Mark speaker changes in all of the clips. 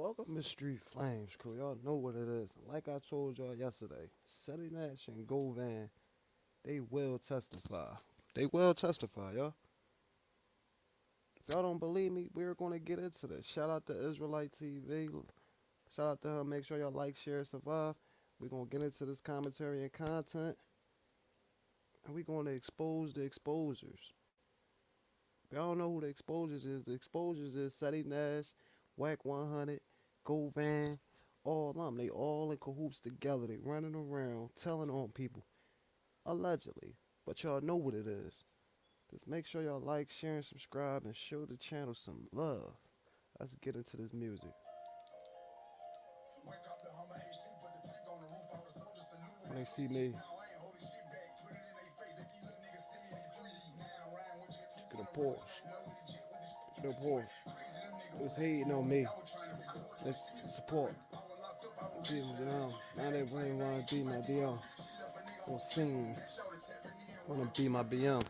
Speaker 1: Welcome to Street Flames, crew. Y'all know what it is. Like I told y'all yesterday, Ceddy Nash and Govan, they will testify. They will testify, y'all. If y'all don't believe me, we're going to get into this. Shout out to Israelite TV. Shout out to her. Make sure y'all like, share, survive. We're going to get into this commentary and content. And we're going to expose the exposers. If y'all don't know who the exposers is Ceddy Nash, Whack 100, Govan, all of them. They all in cahoots together. They running around, telling on people. Allegedly. But y'all know what it is. Just make sure y'all like, share, and subscribe, and show the channel some love. Let's get into this music. When they see me, get a Porsche. Get a Porsche. Who's hating on me? Let's support. People down. Now they really wanna be my BM. On scene. Wanna be my BM.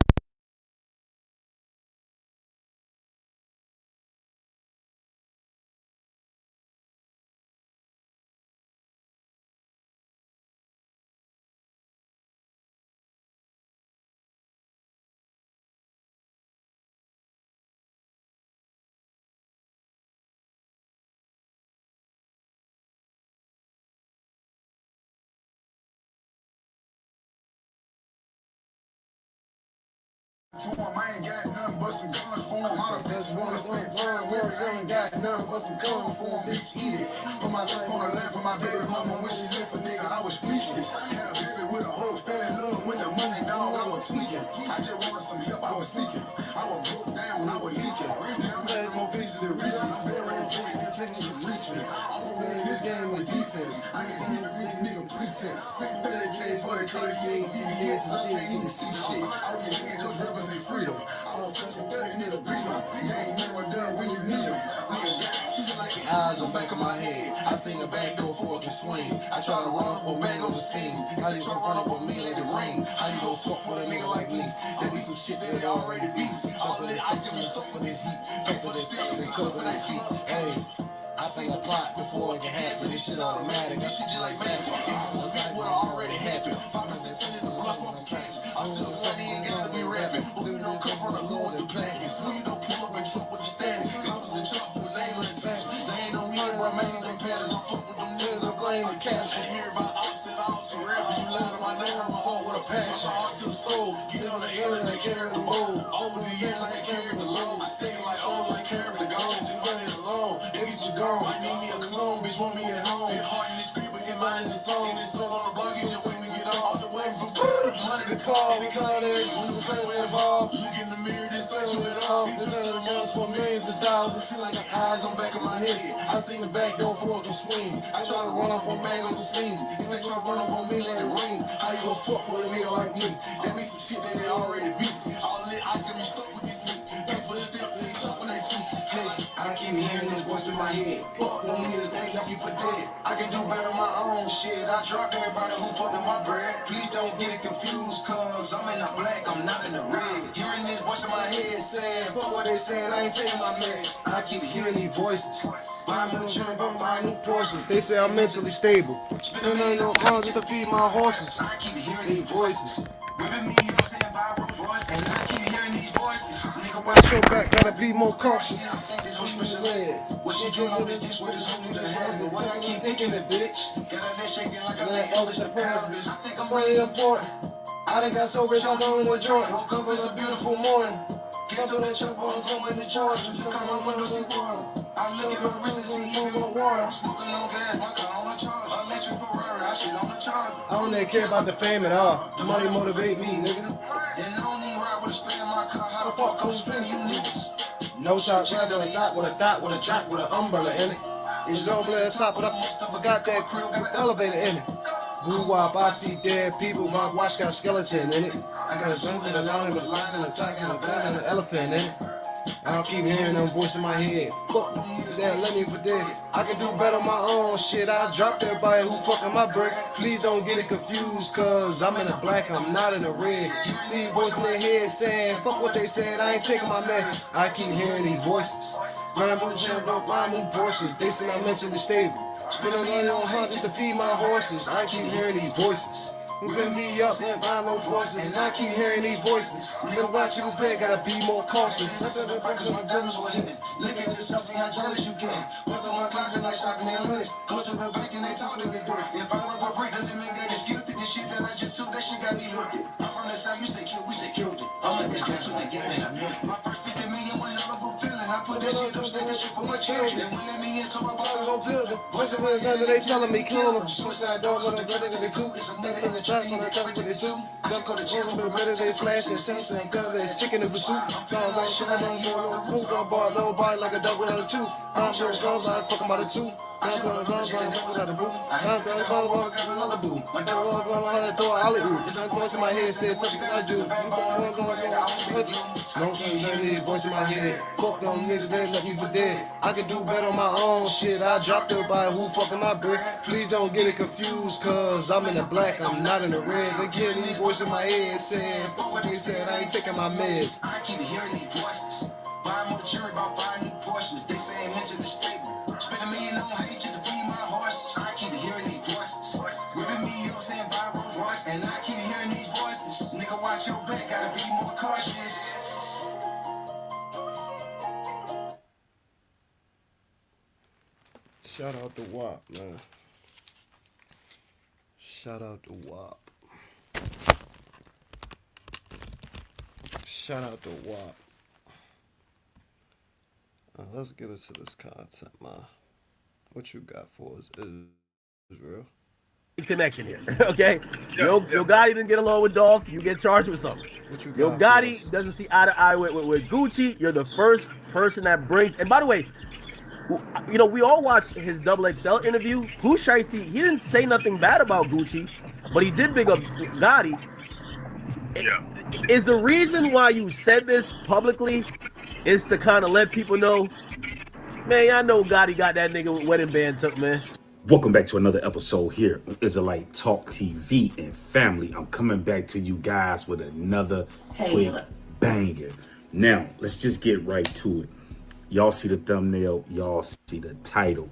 Speaker 2: I ain't got nothing but some guns for him. All the bitches wanna spend time with me. I ain't got nothing but some guns for him. Bitch, eat it. Put my life on the lap for my baby mama. When she left a nigga, I was speechless. Had a baby with a whole fell in love with the money, dog. I was tweaking. I just wanted some help, I was seeking. I was broke down, I was leaking. Now I'm adding more pieces than Reese's. I'm very important, you can't even reach me. I'm gonna win this game with defense. I ain't even really nigga pretense. 30K for the Cartier VVS's. I can't even see shit. I don't get niggas cause represent freedom. I don't touch the 30 nigga beat them. They ain't never done when you need them. Eyes on back of my head. I seen the back door before it can swing. I try to run up a bag on the scheme. How you gonna run up on me, let it ring? How you gonna fuck with a nigga like me? There be some shit that they already beat. All of it, I just be stuck with this heat. Pay for the steps and cover their feet. Hey, I seen a plot before it can happen. This shit automatic. This shit just like magic. If you want me, what already happened. 5% in the blood smoking candy. I'm still funny and gotta be rapping. Who you know come from the hood with the package? Who you know pull up and truck with the stand? I was in trouble with label and fashion. They ain't no me, bro, man, them patterns. I'm fuck with them niggas, I blame the cash. I hear about ops and all to rappers. You lie to my name, I'm a heart with a passion. My heart to the soul. Get on the air and they carry the mold. Over the years, I carry the load. I stay like O's, I carry the gold. Just money alone, they get you gone. I need me a cologne, bitch, want me at home. Your heart in the street, but your mind in the song. And it's all on the block, get your waiting to get on. All the way from money to call. Any contact, when you play with involved. Look in the mirror, this ain't you at all. This ain't the months for millions of dollars. I feel like the eyes on back of my head. I seen the back door before it can swing. I try to run up on man on the steam. If they try to run up on me, let it ring. How you gon' fuck with a nigga like me? There be some shit that they already beat. All lit, I just be stuck with this heat. Pay for the steps, they jump for their feet. Hey, I keep hearing this voice in my head. Fuck them niggas, they left you for dead. I can do better my own shit. I dropped everybody who fucking my bread. Please don't get it confused, cause I'm in the black, I'm not in the red. Hearing this voice in my head saying, fuck what they saying, I ain't taking my meds. I keep hearing these voices. Buying new children, buying new Porsches.
Speaker 1: They say I'm mentally stable.
Speaker 2: Spending million on cars just to feed my horses. I keep hearing these voices. Women me, you know, saying buy Rolls Royce. And I keep hearing these voices. Nigga,
Speaker 1: Watch your back, gotta be more cautious.
Speaker 2: I think this whole special ed. What she doing on this dish with this whole new to have? The way I keep thinking it, bitch. Got her leg shaking like I let Elvis the Elvis. I think I'm really important. I done got so rich, I'm rolling with joint. Woke up, it's a beautiful morning. Get so that chunk on going to Georgia. Look out my window, see water. I look at my wrist and see even more water. I'm smoking on gas, my car on the charge. Electric Ferrari, I shit on the charge.
Speaker 1: I don't even care about the fame at all. The money motivate me, nigga.
Speaker 2: And I don't even ride with a spin in my car. How the fuck I'm spinning you niggas?
Speaker 1: No shot, right with a dot, with a dot, with a drop, with an umbrella in it. It's over at the top, but I forgot that crib with an elevator in it. Blue wop, I see dead people. My watch got a skeleton in it. I got a zone and a line with a lion and a tiger and a bear and an elephant in it. I don't keep hearing them voice in my head. Fuck them niggas that let me for dead. I can do better my own shit. I dropped everybody who fucking my brick. Please don't get it confused, cause I'm in the black, I'm not in the red. These voices in their head saying, fuck what they saying, I ain't taking my meds. I keep hearing these voices. Lambo Porsches, they say I'm mentally stable. Spend a money on hunt just to feed my horses. I keep hearing these voices. Moving me up and buy no voices. And I keep hearing these voices. You know what you said, gotta be more cautious.
Speaker 2: Cause my diamonds were hitting. Look at this, see how jealous you get. Walk through my closet like shopping in honest. Go to the bank and they talk to me dirty. If I work with break, doesn't mean that it's gifted. The shit that I just took, that shit got me lifted. I'm from the south, you say kill, we say killed it. I'm like this catch what they get me. My first 50 million was hell of a feeling. I put that shit up, stick that shit for my children. They will let me in, so I bought a whole building. What's the reason they telling me kill them? Suicide dog on the gun in the coop. It's a nigga in the trap when I come to the zoo. I go to jail for the better they flash and sense and gun there's chicken in pursuit. Guns on shit, I don't go no roof. Don't bar nobody like a dog without a tooth. I'm sure guns, I fuck them out of two. I'm gonna run without a boo. I'm gonna got another boo. My dog gonna throw an alley oop. It's a voice in my head said, touch it, I do. Don't think voice in my head. Fuck them niggas that left you for dead. I can do better on my own shit. I dropped it by who fucking my brick. Please don't get it confused, cause I'm in the black, I'm not in the red. Again, these voices in my head said, fuck what they said, I ain't taking my meds. I keep hearing these voices. Buy more jury about buying new Porsches. They say ain't mentally stable. Spend $1 million on hate just to feed my horses. I keep hearing these voices. Whipping me up saying buy Rolls Royce. And I keep hearing these voices. Nigga, watch your back, gotta be more cautious.
Speaker 1: Shout out to WAP, man. Shout out to WAP. Shout out to WAP. Let's get into this content, man. What you got for us, Israel?
Speaker 3: Connection here, okay? Yo Gotti didn't get along with Dolph. You get charged with something. Yo Gotti doesn't see eye to eye with Gucci. You're the first person that brings. And by the way, you know, we all watched his XXL interview. Who Shiesty, he didn't say nothing bad about Gucci, but he did big up Gotti. Yeah. Is the reason why you said this publicly is to kind of let people know, man, I know Gotti got that nigga wedding band took, man.
Speaker 4: Welcome back to another episode here on Israelite Talk TV and family. I'm coming back to you guys with another quick banger. Now, let's just get right to it. Y'all see the thumbnail, y'all see the title.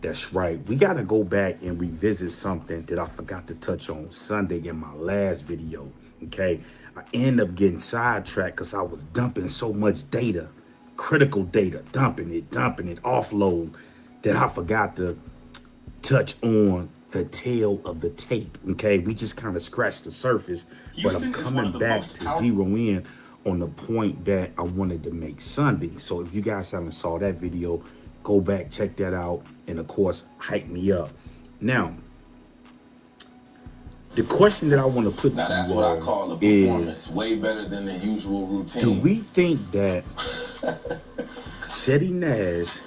Speaker 4: That's right. We got to go back and revisit something that I forgot to touch on Sunday in my last video, okay? I ended up getting sidetracked because I was dumping so much data, critical data, dumping it, offload, that I forgot to touch on the tail of the tape, okay? We just kind of scratched the surface, but I'm coming back to zero in on the point that I wanted to make Sunday. So if you guys haven't saw that video, go back, check that out, and of course, hype me up. Now, the question that I want to put to you all is,
Speaker 2: way better than the usual routine.
Speaker 4: Do we think that Ceddy Nash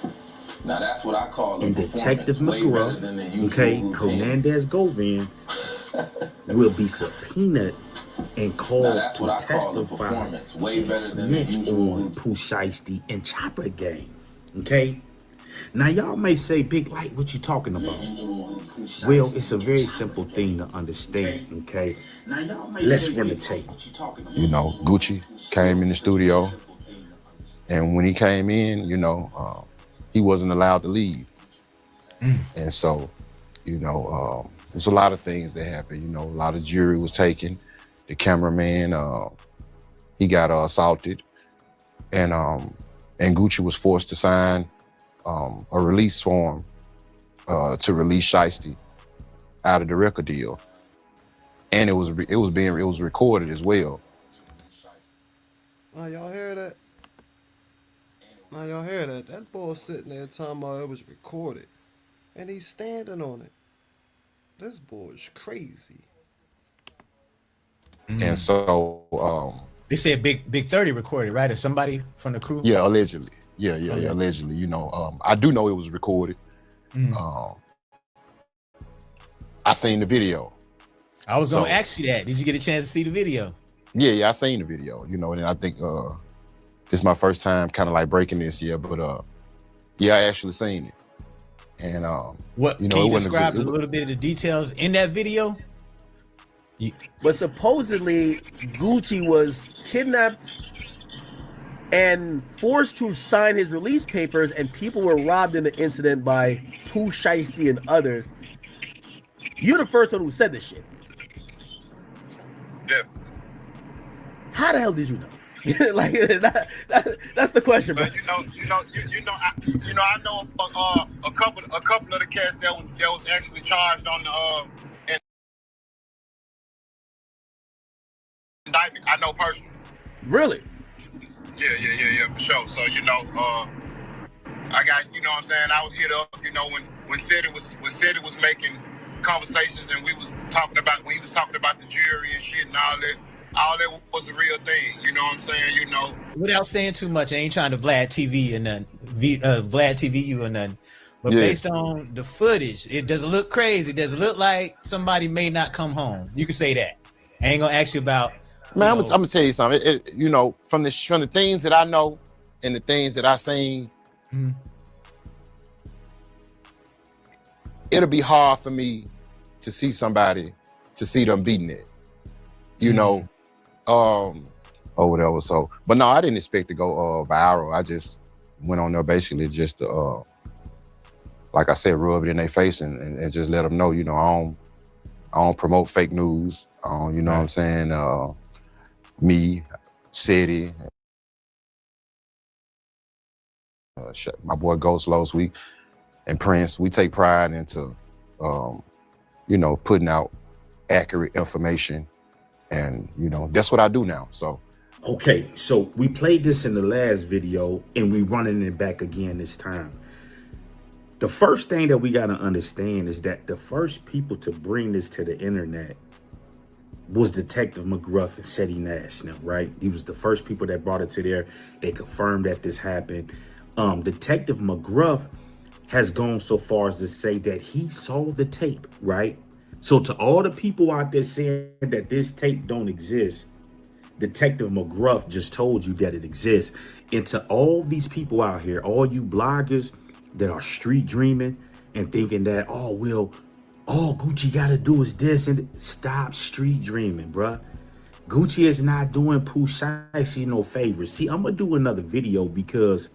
Speaker 2: now that's what I call
Speaker 4: and Detective McGruff, okay, Hernandez Govan, will be subpoenaed and called to testify and snitch on Pooh Shiesty and Chopper Gang, okay? Now y'all may say, Big Light, what you talking about? Well, it's a very simple thing to understand, okay? Let's run the tape.
Speaker 5: You know, Gucci came in the studio, and when he came in, you know, he wasn't allowed to leave. And so, you know, there's a lot of things that happened. You know, a lot of jury was taken. The cameraman, he got assaulted, and Gucci was forced to sign a release form to release Shiesty out of the record deal, and it was recorded as well.
Speaker 1: Now y'all hear that? Now y'all hear that? That boy sitting there talking about it was recorded, and he's standing on it. This boy's crazy.
Speaker 5: And so
Speaker 6: they said Big 30 recorded, right? Or somebody from the crew?
Speaker 5: Yeah, allegedly. Yeah, allegedly. You know, I do know it was recorded. I seen the video.
Speaker 6: I was gonna ask you that. Did you get a chance to see the video?
Speaker 5: Yeah, I seen the video, you know, and I think this is my first time kind of like breaking this year, but yeah, I actually seen it. And
Speaker 6: what, you know, can you describe a little bit of the details in that video?
Speaker 3: But supposedly Gucci was kidnapped and forced to sign his release papers, and people were robbed in the incident by Pooh Shiesty and others. You're the first one who said this shit.
Speaker 7: Yeah.
Speaker 3: How the hell did you know? Like that's the question, bro.
Speaker 7: I know a couple of the cats that was actually charged on the indictment. I know personally.
Speaker 3: Really?
Speaker 7: Yeah, for sure. So I got, you know what I'm saying, I was hit up, when Ceddy was making conversations, and he was talking about the jury and shit and all that was a real thing, you know what I'm saying,
Speaker 6: Without saying too much, I ain't trying to Vlad TV or nothing, Vlad TV you or nothing, but based on the footage, it doesn't look crazy. It doesn't look like somebody may not come home. You can say that. I ain't gonna ask you about.
Speaker 5: Man, I'm gonna tell you something. From the things that I know and the things that I seen, it'll be hard for me to see them beating it, or whatever. So, but no, I didn't expect to go viral. I just went on there basically just to, like I said, rub it in their face and just let them know, I don't promote fake news. What I'm saying? Me, Ceddy, my boy Ghost Low Sweet, and Prince, we take pride into, putting out accurate information, and that's what I do now. So,
Speaker 4: okay, so we played this in the last video, and we running it back again this time. The first thing that we got to understand is that the first people to bring this to the internet was Detective McGruff and Ceddy Nash, right? He was the first people that brought it to there. They confirmed that this happened. Detective McGruff has gone so far as to say that he saw the tape, right? So to all the people out there saying that this tape don't exist, Detective McGruff just told you that it exists. And to all these people out here, all you bloggers that are street dreaming and thinking that, all Gucci gotta do is this, and stop street dreaming, bruh. Gucci is not doing Pooh Shiesty no favors. See, I'm gonna do another video because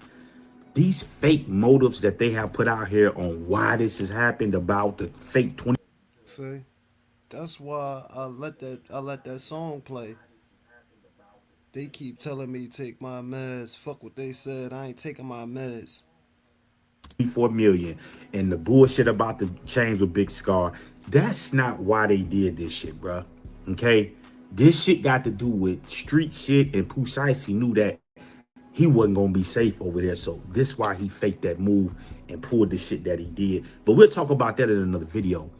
Speaker 4: these fake motives that they have put out here on why this has happened about the fake 20.
Speaker 1: See, that's why I let that song play. They keep telling me take my meds. Fuck what they said. I ain't taking my meds.
Speaker 4: 24 million and the bullshit about the chains with Big Scar. That's not why they did this shit, bro. Okay, this shit got to do with street shit, and Pooh Shiesty knew that he wasn't gonna be safe over there, so this why he faked that move and pulled the shit that he did. But we'll talk about that in another video.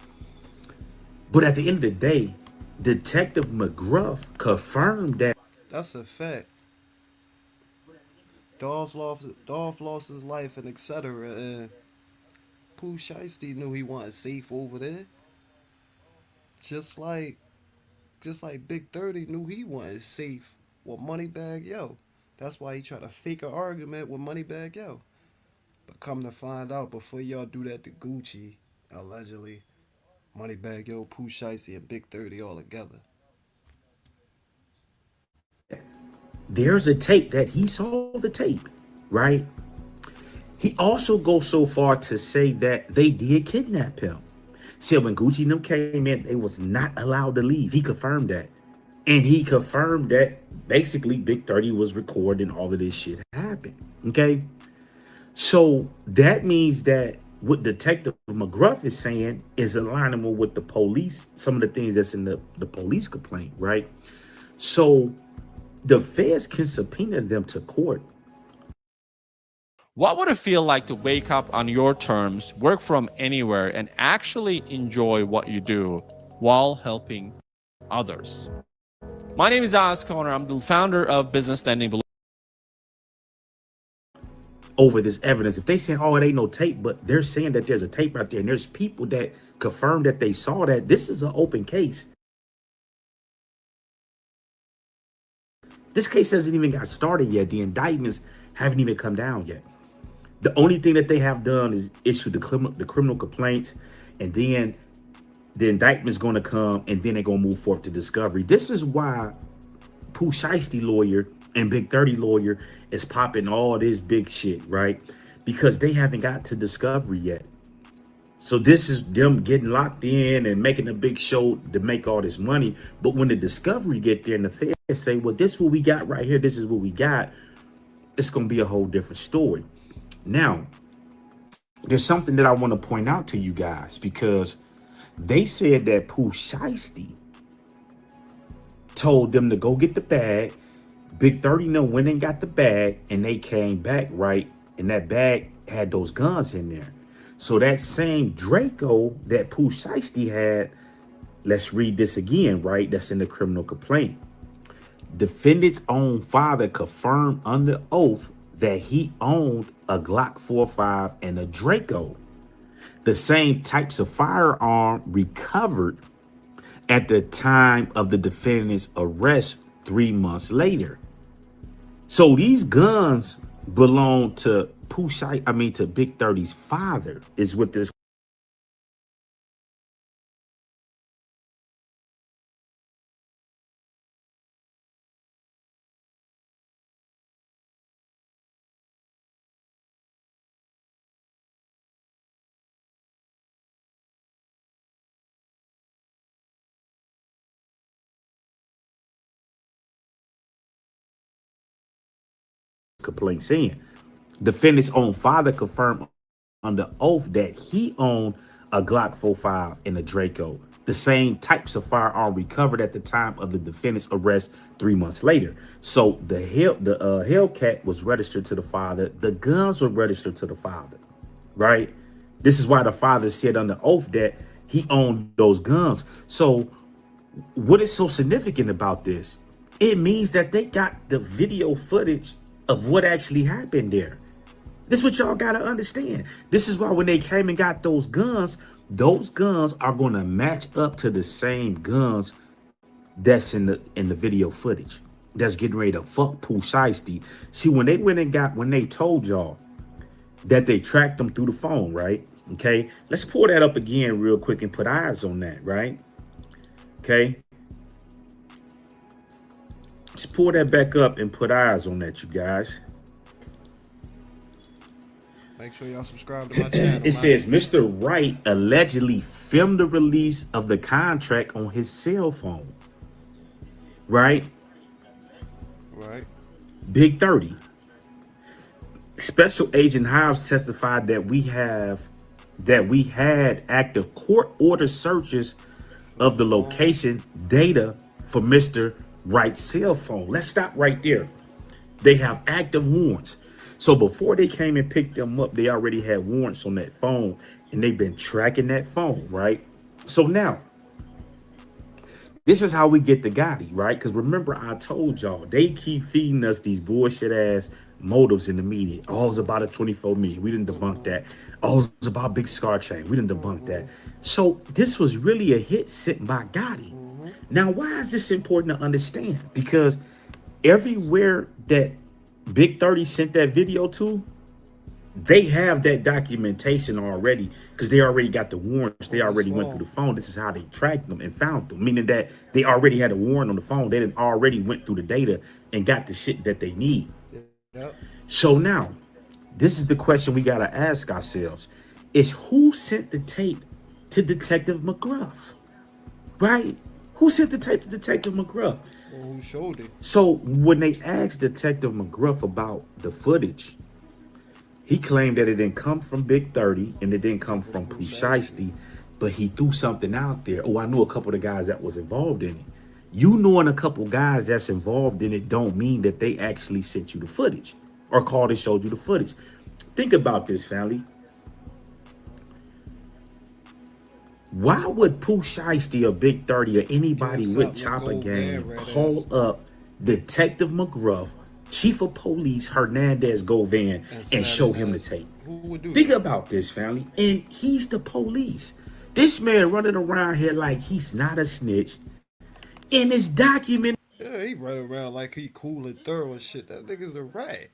Speaker 4: But at the end of the day, Detective McGruff confirmed that.
Speaker 1: That's a fact. Dolph lost his life and etc. And Pooh Shiesty knew he wasn't safe over there. Just like Big 30 knew he wasn't safe with Moneybagg Yo. That's why he tried to fake an argument with Moneybagg Yo. But come to find out, before y'all do that to Gucci, allegedly, Moneybagg Yo, Pooh Shiesty, and Big 30 all together.
Speaker 4: There's a tape that he saw the tape, right? He also goes so far to say that they did kidnap him. Said when Gucci and them came in, they was not allowed to leave. He confirmed that. And he confirmed that basically Big 30 was recording all of this shit happened, okay? So that means that what Detective McGruff is saying is aligning with the police, some of the things that's in the police complaint, right? So the feds can subpoena them to court.
Speaker 8: What would it feel like to wake up on your terms, work from anywhere, and actually enjoy what you do while helping others? My name is Alex Conner. I'm the founder of Business Standing Below.
Speaker 4: Over this evidence, if they say, oh, it ain't no tape, but they're saying that there's a tape out there and there's people that confirm that they saw that, this is an open case. This case hasn't even got started yet. The indictments haven't even come down yet. The only thing that they have done is issue the criminal complaints, and then the indictment's going to come, and then they're going to move forward to discovery. This is why Pooh Shiesty lawyer And Big 30 lawyer is popping all this big shit, right? Because they haven't got to discovery yet. So this is them getting locked in and making a big show to make all this money. But when the discovery get there and the feds say, well, this is what we got right here, this is what we got, it's going to be a whole different story. Now, there's something that I want to point out to you guys, because they said that Pooh Shiesty told them to go get the bag. Big 30 went and got the bag, and they came back, right? And that bag had those guns in there. So that same Draco that Pooh Shiesty had, let's read this again, right? That's in the criminal complaint. Defendant's own father confirmed under oath that he owned a Glock 45 and a Draco, the same types of firearm recovered at the time of the defendant's arrest 3 months later. So these guns belong to to Big 30's father, is what this complaint saying. Defendant's own father confirmed under oath that he owned a Glock 45 and a Draco, the same types of firearm recovered at the time of the defendant's arrest 3 months later. So the Hellcat was registered to the father. The guns were registered to the father, right? This is why the father said under oath that he owned those guns. So what is so significant about this? It means that they got the video footage of what actually happened there. This is what y'all gotta understand. This is why when they came and got those guns are gonna match up to the same guns that's in the video footage that's getting ready to fuck Pooh Shiesty. See, when they told y'all that they tracked them through the phone, right? Okay, let's pull that up again real quick and put eyes on that, right? Okay, let's pull that back up and put eyes on that, you guys.
Speaker 1: Make sure y'all subscribe to my channel.
Speaker 4: It says Mr. Wright allegedly filmed the release of the contract on his cell phone. Right?
Speaker 1: Right.
Speaker 4: Big 30. Special Agent Hives testified that we had active court order searches of the location data for Mr. Wright's cell phone. Let's stop right there. They have active warrants. So before they came and picked them up, they already had warrants on that phone, and they've been tracking that phone, right? So now, this is how we get the Gotti, right? Because remember, I told y'all, they keep feeding us these bullshit ass motives in the media. Oh, it's about a 24 million. We didn't debunk that. Oh, it's about Big Scar Chain. We didn't debunk that. So this was really a hit sent by Gotti. Now, why is this important to understand? Because everywhere that Big 30 sent that video to, they have that documentation already, because they already got the warrants. They already went through the phone. This is how they tracked them and found them, meaning that they already had a warrant on the phone. They didn't already went through the data and got the shit that they need.
Speaker 1: Yep.
Speaker 4: So now, this is the question we got to ask ourselves, is who sent the tape to Detective McGruff, right? Who sent the tape to Detective McGruff?
Speaker 1: Well, who showed it?
Speaker 4: So when they asked Detective McGruff about the footage, he claimed that it didn't come from Big 30 and it didn't come from Pooh Shiesty, but he threw something out there. Oh, I knew a couple of the guys that was involved in it. You knowing a couple guys that's involved in it don't mean that they actually sent you the footage or called and showed you the footage. Think about this, family. Why would Pooh Shiesty or Big 30 or anybody with Chopper Gang call up Detective McGruff, Chief of Police Hernandez Govan, and show him the tape? Think about this, family. And he's the police. This man running around here like he's not a snitch. And it's documented.
Speaker 1: Yeah, he running around like he cool and thorough and shit. That nigga's a rat.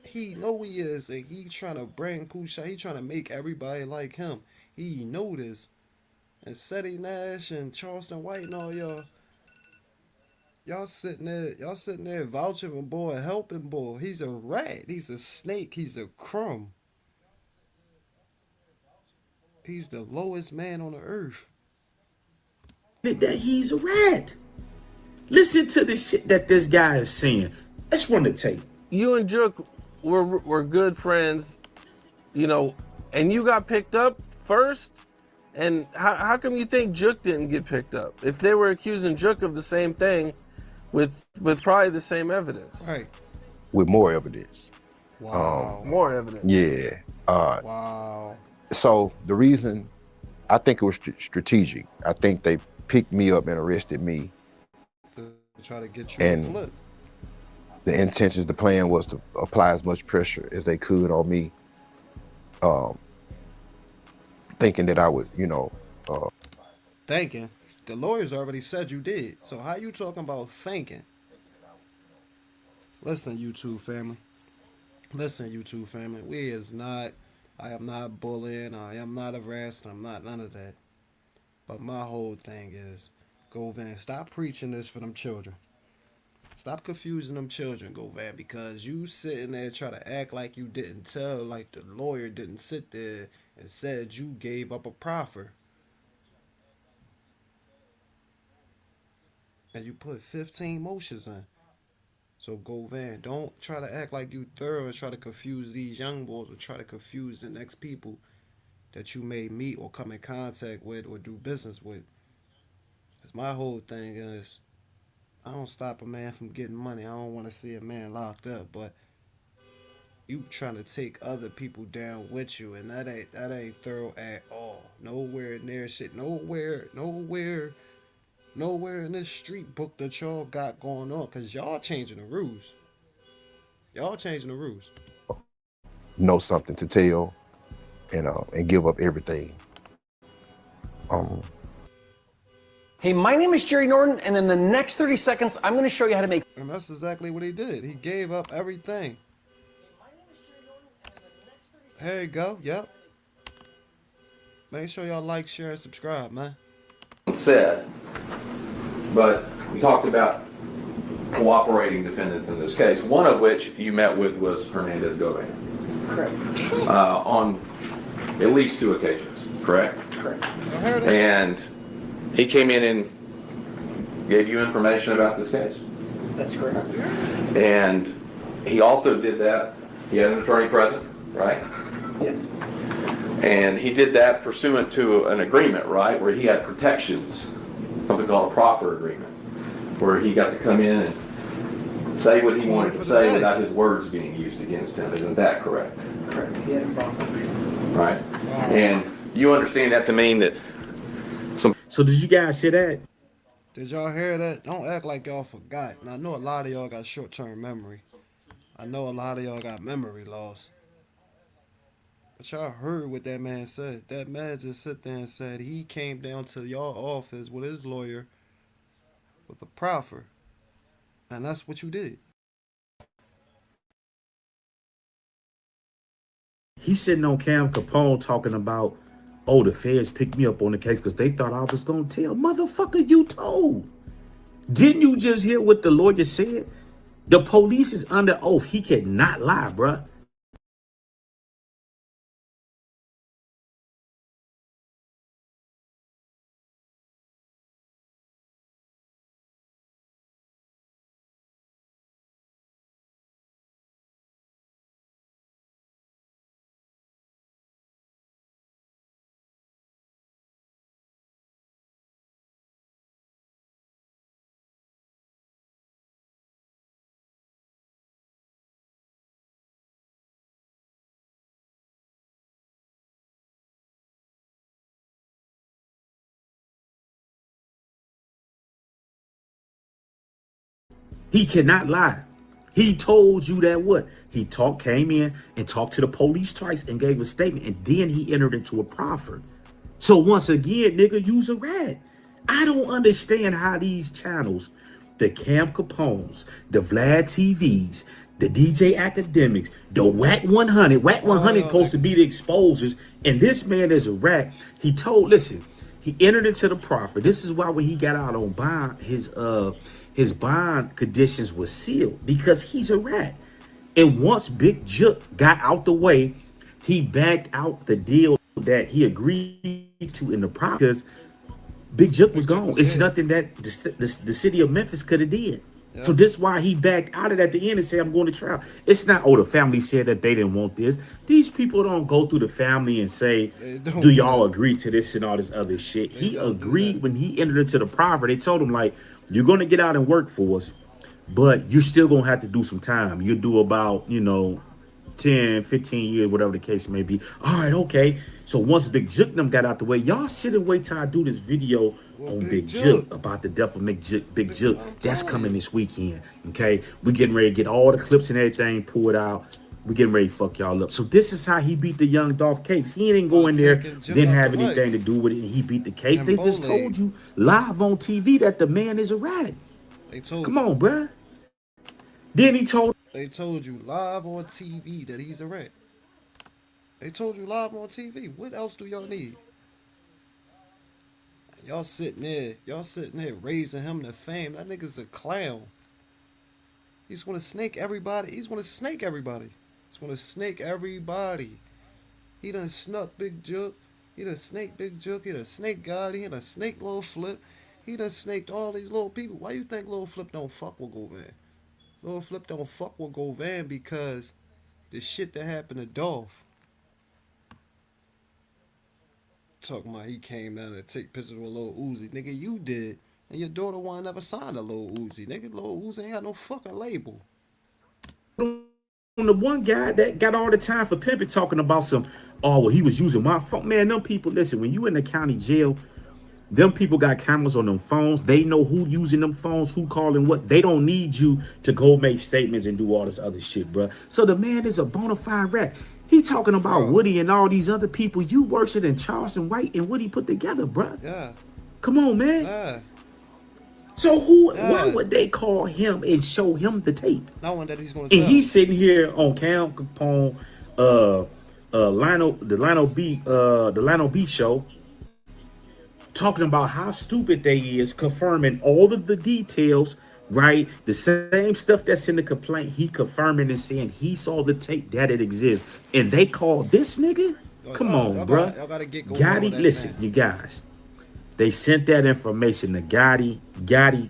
Speaker 1: He know he is, and he trying to bring Pooh Shiesty. He trying to make everybody like him. He know this. And Ceddy Nash and Charleston White and all y'all, y'all sitting there vouching for boy, helping boy. He's a rat. He's a snake. He's a crumb. He's the lowest man on the earth.
Speaker 4: That he's a rat. Listen to the shit that this guy is saying. Let's run the tape.
Speaker 9: You and Jook were good friends, you know, and you got picked up first. And how come you think Jook didn't get picked up? If they were accusing Jook of the same thing with probably the same evidence.
Speaker 1: Right.
Speaker 5: With more evidence.
Speaker 1: Wow.
Speaker 9: More evidence.
Speaker 5: Yeah.
Speaker 1: Wow.
Speaker 5: So the reason, I think it was strategic. I think they picked me up and arrested me.
Speaker 1: To try to get you
Speaker 5: And
Speaker 1: to flip.
Speaker 5: the intentions, the plan was to apply as much pressure as they could on me. Thinking that I would, you know.
Speaker 1: Thinking? The lawyers already said you did. So how you talking about thinking? Listen, YouTube family. Listen, YouTube family. I am not bullying. I am not harassing. I'm not none of that. But my whole thing is, Govan, stop preaching this for them children. Stop confusing them children, Govan, because you sitting there trying to act like you didn't tell, like the lawyer didn't sit there and said you gave up a proffer. And you put 15 motions in. So Govan, don't try to act like you thorough and try to confuse these young boys or try to confuse the next people that you may meet or come in contact with or do business with. Because my whole thing is, I don't stop a man from getting money. I don't want to see a man locked up, but you trying to take other people down with you, and that ain't thorough at all. Nowhere near shit. Nowhere in this street book that y'all got going on, because y'all changing the rules.
Speaker 5: Know something to tell and give up everything.
Speaker 10: Hey, my name is Jerry Norton, and in the next 30 seconds, I'm going to show you how to make...
Speaker 1: And that's exactly what he did. He gave up everything. There you go. Yep. Make sure y'all like, share, and subscribe, man.
Speaker 11: Said, but we talked about cooperating defendants in this case, one of which you met with was Hernandez Govan.
Speaker 10: Correct.
Speaker 11: On at least 2 occasions, correct?
Speaker 10: Correct.
Speaker 11: And he came in and gave you information about this case?
Speaker 10: That's correct.
Speaker 11: And he also did that, he had an attorney present, right?
Speaker 10: Yes.
Speaker 11: And he did that pursuant to an agreement, right, where he had protections, something called a proffer agreement, where he got to come in and say what he wanted to say without his words being used against him. Isn't that correct?
Speaker 10: Correct. He had a proffer.
Speaker 11: Right. And you understand that to mean that
Speaker 4: So did you guys hear that?
Speaker 1: Did y'all hear that? Don't act like y'all forgot. And I know a lot of y'all got short-term memory. I know a lot of y'all got memory loss. But y'all heard what that man said. That man just sit there and said he came down to y'all office with his lawyer with a proffer. And that's what you did.
Speaker 4: He's sitting on Cam Capone talking about, oh, the feds picked me up on the case because they thought I was going to tell. Motherfucker, you told. Didn't you just hear what the lawyer said? The police is under oath. He cannot lie, bruh. He cannot lie. He told you that what? He came in and talked to the police twice and gave a statement, and then he entered into a proffer. So once again, nigga, you's a rat. I don't understand how these channels, the Cam Capones, the Vlad TVs, the DJ Academics, the Whack 100, Whack 100 supposed to be the exposers, and this man is a rat. He told, listen, he entered into the proffer. This is why when he got out on bond, his his bond conditions was sealed because he's a rat. And once Big Jook got out the way, he backed out the deal that he agreed to in the process. Big Jook was gone. It's nothing that the city of Memphis could have did. Yeah. So this is why he backed out of it at the end and said, I'm going to trial. It's not, oh, the family said that they didn't want this. These people don't go through the family and say, do y'all agree to this and all this other shit. He agreed when he entered into the proffer. They told him, like, you're going to get out and work for us, but you're still going to have to do some time. You'll do about, 10, 15 years, whatever the case may be. All right, okay. So once Big Jook them got out the way, y'all sit and wait till I do this video on Big Jook about the death of Big Jook. That's coming this weekend, okay? We getting ready to get all the clips and everything pulled out. We getting ready to fuck y'all up. So this is how he beat the young Dolph case. He didn't go in there, didn't have anything to do with it, and he beat the case. They just told you live on TV that the man is a rat. Come on, bruh. Then
Speaker 1: they told you live on TV that he's a rat. They told you live on TV. What else do y'all need? Y'all sitting there raising him to fame. That nigga's a clown. He's gonna snake everybody. He's gonna snake everybody. He done snuck Big Jook. He done snaked Big Jook. He done snake Gotti. He done snaked Lil Flip. He done snaked all these little people. Why you think Lil Flip don't fuck with Govan? Lil Flip don't fuck with Govan because the shit that happened to Dolph. Talking about he came down to take pictures with Lil Uzi. Nigga, you did. And your daughter wanna never sign a Lil Uzi. Nigga, Lil Uzi ain't got no fucking label.
Speaker 4: The one guy that got all the time for pimping talking about some, oh, well, he was using my phone. Man, them people, listen, when you in the county jail, them people got cameras on them phones. They know who using them phones, who calling what. They don't need you to go make statements and do all this other shit, bro. So the man is a bona fide rat. He talking about Woody and all these other people. You worship in Charleston White and Woody put together, bro.
Speaker 1: Yeah.
Speaker 4: Come on, man.
Speaker 1: Yeah.
Speaker 4: So why would they call him and show him the tape?
Speaker 1: Not one that he's going to
Speaker 4: tell. And he's sitting here on Cam Capone, Lionel B show, talking about how stupid they is, confirming all of the details, right? The same stuff that's in the complaint, he confirming and saying he saw the tape, that it exists. And they call this nigga? Come on, bro. Gotti, listen, you guys. They sent that information to Gotti. Gotti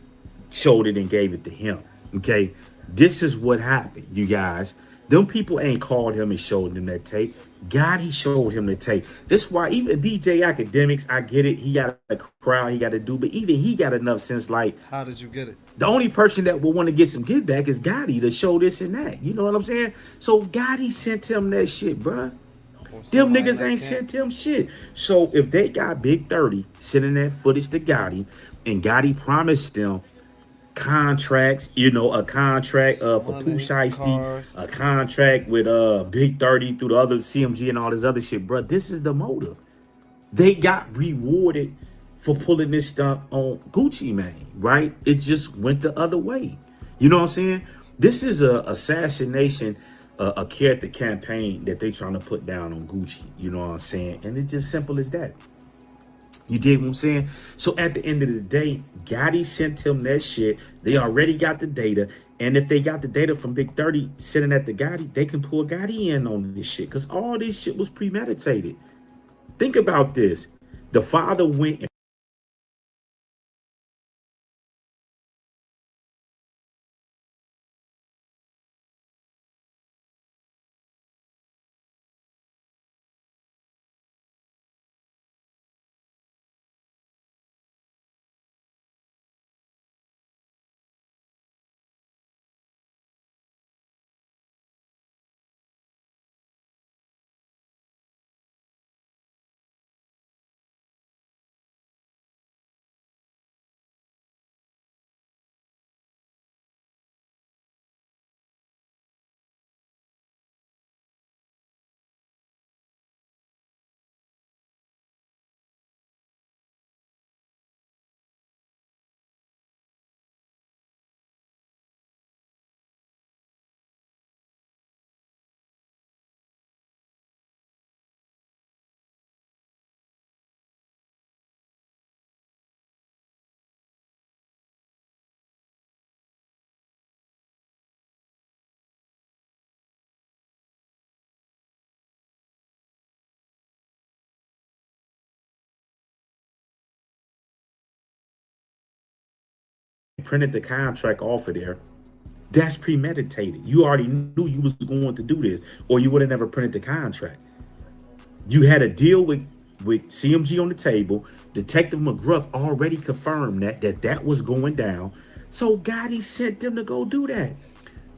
Speaker 4: showed it and gave it to him. Okay, this is what happened, you guys. Them people ain't called him and showed him that tape. Gotti showed him the tape. That's why even DJ Akademics, I get it. He got a crowd he got to do, but even he got enough sense. Like,
Speaker 1: how did you get it?
Speaker 4: The only person that will want to get some get back is Gotti to show this and that. You know what I'm saying? So Gotti sent him that shit, bruh. Them niggas ain't sent him shit. So if they got Big 30 sending that footage to Gotti, and Gotti promised them contracts, a contract for Pooh Shiesty, a contract with Big 30 through the other CMG and all this other shit, bro. This is the motive. They got rewarded for pulling this stunt on Gucci Mane, right? It just went the other way. You know what I'm saying? This is a assassination, a character campaign that they trying to put down on Gucci. You know what I'm saying? And it's just simple as that. You dig what I'm saying? So at the end of the day, Gotti sent him that shit. They already got the data. And if they got the data from Big 30 sitting at the Gotti, they can pull Gotti in on this shit. Because all this shit was premeditated. Think about this. The father went and printed the contract off of there, that's premeditated. You already knew you was going to do this, or you would have never printed the contract. You had a deal with CMG on the table. Detective McGruff already confirmed that was going down. So Gotti sent them to go do that.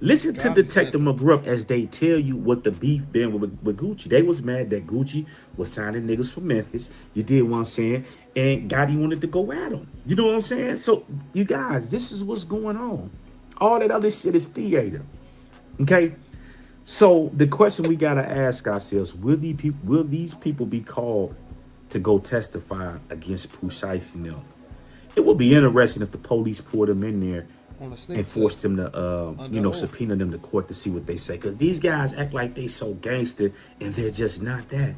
Speaker 4: Listen to Detective McGruff as they tell you what the beef been with Gucci. They was mad that Gucci was signing niggas for Memphis. You did what I'm saying? And Gotti wanted to go at him. You know what I'm saying? So, you guys, this is what's going on. All that other shit is theater. Okay? So, the question we got to ask ourselves, will these people be called to go testify against Pooh Shiesty and them? It would be interesting if the police poured them in there and forced them to, subpoena them to court to see what they say. Because these guys act like they so gangster, and they're just not that.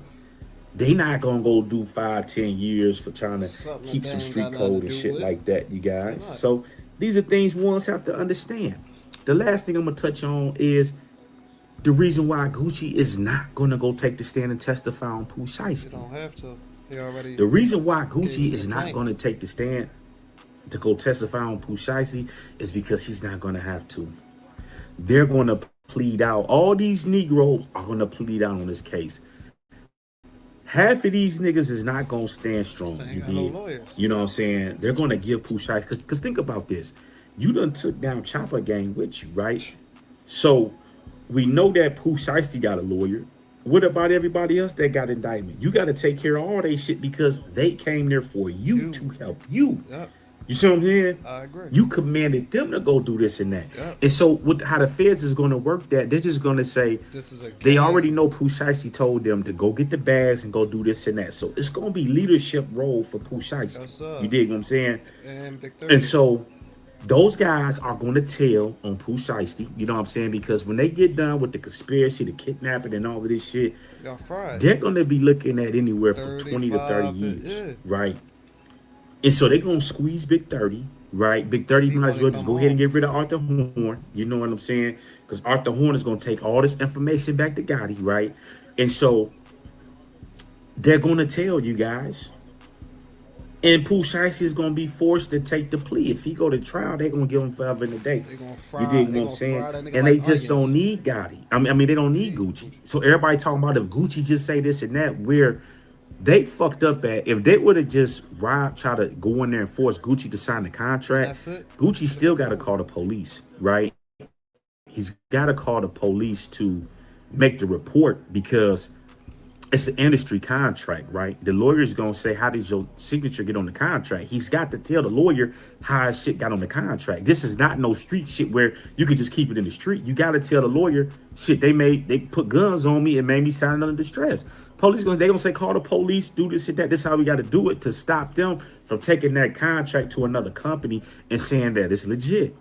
Speaker 4: They not going to go do 5-10 years for trying to keep some street code and shit like that, you guys. So these are things ones have to understand. The last thing I'm going to touch on is the reason why Gucci is not going to go take the stand and testify on Pooh Shiesty.
Speaker 1: Don't have to.
Speaker 4: The reason why Gucci is not going to take the stand to go testify on Pooh Shiesty is because he's not going to have to. They're going to plead out. All these Negroes are going to plead out on this case. Half of these niggas is not going to stand strong. You know what I'm saying? They're going to give Pooh Shiesty. Because think about this. You done took down Chopper Gang with you, right? So we know that Pooh Shiesty got a lawyer. What about everybody else that got indictment? You got to take care of all they shit because they came there for you to help you.
Speaker 1: Yep.
Speaker 4: You see what I'm saying?
Speaker 1: I agree.
Speaker 4: You commanded them to go do this and that. Yep. And so how the feds is going to work that, they're just going to say, they already know Pooh Shiesty told them to go get the bags and go do this and that. So it's going to be leadership role for Pooh Shiesty. Yes, you dig what I'm saying? And so those guys are going to tell on Pooh Shiesty, you know what I'm saying? Because when they get done with the conspiracy, the kidnapping and all of this shit, they're going to be looking at anywhere from 20 to 30 years, right? And so they're going to squeeze Big 30, right? Big 30 might as well just go ahead and get rid of Arthur Horn. You know what I'm saying? Because Arthur Horn is going to take all this information back to Gotti, right? And so they're going to tell you guys. And Pooh Shiesty is going to be forced to take the plea. If he go to trial, they're going to give him forever and a day. You dig what I'm saying? And they just don't need Gotti. I mean, they don't need Gucci. So everybody talking about if Gucci just say this and that, where they fucked up at, if they would have just try to go in there and force Gucci to sign the contract, Gucci still got to call the police, right? He's got to call the police to make the report because it's an industry contract, right? The lawyer's going to say, how did your signature get on the contract? He's got to tell the lawyer how his shit got on the contract. This is not no street shit where you can just keep it in the street. You got to tell the lawyer, shit, they put guns on me and made me sign under distress. Police they gonna say, call the police, do this and that. This is how we got to do it to stop them from taking that contract to another company and saying that it's legit.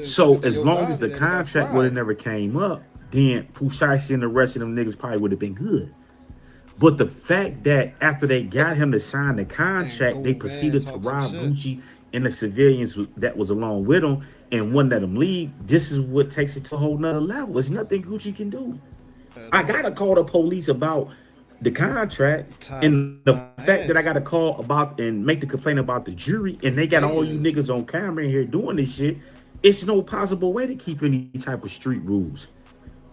Speaker 4: So as long as the contract would have never came up, then Pooh Shiesty and the rest of them niggas probably would have been good. But the fact that after they got him to sign the contract, they proceeded to rob Gucci and the civilians that was along with him and wouldn't let him leave, this is what takes it to a whole nother level. There's nothing Gucci can do. I gotta call the police about the contract and the fact that I got to call about and make the complaint about the jury and they got all you niggas on camera in here doing this shit. It's no possible way to keep any type of street rules.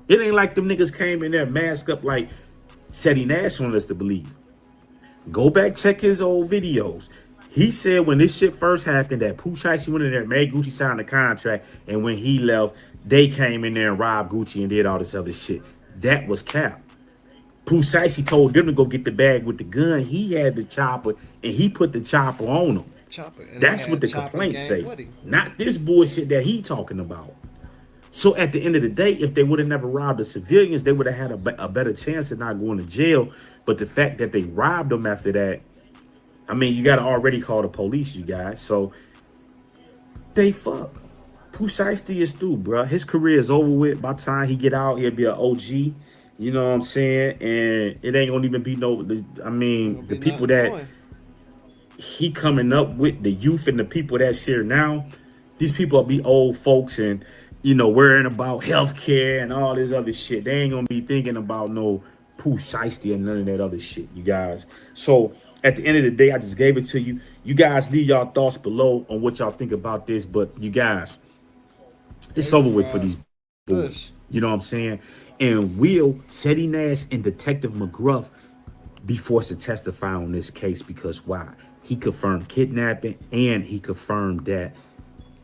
Speaker 4: It ain't like them niggas came in there masked up like Ceddy Nash wanted us to believe. Go back, check his old videos. He said when this shit first happened that Pooh Shiesty went in there, made Gucci sign the contract, and when he left, they came in there and robbed Gucci and did all this other shit. That was cap. Pooh Shiesty told them to go get the bag with the gun. He had the chopper, and he put the chopper on him. That's what the complaints say. Not this bullshit that he talking about. So at the end of the day, if they would have never robbed the civilians, they would have had a better chance of not going to jail. But the fact that they robbed them after that, I mean, you got to already call the police, you guys. So they fuck. Pooh Shiesty is through, bro. His career is over with. By the time he get out, he'll be an OG. You know what I'm saying? And it ain't gonna even be the people that he coming up with, the youth and the people that's here now, these people will be old folks and, you know, worrying about healthcare and all this other shit. They ain't gonna be thinking about no Pooh Shiesty and none of that other shit, you guys. So At the end of the day, I just gave it to you. You guys leave y'all thoughts below on what y'all think about this. But you guys, it's over with for these boys. You know what I'm saying? And will Ceddy Nash and Detective McGruff be forced to testify on this case? Because why? He confirmed kidnapping and he confirmed that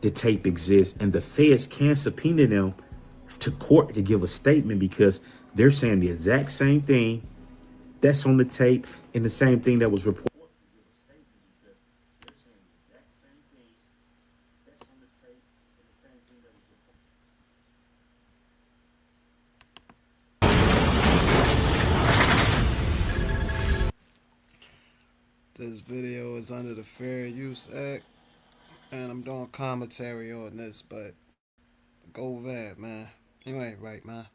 Speaker 4: the tape exists, and the feds can subpoena them to court to give a statement because they're saying the exact same thing that's on the tape and the same thing that was reported.
Speaker 1: This video is under the Fair Use Act, and I'm doing commentary on this, but Govan, man, you ain't right, man.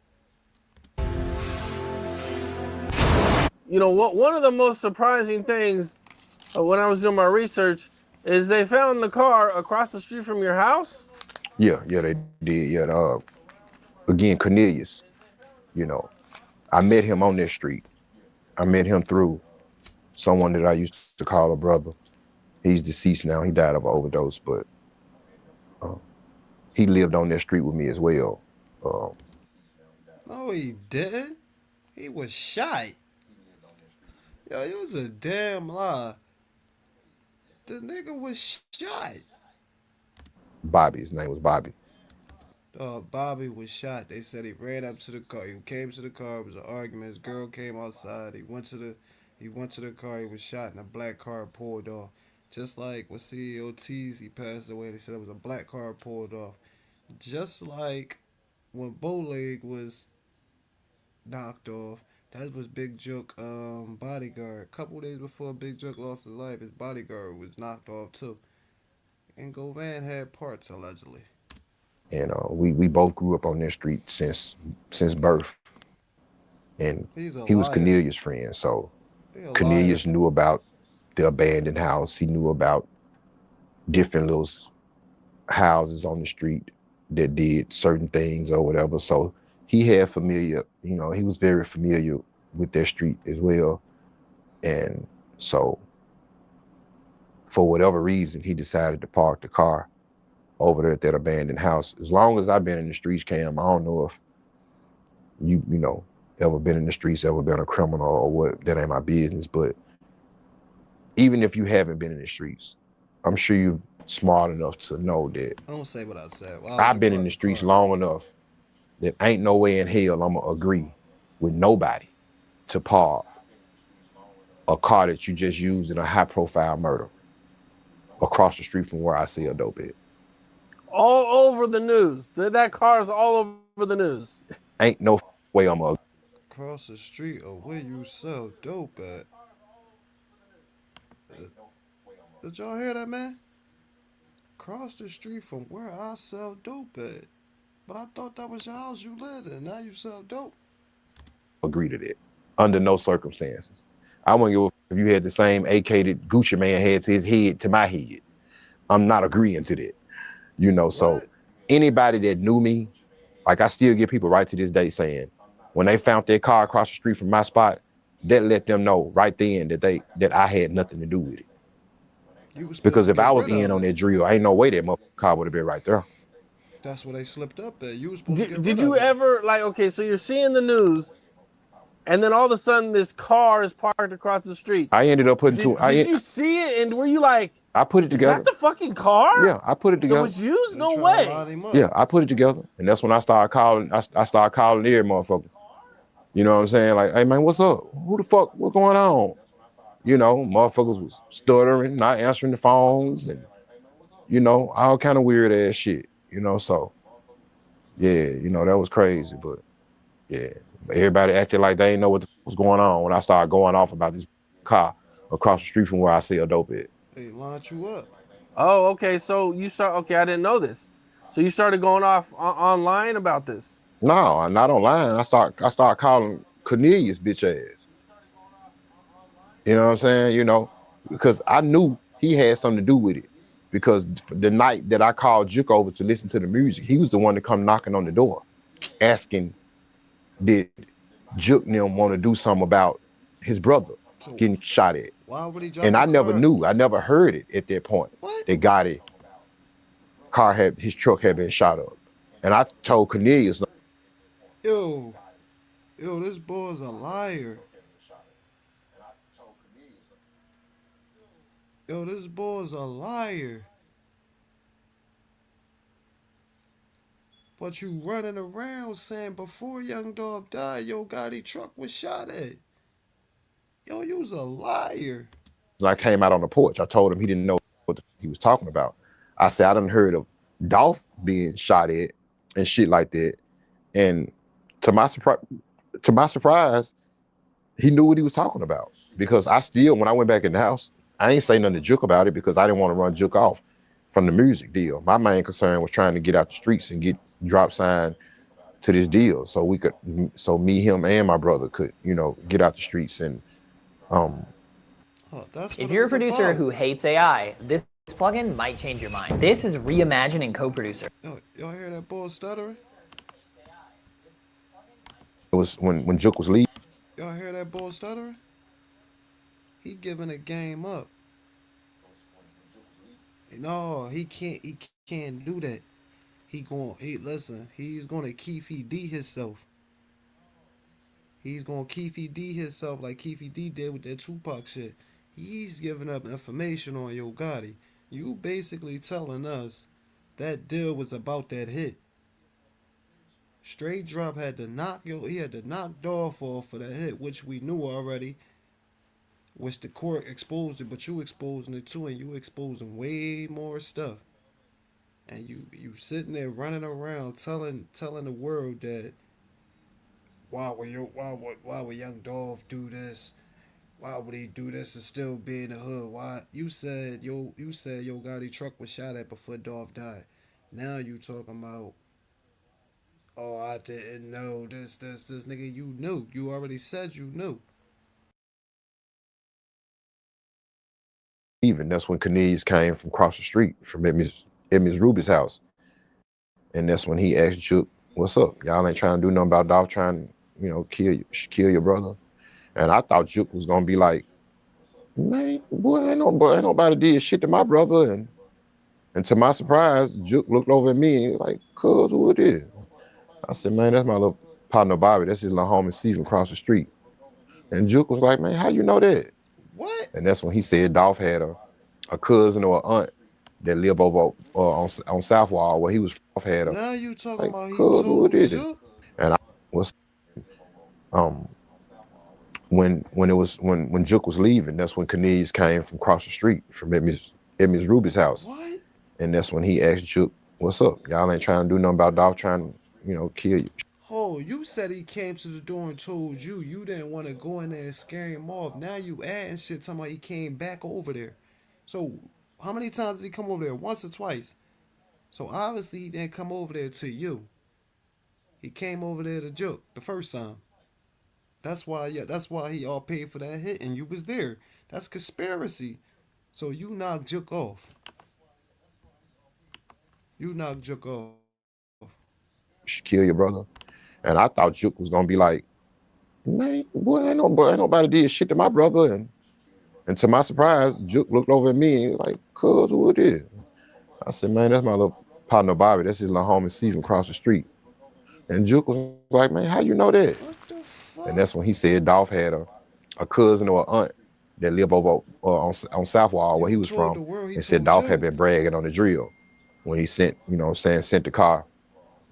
Speaker 9: You know what? One of the most surprising things when I was doing my research is they found the car across the street from your house.
Speaker 5: Yeah, they did. Yeah, again, Cornelius. You know, I met him on this street. I met him through someone that I used to call a brother. He's deceased now. He died of an overdose, but he lived on that street with me as well.
Speaker 1: No, he didn't. He was shot. Yo, it was a damn lie. The nigga was shot.
Speaker 5: Bobby, his name was Bobby.
Speaker 1: Bobby was shot. They said he ran up to the car. He came to the car. It was an argument. His girl came outside. He went to the car. He was shot, and a black car pulled off. Just like with CEO T's, he passed away. They said it was a black car pulled off. Just like when Bowleg was knocked off, that was Big Joke bodyguard. A couple days before Big Joke lost his life, his bodyguard was knocked off too. And Govan had parts allegedly.
Speaker 5: And we both grew up on that street since birth. And he was Cornelius' friend, so Cornelius knew about the abandoned house. He knew about different little houses on the street that did certain things or whatever. So he had familiar, he was very familiar with that street as well. And so for whatever reason, he decided to park the car over there at that abandoned house. As long as I've been in the streets, Cam, I don't know if you ever been in the streets, ever been a criminal or what, that ain't my business. But even if you haven't been in the streets, I'm sure you're smart enough to know that.
Speaker 1: I don't say what I said.
Speaker 5: I've been in the streets long enough that ain't no way in hell I'm gonna agree with nobody to park a car that you just used in a high profile murder across the street from where I sell dope at.
Speaker 9: All over the news. That car's all over the news.
Speaker 5: Ain't no way I'm gonna
Speaker 1: across the street or where you sell dope at. Did y'all hear that, man? Across the street from where I sell dope at. But I thought that was your house you lived in. Now you sell dope.
Speaker 5: Agree to that. Under no circumstances. I wouldn't give a if you had the same AK that Gucci Man had to his head to my head. I'm not agreeing to that. So anybody that knew me, like I still get people right to this day saying, when they found their car across the street from my spot, that let them know right then that I had nothing to do with it. Because if I was in on that drill, ain't no way that motherfucking car would have been right there.
Speaker 1: That's where they slipped up at. You was supposed to get
Speaker 9: Did you ever, okay, so you're seeing the news, and then all of a sudden this car is parked across the street.
Speaker 5: I ended up putting
Speaker 9: Did you see it, and were you like,
Speaker 5: I put it together.
Speaker 9: Is that the fucking car?
Speaker 5: Yeah, I put it together.
Speaker 9: That was used? No way.
Speaker 5: Yeah, I put it together, and that's when I started calling. I started calling every motherfucker. You know what I'm saying? Like, hey man, what's up? Who the fuck? What's going on? Motherfuckers was stuttering, not answering the phones, and all kind of weird ass shit. So yeah, that was crazy, but yeah, everybody acted like they didn't know what was going on when I started going off about this car across the street from where I sell dope at.
Speaker 1: They lined you up.
Speaker 9: Oh, okay. So you start. Okay, I didn't know this. So you started going off online about this?
Speaker 5: No, not online. I start calling Cornelius bitch ass. You know what I'm saying? Because I knew he had something to do with it. Because the night that I called Juke over to listen to the music, he was the one to come knocking on the door, asking, did Juke and them want to do something about his brother? getting shot at.
Speaker 1: Why would he drive
Speaker 5: And
Speaker 1: the
Speaker 5: I never
Speaker 1: car?
Speaker 5: knew. I never heard it at that point.
Speaker 1: What?
Speaker 5: That his truck had been shot up. And I told Cornelius,
Speaker 1: Yo, this boy's a liar. Yo, this boy's a liar. But you running around saying before Young Dog died, Yo Gotti truck was shot at. Yo, you's a liar.
Speaker 5: I came out on the porch. I told him he didn't know what he was talking about. I said, I done heard of Dolph being shot at and shit like that. And to my surprise, he knew what he was talking about. Because when I went back in the house, I ain't say nothing to Juke about it because I didn't want to run Juke off from the music deal. My main concern was trying to get out the streets and get drop signed to this deal so me, him, and my brother could, get out the streets and
Speaker 12: if you're a producer who hates AI, this plugin might change your mind. This is reimagining co-producer.
Speaker 1: Y'all hear that boy stuttering?
Speaker 5: It was when Juke was leaving.
Speaker 1: Y'all hear that boy stuttering? He giving a game up. No, he can't do that. He's gonna Keefy D himself. He's gonna Keefy D himself like Keefy D did with that Tupac shit. He's giving up information on Yo Gotti. You basically telling us that deal was about that hit. Straight Drop had to knock Dolph off for that hit, which we knew already. Which the court exposed it, but you exposing it too, and you exposing way more stuff. And you sitting there running around telling the world that why would Young Dolph do this? Why would he do this and still be in the hood? Why you said Yo Gotti truck was shot at before Dolph died. Now you talking about, oh, I didn't know this nigga. You knew. You already said you knew.
Speaker 5: Even that's when Cornelius came from across the street from Ms. Ruby's house. And that's when he asked Juke, what's up? Y'all ain't trying to do nothing about Dolph trying to, kill your brother. And I thought Juke was gonna be like, man, boy, ain't nobody did shit to my brother. And to my surprise, Juke looked over at me and like, cuz, who it is? I said, man, that's my little partner Bobby. That's his little homie Steven across the street. And Juke was like, man, how you know that?
Speaker 1: What?
Speaker 5: And that's when he said Dolph had a cousin or an aunt that lived over on South Wall where he was had a.
Speaker 1: Now you talking about he
Speaker 5: told
Speaker 1: told
Speaker 5: Juke? And I was when Juke was leaving, that's when Cornelius came from across the street from Ms. Ruby's house.
Speaker 1: What?
Speaker 5: And that's when he asked Juke, what's up? Y'all ain't trying to do nothing about Dolph trying to, kill you.
Speaker 1: Oh, you said he came to the door and told you didn't want to go in there and scare him off. Now you adding shit talking about he came back over there. So how many times did he come over there? Once or twice? So obviously he didn't come over there to you. He came over there to Juke the first time. That's why he all paid for that hit and you was there. That's conspiracy. So you knocked Juke off.
Speaker 5: Kill your brother. And I thought Juke was gonna be like, man, boy, ain't nobody did shit to my brother. And to my surprise, Juke looked over at me and like, cuz, who it is? I said, man, that's my little partner Bobby. That's his little homie Steven across the street. And Juke was like, man, how you know that?
Speaker 1: What the fuck?
Speaker 5: And that's when he said Dolph had a cousin or an aunt that lived over on South Wall where he was from. And said Dolph had been bragging on the drill when he sent the car.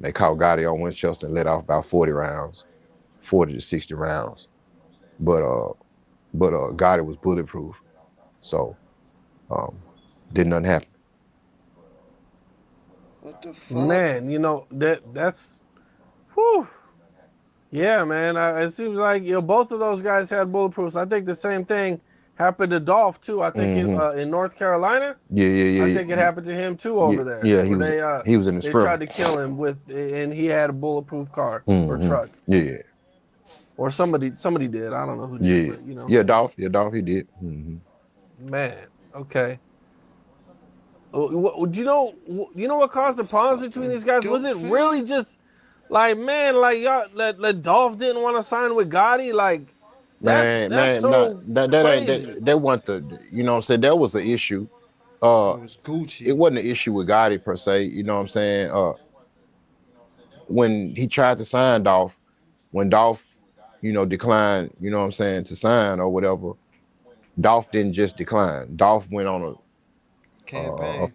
Speaker 5: They caught Gotti on Winchester and let off about 40 to 60 rounds. But Gotti was bulletproof. So didn't nothing happen.
Speaker 1: What the fuck?
Speaker 9: Man, that's whew. Yeah, man. It seems like both of those guys had bulletproofs. I think the same thing happened to Dolph too. I think in North Carolina.
Speaker 5: Yeah.
Speaker 9: I think it happened to him too over there.
Speaker 5: Yeah, he was in the
Speaker 9: They
Speaker 5: scrum.
Speaker 9: tried to kill him and he had a bulletproof car or truck.
Speaker 5: Yeah.
Speaker 9: Or somebody did. I don't know who did.
Speaker 5: Yeah.
Speaker 9: But,
Speaker 5: Yeah, Dolph he did. Mm-hmm.
Speaker 9: Man, okay. Do you know what caused the problems between these guys? Was it really just like, man, like y'all, that Dolph didn't want to sign with Gotti? Like, That's so
Speaker 5: that ain't
Speaker 9: crazy.
Speaker 5: that wasn't the, you know what I'm saying, that was the issue.
Speaker 1: It was Gucci.
Speaker 5: It wasn't an issue with Gotti per se, you know what I'm saying. When he tried to sign Dolph, when Dolph, you know, declined, you know what I'm saying, to sign or whatever, Dolph didn't just decline. Dolph went on
Speaker 1: campaign.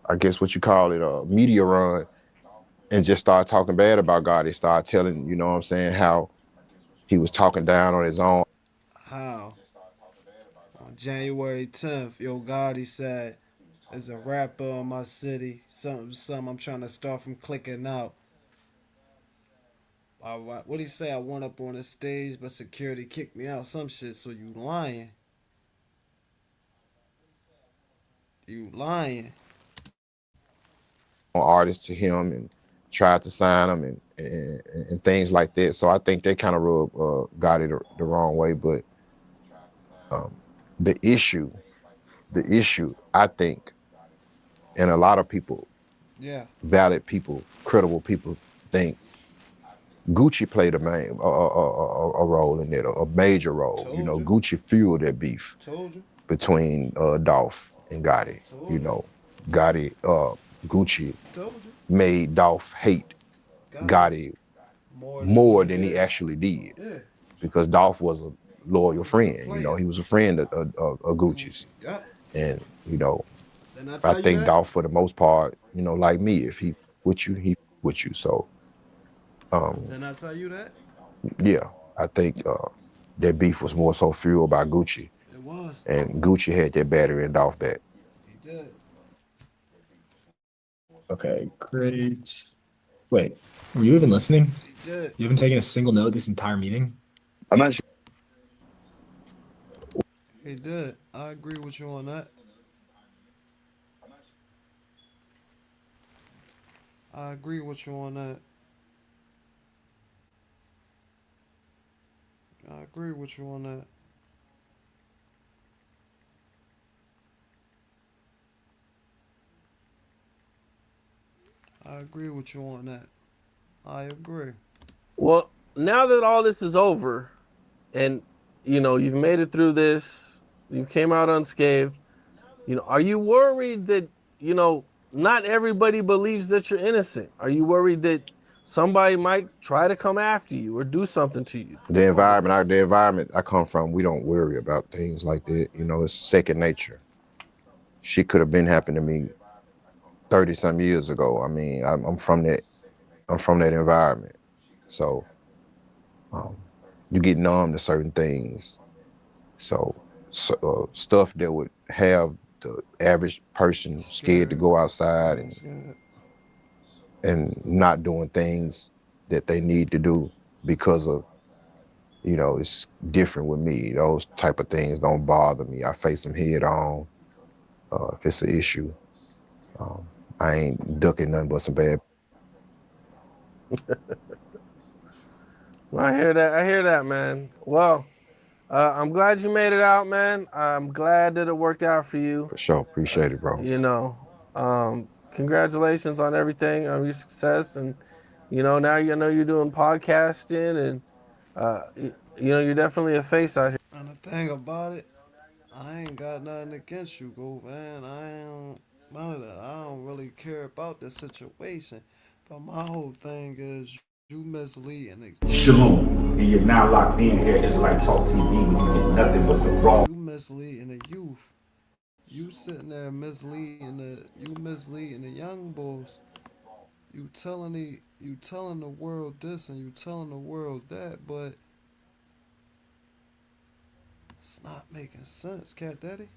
Speaker 5: I guess what you call it, a media run, and just started talking bad about Gotti. Started telling, you know what I'm saying, how he was talking down on his own.
Speaker 1: How? On January 10th, Yo Gotti said, "There's a rapper in my city, something I'm trying to start from clicking out." What he say? I went up on the stage, but security kicked me out. Some shit. So you lying? You lying?
Speaker 5: Artists to him and tried to sign him and things like that. So I think they kind of rubbed Gotti the wrong way. But the issue, I think, and a lot of people, valid people, credible people, think Gucci played a role in it, a major role. You know, Gucci fueled that beef between Dolph and Gotti. You know, Gucci made Dolph hate Gotti more than he actually did, because Dolph was a loyal friend. You know, he was a friend of Gucci's, and you know, I think Dolph, for the most part, you know, like me, if he with you, he with you. So,
Speaker 1: Didn't I tell you that?
Speaker 5: yeah, I think that beef was more so fueled by Gucci.
Speaker 1: It was.
Speaker 5: And Gucci had that battery in Dolph back.
Speaker 1: He did.
Speaker 13: Okay, great. Wait, were you even listening?
Speaker 1: He did.
Speaker 13: You haven't taken a single note this entire meeting?
Speaker 5: I'm not sure.
Speaker 1: He did. I agree with you on that. I agree with you on that. I agree with you on that. I agree with you on that. I agree.
Speaker 9: Well, now that all this is over, and you know you've made it through this, you came out unscathed. You know, are you worried that, you know, not everybody believes that you're innocent? Are you worried that somebody might try to come after you or do something to you?
Speaker 5: The environment I come from, we don't worry about things like that. You know, it's second nature. Shit could have been happening to me 30-some years ago. I mean, I'm from that environment. So you get numb to certain things. So stuff that would have the average person scared to go outside and not doing things that they need to do because of, you know, it's different with me. Those type of things don't bother me. I face them head on. If it's an issue, I ain't ducking nothing but some bad.
Speaker 9: Well, I hear that, man. Well, I'm glad you made it out, man. I'm glad that it worked out for you.
Speaker 5: For sure, appreciate it, bro.
Speaker 9: You know, congratulations on everything, on your success, and you know, now you know you're doing podcasting, and you know, you're definitely a face out here.
Speaker 1: And the thing about it, I ain't got nothing against you, Govan. None of that. I don't really care about the situation. But my whole thing is you misleading.
Speaker 4: Shalom, and you're now locked in here. It's like Talk TV when you get nothing but the raw.
Speaker 1: You misleading the youth. You sitting there misleading the young boys. You telling the world this and you telling the world that, but it's not making sense, Cat Daddy.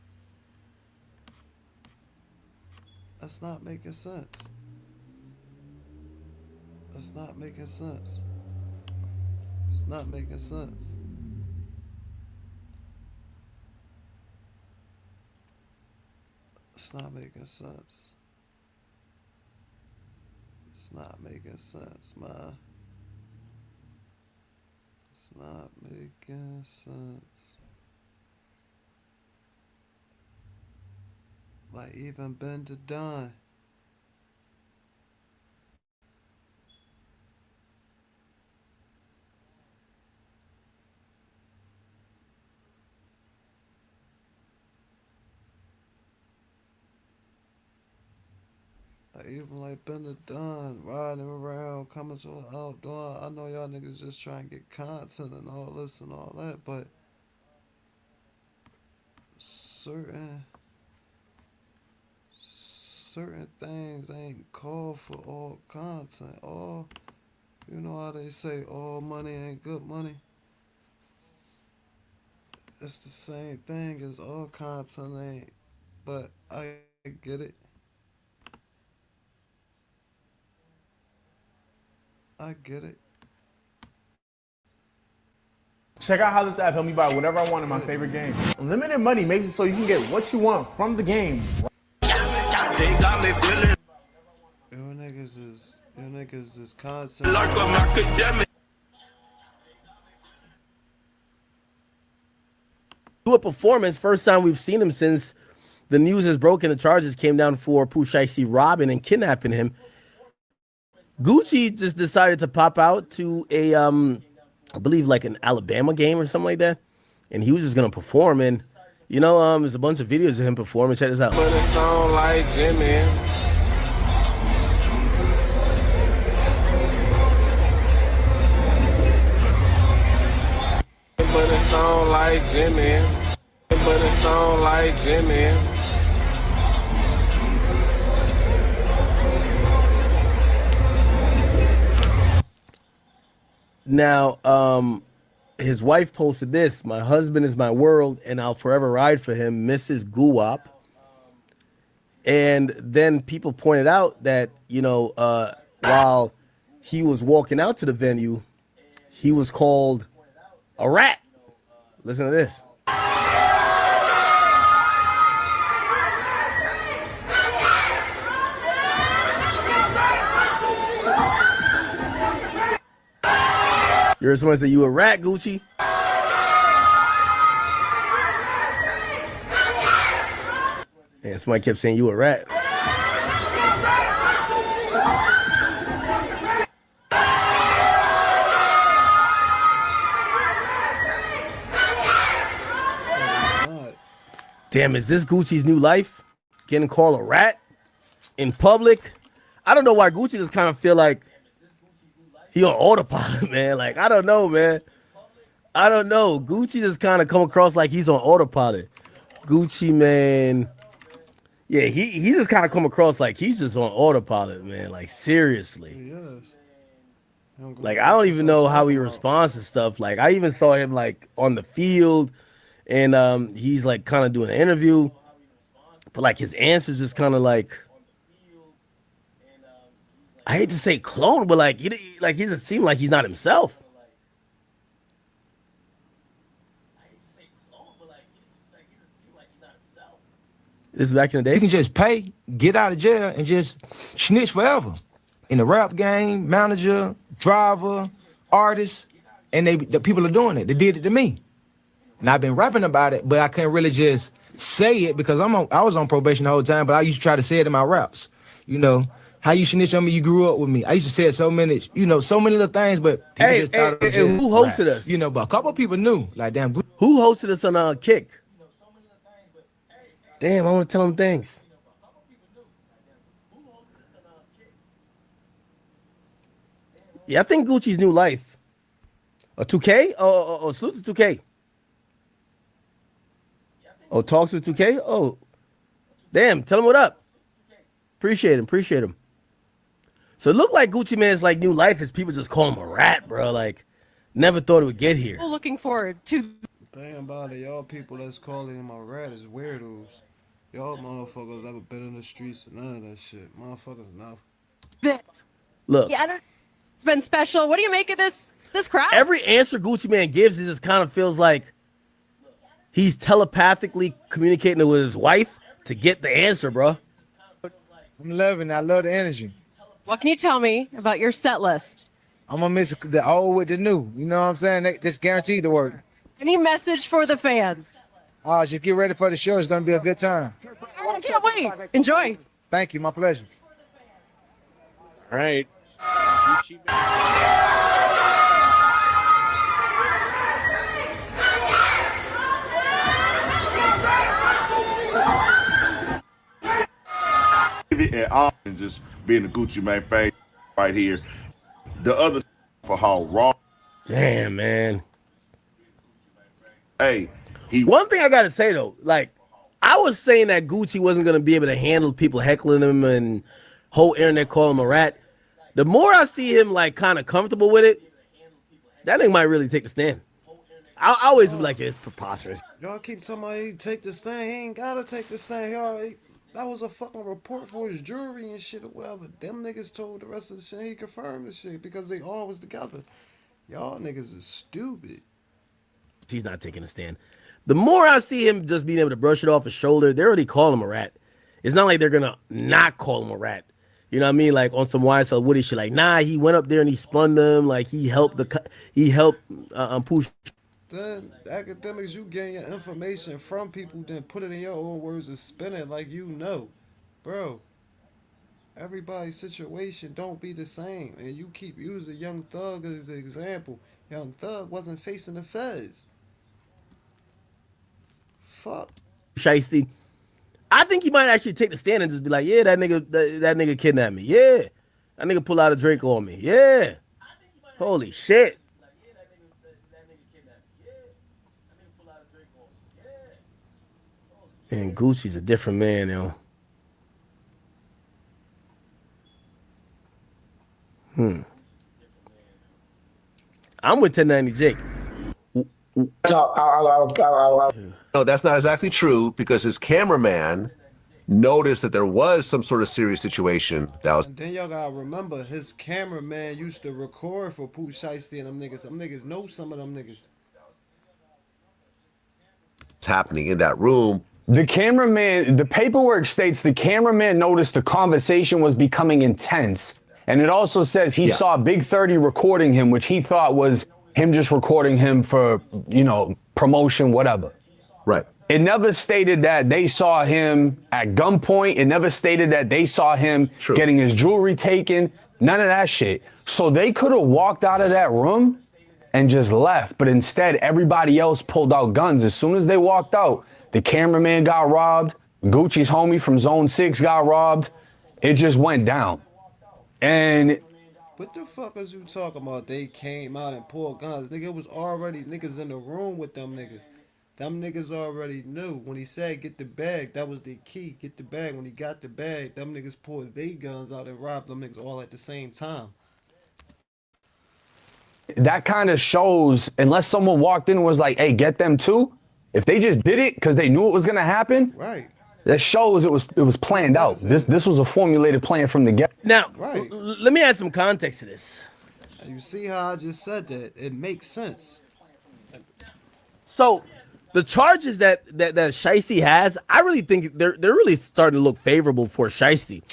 Speaker 1: That's not making sense. That's not making sense. It's not making sense. It's not making sense. It's not making sense, man. It's not making sense. Like even Ben to Don. Even like Bender Dunn, riding around, coming to an outdoor. I know y'all niggas just trying to get content and all this and all that, but certain things ain't called for all content. All, you know how they say all money ain't good money? It's the same thing as all content ain't, but I get it. I get it.
Speaker 14: Check out how this app helped me buy whatever I want in my favorite game. Unlimited money makes it so you can get what you want from the game.
Speaker 1: You niggas is content.
Speaker 3: Do a performance. First time we've seen him since the news has broken. The charges came down for Pooh Shiesty robbing and kidnapping him. Gucci just decided to pop out to a, I believe like an Alabama game or something like that, and he was just gonna perform. And you know, there's a bunch of videos of him performing. Check this out.
Speaker 9: But it's not like Jimmy. But it's not like Jimmy. But it's not like Jimmy.
Speaker 3: Now, his wife posted this: "My husband is my world, and I'll forever ride for him, Mrs. Guwap." And then people pointed out that, you know, while he was walking out to the venue, he was called a rat. Listen to this. You heard someone say you a rat, Gucci? And somebody kept saying you a rat. Damn, is this Gucci's new life? Getting called a rat in public? I don't know why Gucci just kind of feel like he on autopilot, man. Like, I don't know, man. I don't know. Gucci just kind of come across like he's on autopilot. Gucci, man. Yeah, he just kind of come across like he's just on autopilot, man. Like, seriously. Like, I don't even know how he responds to stuff. Like, I even saw him, like, on the field, and he's, like, kind of doing an interview. But, like, his answers just kind of, like, I hate to say clone, but like he just seemed like he's not himself. This is back in the day.
Speaker 15: You can just pay, get out of jail, and just snitch forever. In the rap game, manager, driver, artist, and the people are doing it. They did it to me, and I've been rapping about it, but I couldn't really just say it because I was on probation the whole time. But I used to try to say it in my raps, you know. How you snitch on me? You grew up with me. I used to say it so many, you know, so many little things, but people just thought it was
Speaker 3: who hosted us?
Speaker 15: You know, but a couple of people knew. Like, damn,
Speaker 3: who hosted us on Kick? Damn, I want to tell them things. Yeah, I think Gucci's new life. A 2K? Oh, salute to 2K. Oh, talks with 2K? Oh, damn, tell him what up. Appreciate him. So it looked like Gucci Mane's like new life is people just call him a rat, bro. Like, never thought it would get here.
Speaker 16: Looking forward to.
Speaker 1: Thing about it, y'all people that's calling him a rat is weirdos. Y'all motherfuckers never been in the streets and none of that shit. Motherfuckers know.
Speaker 3: Look.
Speaker 16: Yeah, it's been special. What do you make of this crowd?
Speaker 3: Every answer Gucci Mane gives, it just kind of feels like he's telepathically communicating with his wife to get the answer, bro.
Speaker 15: I'm loving it. I love the energy.
Speaker 16: What can you tell me about your set list?
Speaker 15: I'm gonna mix the old with the new. You know what I'm saying? This guaranteed to work.
Speaker 16: Any message for the fans?
Speaker 15: Oh, just get ready for the show. It's gonna be a good time.
Speaker 16: I can't wait. Enjoy.
Speaker 15: Thank you. My pleasure.
Speaker 9: All right.
Speaker 17: that off and just being the Gucci Mane face right here. The other for how raw.
Speaker 3: Damn, man.
Speaker 17: Hey,
Speaker 3: one thing I gotta say though, like I was saying that Gucci wasn't gonna be able to handle people heckling him and whole internet calling him a rat. The more I see him like kind of comfortable with it, that nigga might really take the stand. I always be like, it's preposterous.
Speaker 1: Y'all keep talking about he take the stand. He ain't gotta take the stand. That was a fucking report for his jury and shit or whatever. Them niggas told the rest of the shit. He confirmed the shit because they all was together. Y'all niggas is stupid.
Speaker 3: He's not taking a stand. The more I see him just being able to brush it off his shoulder, they already call him a rat. It's not like they're gonna not call him a rat. You know what I mean? Like on some YSL Woody shit. Like, nah, he went up there and he spun them. Like he helped Pooch.
Speaker 1: Then academics, you getting your information from people, then put it in your own words and spin it like you know, bro. Everybody's situation don't be the same, and you keep using Young Thug as an example. Young Thug wasn't facing the feds. Fuck.
Speaker 3: Shiesty. I think he might actually take the stand and just be like, yeah, that nigga kidnapped me. Yeah. That nigga pull out a drink on me. Yeah. Holy shit. And Gucci's a different man, yo. I'm with 1090 Jake.
Speaker 18: No, that's not exactly true because his cameraman noticed that there was some sort of serious situation that was.
Speaker 1: And then y'all gotta remember, his cameraman used to record for Pooh Shiesty and them niggas. Them niggas know some of them niggas.
Speaker 18: Happening in that room.
Speaker 19: The cameraman, the paperwork states the cameraman noticed the conversation was becoming intense. And it also says he saw Big 30 recording him, which he thought was him just recording him for, you know, promotion, whatever.
Speaker 18: Right.
Speaker 19: It never stated that they saw him at gunpoint. It never stated that they saw him getting his jewelry taken. None of that shit. So they could have walked out of that room and just left. But instead, everybody else pulled out guns. As soon as they walked out, the cameraman got robbed. Gucci's homie from Zone 6 got robbed. It just went down. And
Speaker 1: what the fuck is you talking about? They came out and pulled guns. Nigga, it was already niggas in the room with them niggas. Them niggas already knew. When he said get the bag, that was the key. Get the bag. When he got the bag, them niggas pulled their guns out and robbed them niggas all at the same time.
Speaker 19: that kind of shows, unless someone walked in and was like, hey, get them too. If they just did it because they knew it was going to happen,
Speaker 1: right?
Speaker 19: That shows it was planned out. This was a formulated plan from the get.
Speaker 3: Now, let me add some context to this.
Speaker 1: You see how I just said that? It makes sense.
Speaker 3: So, the charges that Shiesty has, I really think they're really starting to look favorable for Shiesty,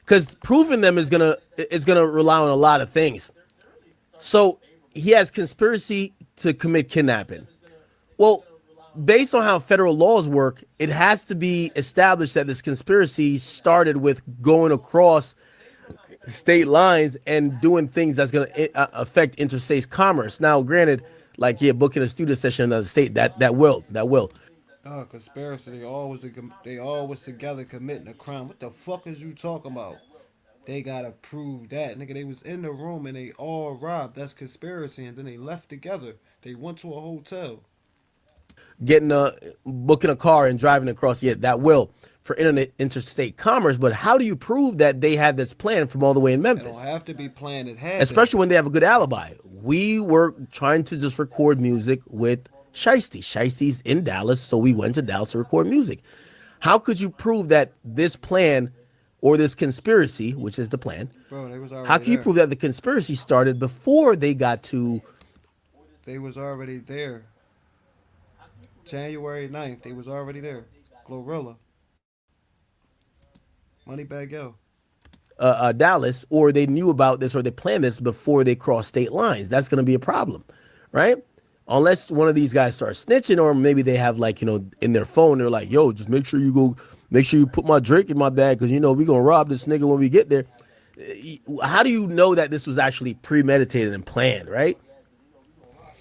Speaker 3: because proving them is gonna rely on a lot of things. So he has conspiracy to commit kidnapping. Well, based on how federal laws work, it has to be established that this conspiracy started with going across state lines and doing things that's going to affect interstate commerce. Now, granted, like booking a student session in another state, that will.
Speaker 1: Conspiracy. They always together committing a crime. What the fuck is you talking about? They gotta prove that, nigga. They was in the room and they all robbed. That's conspiracy, and then they left together. They went to a hotel.
Speaker 3: Booking a car and driving across, that will for interstate commerce. But how do you prove that they had this plan from all the way in Memphis?
Speaker 1: It don't have to be planned. It had,
Speaker 3: especially when they have a good alibi. We were trying to just record music with Shiesty. Shiesty's in Dallas, so we went to Dallas to record music. How could you prove that this plan or this conspiracy, which is the plan,
Speaker 1: bro, they was already
Speaker 3: how can you prove that the conspiracy started before they got to?
Speaker 1: They was already there. January 9th, they was already there. Glorilla. Moneybag Yo.
Speaker 3: Dallas, or they knew about this or they planned this before they crossed state lines. That's going to be a problem, right? Unless one of these guys starts snitching, or maybe they have in their phone, they're like, yo, just make sure you put my drink in my bag because, we're going to rob this nigga when we get there. How do you know that this was actually premeditated and planned, right?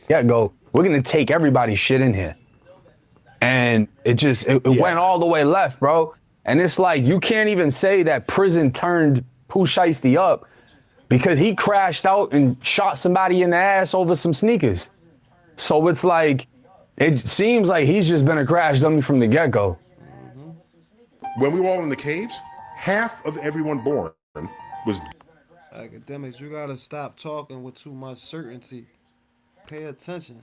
Speaker 19: We're going to take everybody's shit in here. And it went all the way left, bro. And it's like, you can't even say that prison turned Pooh Shiesty up because he crashed out and shot somebody in the ass over some sneakers. So it's like, it seems like he's just been a crash dummy from the get-go.
Speaker 17: When we were all in the caves, half of everyone born was...
Speaker 1: Academics, you gotta stop talking with too much certainty. Pay attention.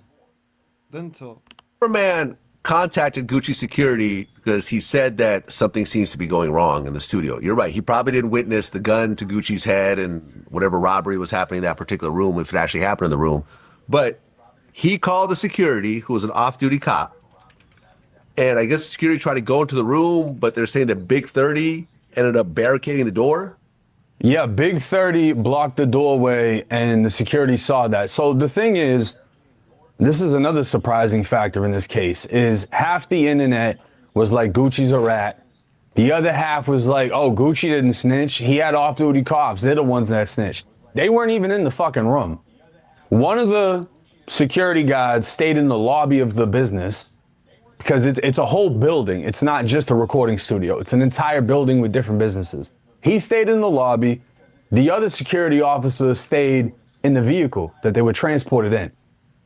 Speaker 1: Then talk.
Speaker 18: Cameraman contacted Gucci security because he said that something seems to be going wrong in the studio. You're right. He probably didn't witness the gun to Gucci's head and whatever robbery was happening in that particular room, if it actually happened in the room. But he called the security, who was an off-duty cop. And I guess security tried to go into the room, but they're saying that Big 30 ended up barricading the door.
Speaker 19: Yeah, Big 30 blocked the doorway and the security saw that. So the thing is, this is another surprising factor in this case, is half the internet was like, Gucci's a rat. The other half was like, oh, Gucci didn't snitch. He had off-duty cops. They're the ones that snitched. They weren't even in the fucking room. One of the security guards stayed in the lobby of the business because it's a whole building. It's not just a recording studio. It's an entire building with different businesses. He stayed in the lobby. The other security officer stayed in the vehicle that they were transported in.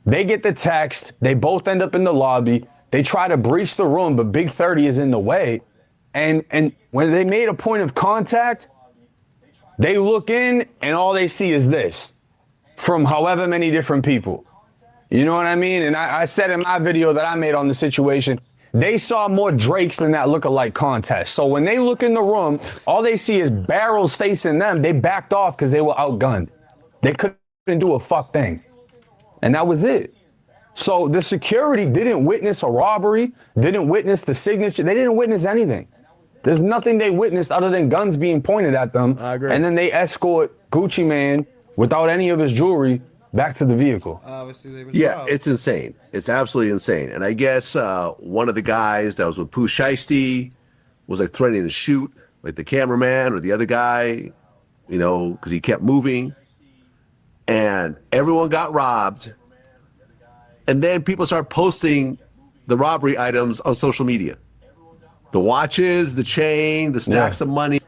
Speaker 19: They get the text. They both end up in the lobby. They try to breach the room, but Big 30 is in the way. And when they made a point of contact, they look in and all they see is this from however many different people. You know what I mean? And I said in my video that I made on the situation, they saw more Drakes than that lookalike contest. So when they look in the room, all they see is barrels facing them. They backed off because they were outgunned. They couldn't do a fuck thing. And that was it. So the security didn't witness a robbery, didn't witness the signature. They didn't witness anything. There's nothing they witnessed other than guns being pointed at them. I agree. And then they escort Gucci Man without any of his jewelry back to the vehicle.
Speaker 18: Yeah, it's insane. It's absolutely insane. And I guess one of the guys that was with Pooh Shiesty was like threatening to shoot like the cameraman or the other guy, you know, because he kept moving. And everyone got robbed. And then people start posting the robbery items on social media. The watches, the chain, the stacks of money.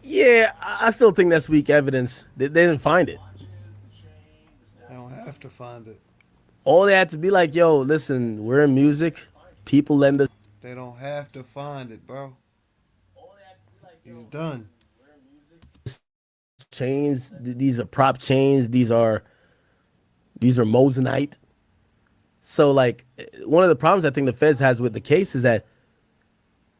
Speaker 3: Yeah, I still think that's weak evidence. They didn't find it.
Speaker 1: They don't have to find it.
Speaker 3: All they had to be like, yo, listen, we're in music. People lend us.
Speaker 1: They don't have to find it, bro. He's done.
Speaker 3: Chains, these are prop chains. These are Mosinite. So like, one of the problems I think the feds has with the case is that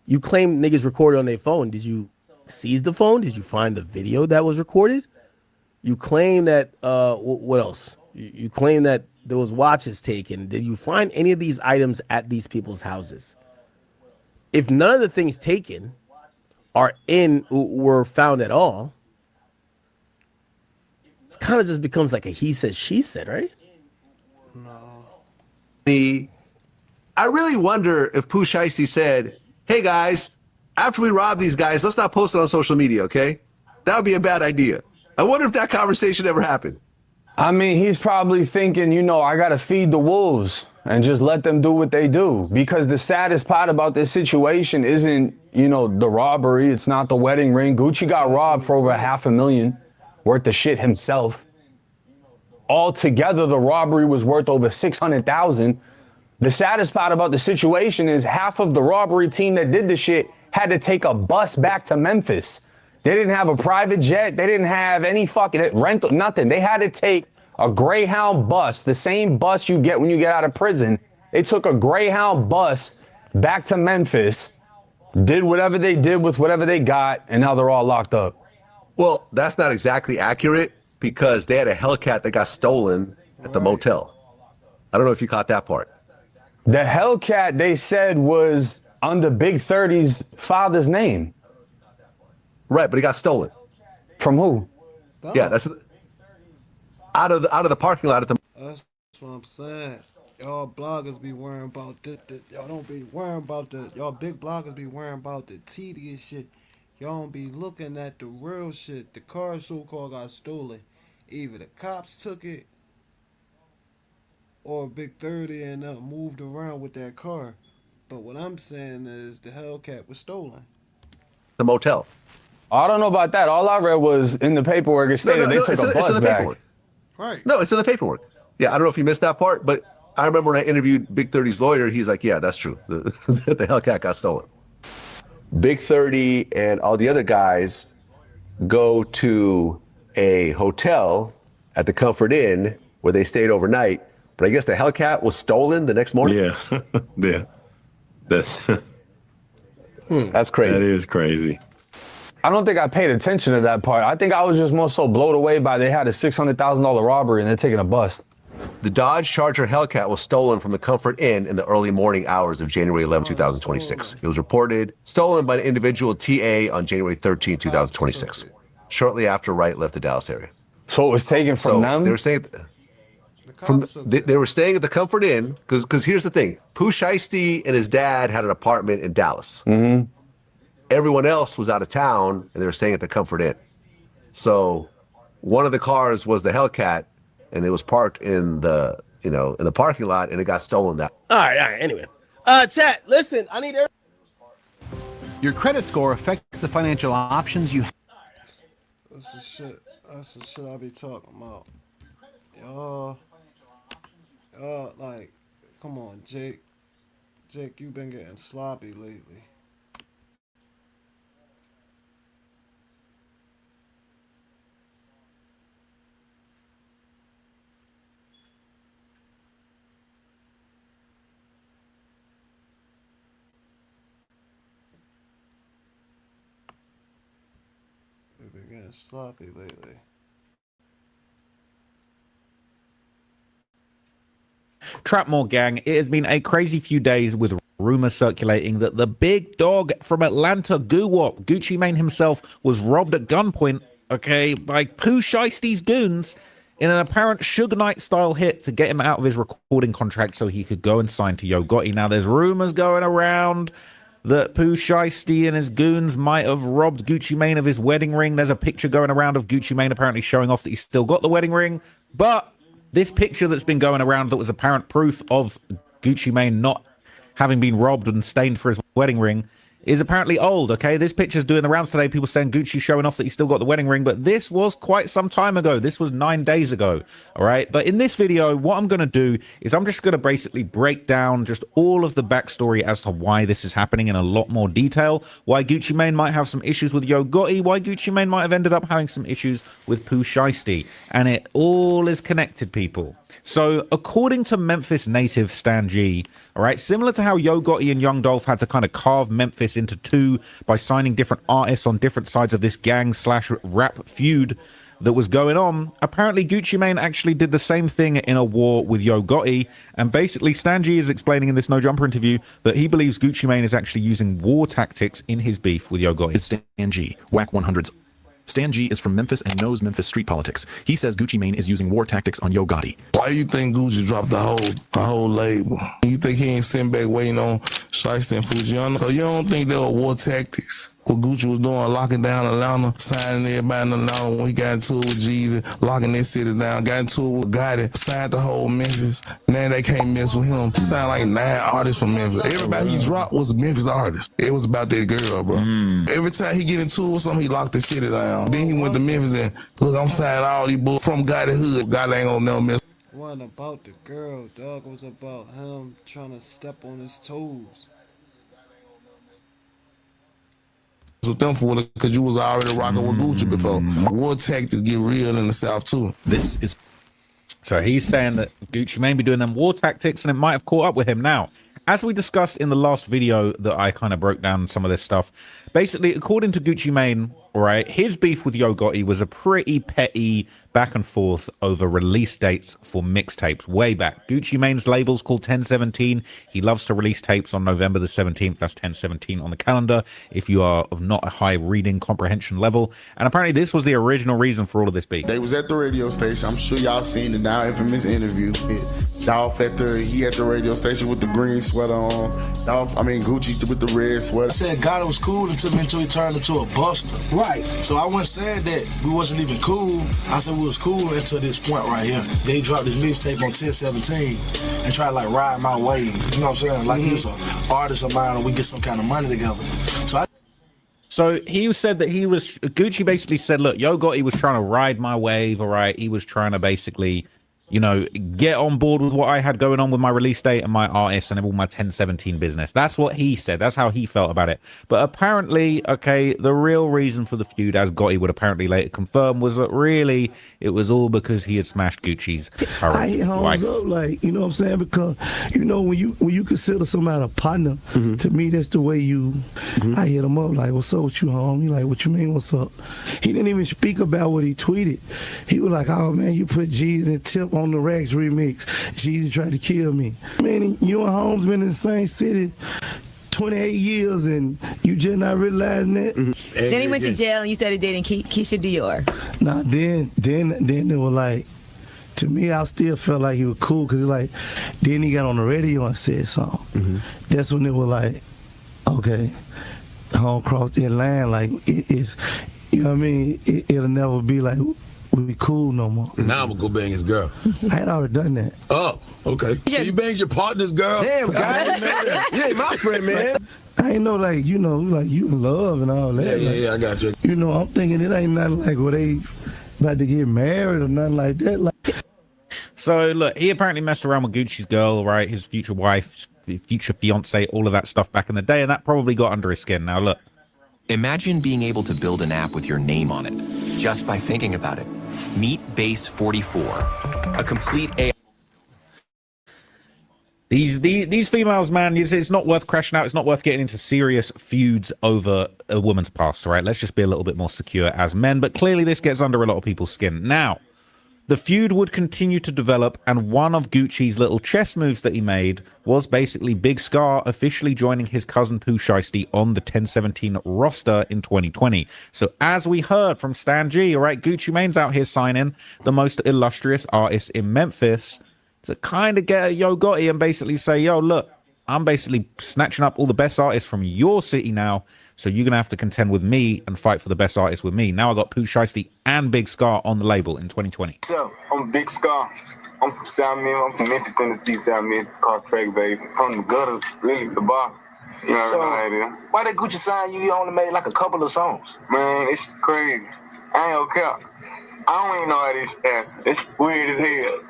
Speaker 3: you claim niggas recorded on their phone. Did you seize the phone? Did you find the video that was recorded? You claim that, what else? You claim that there was watches taken. Did you find any of these items at these people's houses? If none of the things taken were found at all, it kind of just becomes like a he said, she said, right?
Speaker 18: I really wonder if Pooh Shiesty said, hey guys, after we rob these guys, let's not post it on social media, okay? That would be a bad idea. I wonder if that conversation ever happened.
Speaker 19: I mean, he's probably thinking, you know, I got to feed the wolves and just let them do what they do. Because the saddest part about this situation isn't, you know, the robbery. It's not the wedding ring. Gucci got robbed for over $500,000 worth of shit himself. Altogether, the robbery was worth over $600,000. The saddest part about the situation is half of the robbery team that did the shit had to take a bus back to Memphis. They didn't have a private jet. They didn't have any fucking rental, nothing. They had to take a Greyhound bus, the same bus you get when you get out of prison. They took a Greyhound bus back to Memphis, did whatever they did with whatever they got, and now they're all locked up.
Speaker 18: Well, that's not exactly accurate because they had a Hellcat that got stolen at the motel. I don't know if you caught that part.
Speaker 19: The Hellcat, they said, was under Big 30's father's name.
Speaker 18: Right, but it got stolen.
Speaker 19: From who?
Speaker 18: Yeah, that's out of the parking lot at the.
Speaker 1: That's what I'm saying. Y'all bloggers be worrying about this. Y'all don't be worrying about the. Y'all big bloggers be worrying about the tedious shit. Y'all don't be looking at the real shit. The car so-called got stolen. Either the cops took it, or Big 30 and moved around with that car. But what I'm saying is the Hellcat was stolen.
Speaker 18: the motel.
Speaker 19: I don't know about that. All I read was in the paperwork, it stated they took a bus back.
Speaker 18: Right. No, it's in the paperwork. Yeah, I don't know if you missed that part, but I remember when I interviewed Big 30's lawyer, he's like, yeah, that's true. The Hellcat got stolen. Big 30 and all the other guys go to a hotel at the Comfort Inn where they stayed overnight, but I guess the Hellcat was stolen the next morning?
Speaker 20: Yeah, yeah. That's
Speaker 18: crazy.
Speaker 20: That is crazy.
Speaker 19: I don't think I paid attention to that part. I think I was just more so blown away by they had a $600,000 robbery and they're taking a bus.
Speaker 18: The Dodge Charger Hellcat was stolen from the Comfort Inn in the early morning hours of January 11, 2026. It was reported stolen by an individual TA on January 13, 2026, shortly after Wright left the Dallas area.
Speaker 19: So it was taken from them?
Speaker 18: They were staying they were staying at the Comfort Inn because here's the thing. Pooh Shiesty and his dad had an apartment in Dallas.
Speaker 19: Mm-hmm.
Speaker 18: Everyone else was out of town and they were staying at the Comfort Inn. So one of the cars was the Hellcat and it was parked in the parking lot and it got stolen that.
Speaker 3: All right. Anyway, chat, listen, I need
Speaker 21: your credit score affects the financial options you have.
Speaker 1: That's the shit I be talking about. Y'all, like, come on, Jake. Jake, you been getting sloppy lately. You've been getting sloppy lately.
Speaker 22: Trapmore gang, it has been a crazy few days with rumors circulating that the big dog from Atlanta, Guwop, Gucci Mane himself, was robbed at gunpoint, by Pooh Shiesty's goons in an apparent Suge Knight style hit to get him out of his recording contract so he could go and sign to Yo Gotti. Now there's rumors going around that Pooh Shiesty and his goons might have robbed Gucci Mane of his wedding ring. There's a picture going around of Gucci Mane apparently showing off that he's still got the wedding ring, but this picture that's been going around that was apparent proof of Gucci Mane not having been robbed and stained for his wedding ring is apparently old, This picture's doing the rounds today. People saying Gucci showing off that he's still got the wedding ring, but this was quite some time ago. This was 9 days ago, all right? But in this video, what I'm going to do is I'm just going to basically break down just all of the backstory as to why this is happening in a lot more detail, why Gucci Mane might have some issues with Yo Gotti, why Gucci Mane might have ended up having some issues with Pooh Shiesty, and it all is connected, people. So, according to Memphis native Stan G, all right, similar to how Yo Gotti and Young Dolph had to kind of carve Memphis into two by signing different artists on different sides of this gang/rap feud that was going on, apparently Gucci Mane actually did the same thing in a war with Yo Gotti, and basically Stan G is explaining in this No Jumper interview that he believes Gucci Mane is actually using war tactics in his beef with Yo Gotti.
Speaker 23: It's Stan G, Whack 100s. Stan G is from Memphis and knows Memphis street politics. He says Gucci Mane is using war tactics on Yo Gotti.
Speaker 24: Why you think Gucci dropped the whole label? You think he ain't sitting back waiting on Shiesty and Fujiano? So you don't think there were war tactics? What Gucci was doing, locking down Atlanta, signing everybody in Atlanta when he got into it with Jeezy, locking that city down, got into it with Gotti, signed the whole Memphis. Now they can't mess with him. He signed like 9 artists from Memphis. Everybody he dropped was a Memphis artist. It was about that girl, bro. Every time he get into it with something, he locked the city down. Then he went to Memphis and, look, I'm signing all these bulls from Gotti hood. Gotti ain't gonna never mess.
Speaker 1: It wasn't about the girl, dog. It was about him trying to step on his toes.
Speaker 24: With them for it because you was already rocking with Gucci before. War tactics get real in the South too.
Speaker 22: This is so he's saying that Gucci Mane be doing them war tactics and it might have caught up with him. Now, as we discussed in the last video that I kind of broke down some of this stuff, basically according to Gucci Mane, right, his beef with Yo Gotti was a pretty petty back and forth over release dates for mixtapes way back. Gucci Mane's label's called 1017. He loves to release tapes on November the 17th. That's 1017 on the calendar if you are of not a high reading comprehension level. And apparently this was the original reason for all of this beef.
Speaker 17: They was at the radio station. I'm sure y'all seen the now infamous interview. Dolph he at the radio station with the green sweater on. Gucci with the red sweater.
Speaker 25: I said Gotti was cool until he turned into a buster. Right. So I wasn't saying that we wasn't even cool. I said we was cool until this point right here. They dropped this mixtape on 1017 and tried to like ride my wave. You know what I'm saying? Like he was an artist of mine and we get some kind of money together. So
Speaker 22: So he said that Gucci basically said, look, Yo Gotti was trying to ride my wave, all right? He was trying to basically, get on board with what I had going on with my release date and my artists and all my 1017 business. That's what he said. That's how he felt about it. But apparently, okay, the real reason for the feud, as Gotti would apparently later confirm, was that really it was all because he had smashed Gucci's current wife.
Speaker 24: Up, like, you know what I'm saying? Because, when you consider somebody a partner, to me, that's the way I hit him up, like, what's up with you, homie? Like, what you mean, what's up? He didn't even speak about what he tweeted. He was like, oh, man, you put G's and Tip on the Rex remix. Jeezy tried to kill me. Man, you and Holmes been in the same city 28 years and you just not realizing that.
Speaker 2: Then he went to jail and you started dating Keisha Dior.
Speaker 24: Nah, then it was like, to me, I still felt like he was cool because like, then he got on the radio and said something. That's when it was like, okay, home crossed that line. Like it's, you know what I mean? It'll never be like, we cool no more.
Speaker 6: Now I'm gonna go bang his girl.
Speaker 24: I had already done that.
Speaker 6: Oh, okay. So you banged your partner's girl?
Speaker 24: Damn, guys, man. You ain't my friend, man. I ain't know, like, you in love and all that.
Speaker 6: Yeah, I got you.
Speaker 24: I'm thinking it ain't nothing like where they about to get married or nothing like that. Like,
Speaker 22: so look, he apparently messed around with Gucci's girl, right? His future wife, future fiance, all of that stuff back in the day, and that probably got under his skin. Now look.
Speaker 7: Imagine being able to build an app with your name on it, just by thinking about it. Meet Base 44, a complete AI.
Speaker 22: These females, man, it's not worth crashing out. It's not worth getting into serious feuds over a woman's past, right? Let's just be a little bit more secure as men. But clearly this gets under a lot of people's skin. Now, the feud would continue to develop, and one of Gucci's little chess moves that he made was basically Big Scar officially joining his cousin Pooh Shiesty on the 1017 roster in 2020. So as we heard from Stan G, all right, Gucci Mane's out here signing the most illustrious artists in Memphis to kind of get at Yo Gotti and basically say, yo, look, I'm basically snatching up all the best artists from your city now, so you're going to have to contend with me and fight for the best artists with me. Now I got Pooh Shiesty and Big Scar on the label in 2020.
Speaker 8: So, I'm Big Scar. I'm from South Mill. I'm from Memphis, Tennessee, South Mill. Called Track, baby. From the gutter, really, the bar. You know what I mean?
Speaker 25: Why did Gucci sign you? You only made like a couple of songs.
Speaker 8: Man, it's crazy. I ain't gonna count. I don't even know how this happened. It's weird as hell.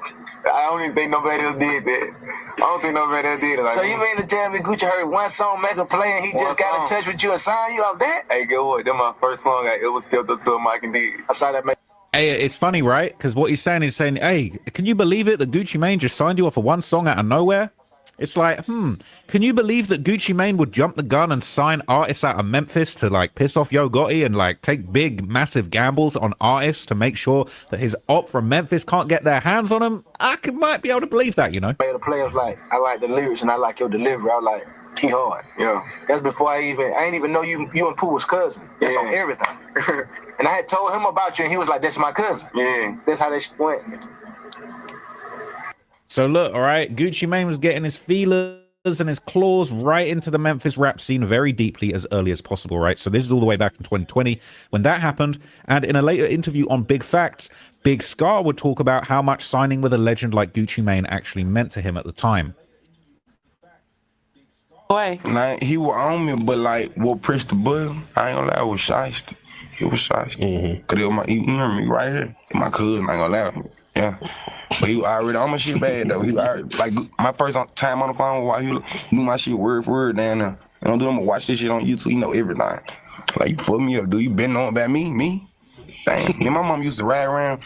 Speaker 8: I don't even think nobody else did that. I don't think nobody else did it. Like
Speaker 25: so you mean to tell me Gucci heard one song, make a play, and he just got in touch with you and signed you off that?
Speaker 8: Hey, get what? That my first song I ever stepped up to a mic and did.
Speaker 25: I saw that.
Speaker 22: Hey, it's funny, right? Because what he's saying is saying, hey, can you believe it that Gucci Mane just signed you off of one song out of nowhere? It's like, can you believe that Gucci Mane would jump the gun and sign artists out of Memphis to like piss off Yo Gotti and like take big, massive gambles on artists to make sure that his op from Memphis can't get their hands on him? Might be able to believe that, you know?
Speaker 25: The players like, I like the lyrics and I like your delivery. I was like, Key Hard.
Speaker 8: Yeah.
Speaker 25: That's before I ain't even know you and Pooh was cousins. That's on everything. And I had told him about you and he was like, that's my cousin.
Speaker 8: Yeah.
Speaker 25: That's how that went.
Speaker 22: So look, all right, Gucci Mane was getting his feelers and his claws right into the Memphis rap scene very deeply as early as possible, right? So this is all the way back in 2020 when that happened. And in a later interview on Big Facts, Big Scar would talk about how much signing with a legend like Gucci Mane actually meant to him at the time.
Speaker 24: Boy. Like, he was on me, but like, what pressed the button, I ain't gonna lie, it was Shiesty. It was Shiesty. Cause it was you hear me right here. My cousin, I ain't gonna lie. Yeah. But he was already on my shit bad though. He was already, like my first time on the phone, while he knew my shit word for word down there. You know, I'm gonna watch this shit on YouTube. You know everything. Like you fuck me up, dude. You been knowing about me? Me? Dang. Me and my mom used to ride around.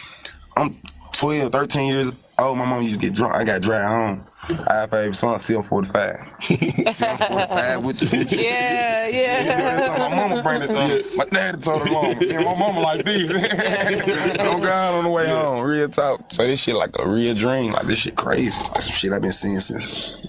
Speaker 24: I'm 12, 13 years old. My mom used to get drunk. I got dragged home. I favorite song 745. 745 with the bitch.
Speaker 2: Yeah.
Speaker 24: So my mama bring it up. My daddy told her mama. And my mama like this. Don't go out on the way home. Real talk. So this shit like a real dream. Like this shit crazy. Like some shit I've been seeing since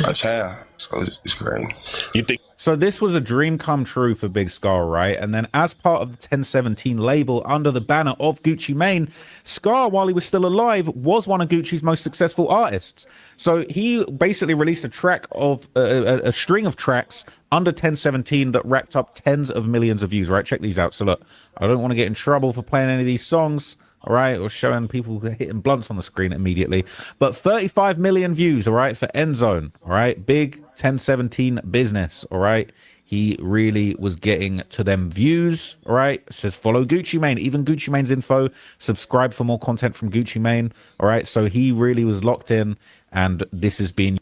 Speaker 24: a child. So it's crazy.
Speaker 22: You think? So this was a dream come true for Big Scar, right? And then as part of the 1017 label under the banner of Gucci Mane, Scar, while he was still alive, was one of Gucci's most successful artists. So he basically released a track of a string of tracks under 1017 that racked up tens of millions of views, right? Check these out. So look, I don't want to get in trouble for playing any of these songs. all right, or showing people hitting blunts on the screen immediately. But 35 million views, all right, for Endzone, all right, big 1017 business, all right. He really was getting to them views, all right. It says follow Gucci Mane, even Gucci Mane's info. Subscribe for more content from Gucci Mane, all right. So he really was locked in, and this has been.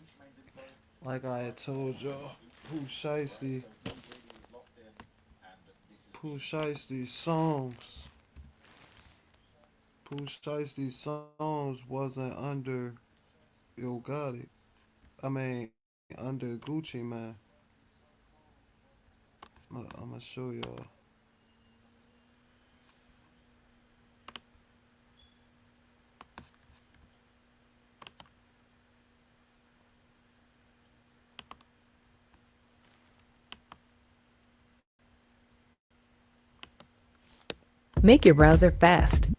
Speaker 1: Like I had told y'all, Pooh Shiesty's songs wasn't under Yo Gotti. I mean, under Gucci Mane. I'm gonna show y'all.
Speaker 2: Make your browser fast.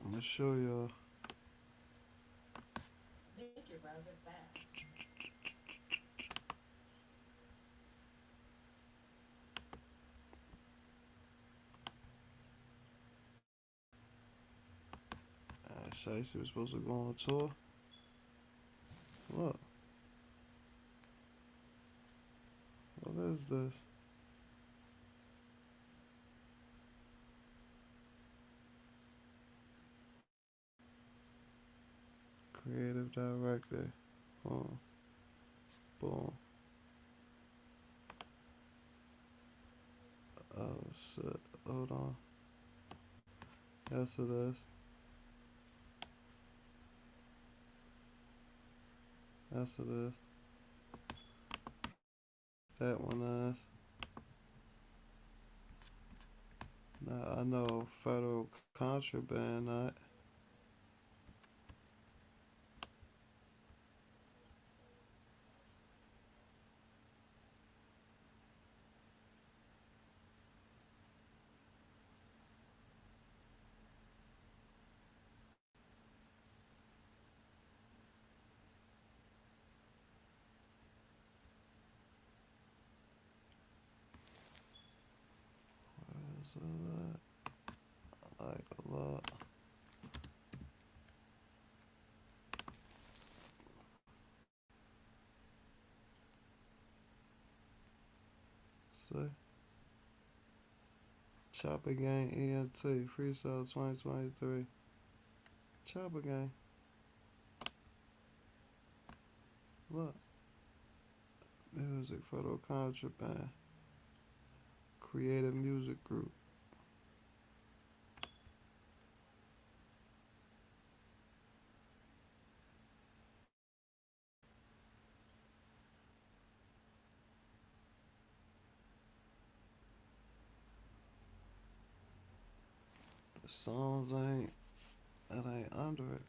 Speaker 1: I'm gonna show y'all. Shiesty was supposed to go on tour. Look. What is this? Creative director. Boom. Boom. Oh shit. Hold on. Yes it is. Yes it is. That one is. Now I know federal contraband, not. So that I like a lot. See? Chopper Gang ENT Freestyle 2023. Chopper Gang. Look. Music Federal Contraband. Creative Music Group. The songs ain't under it.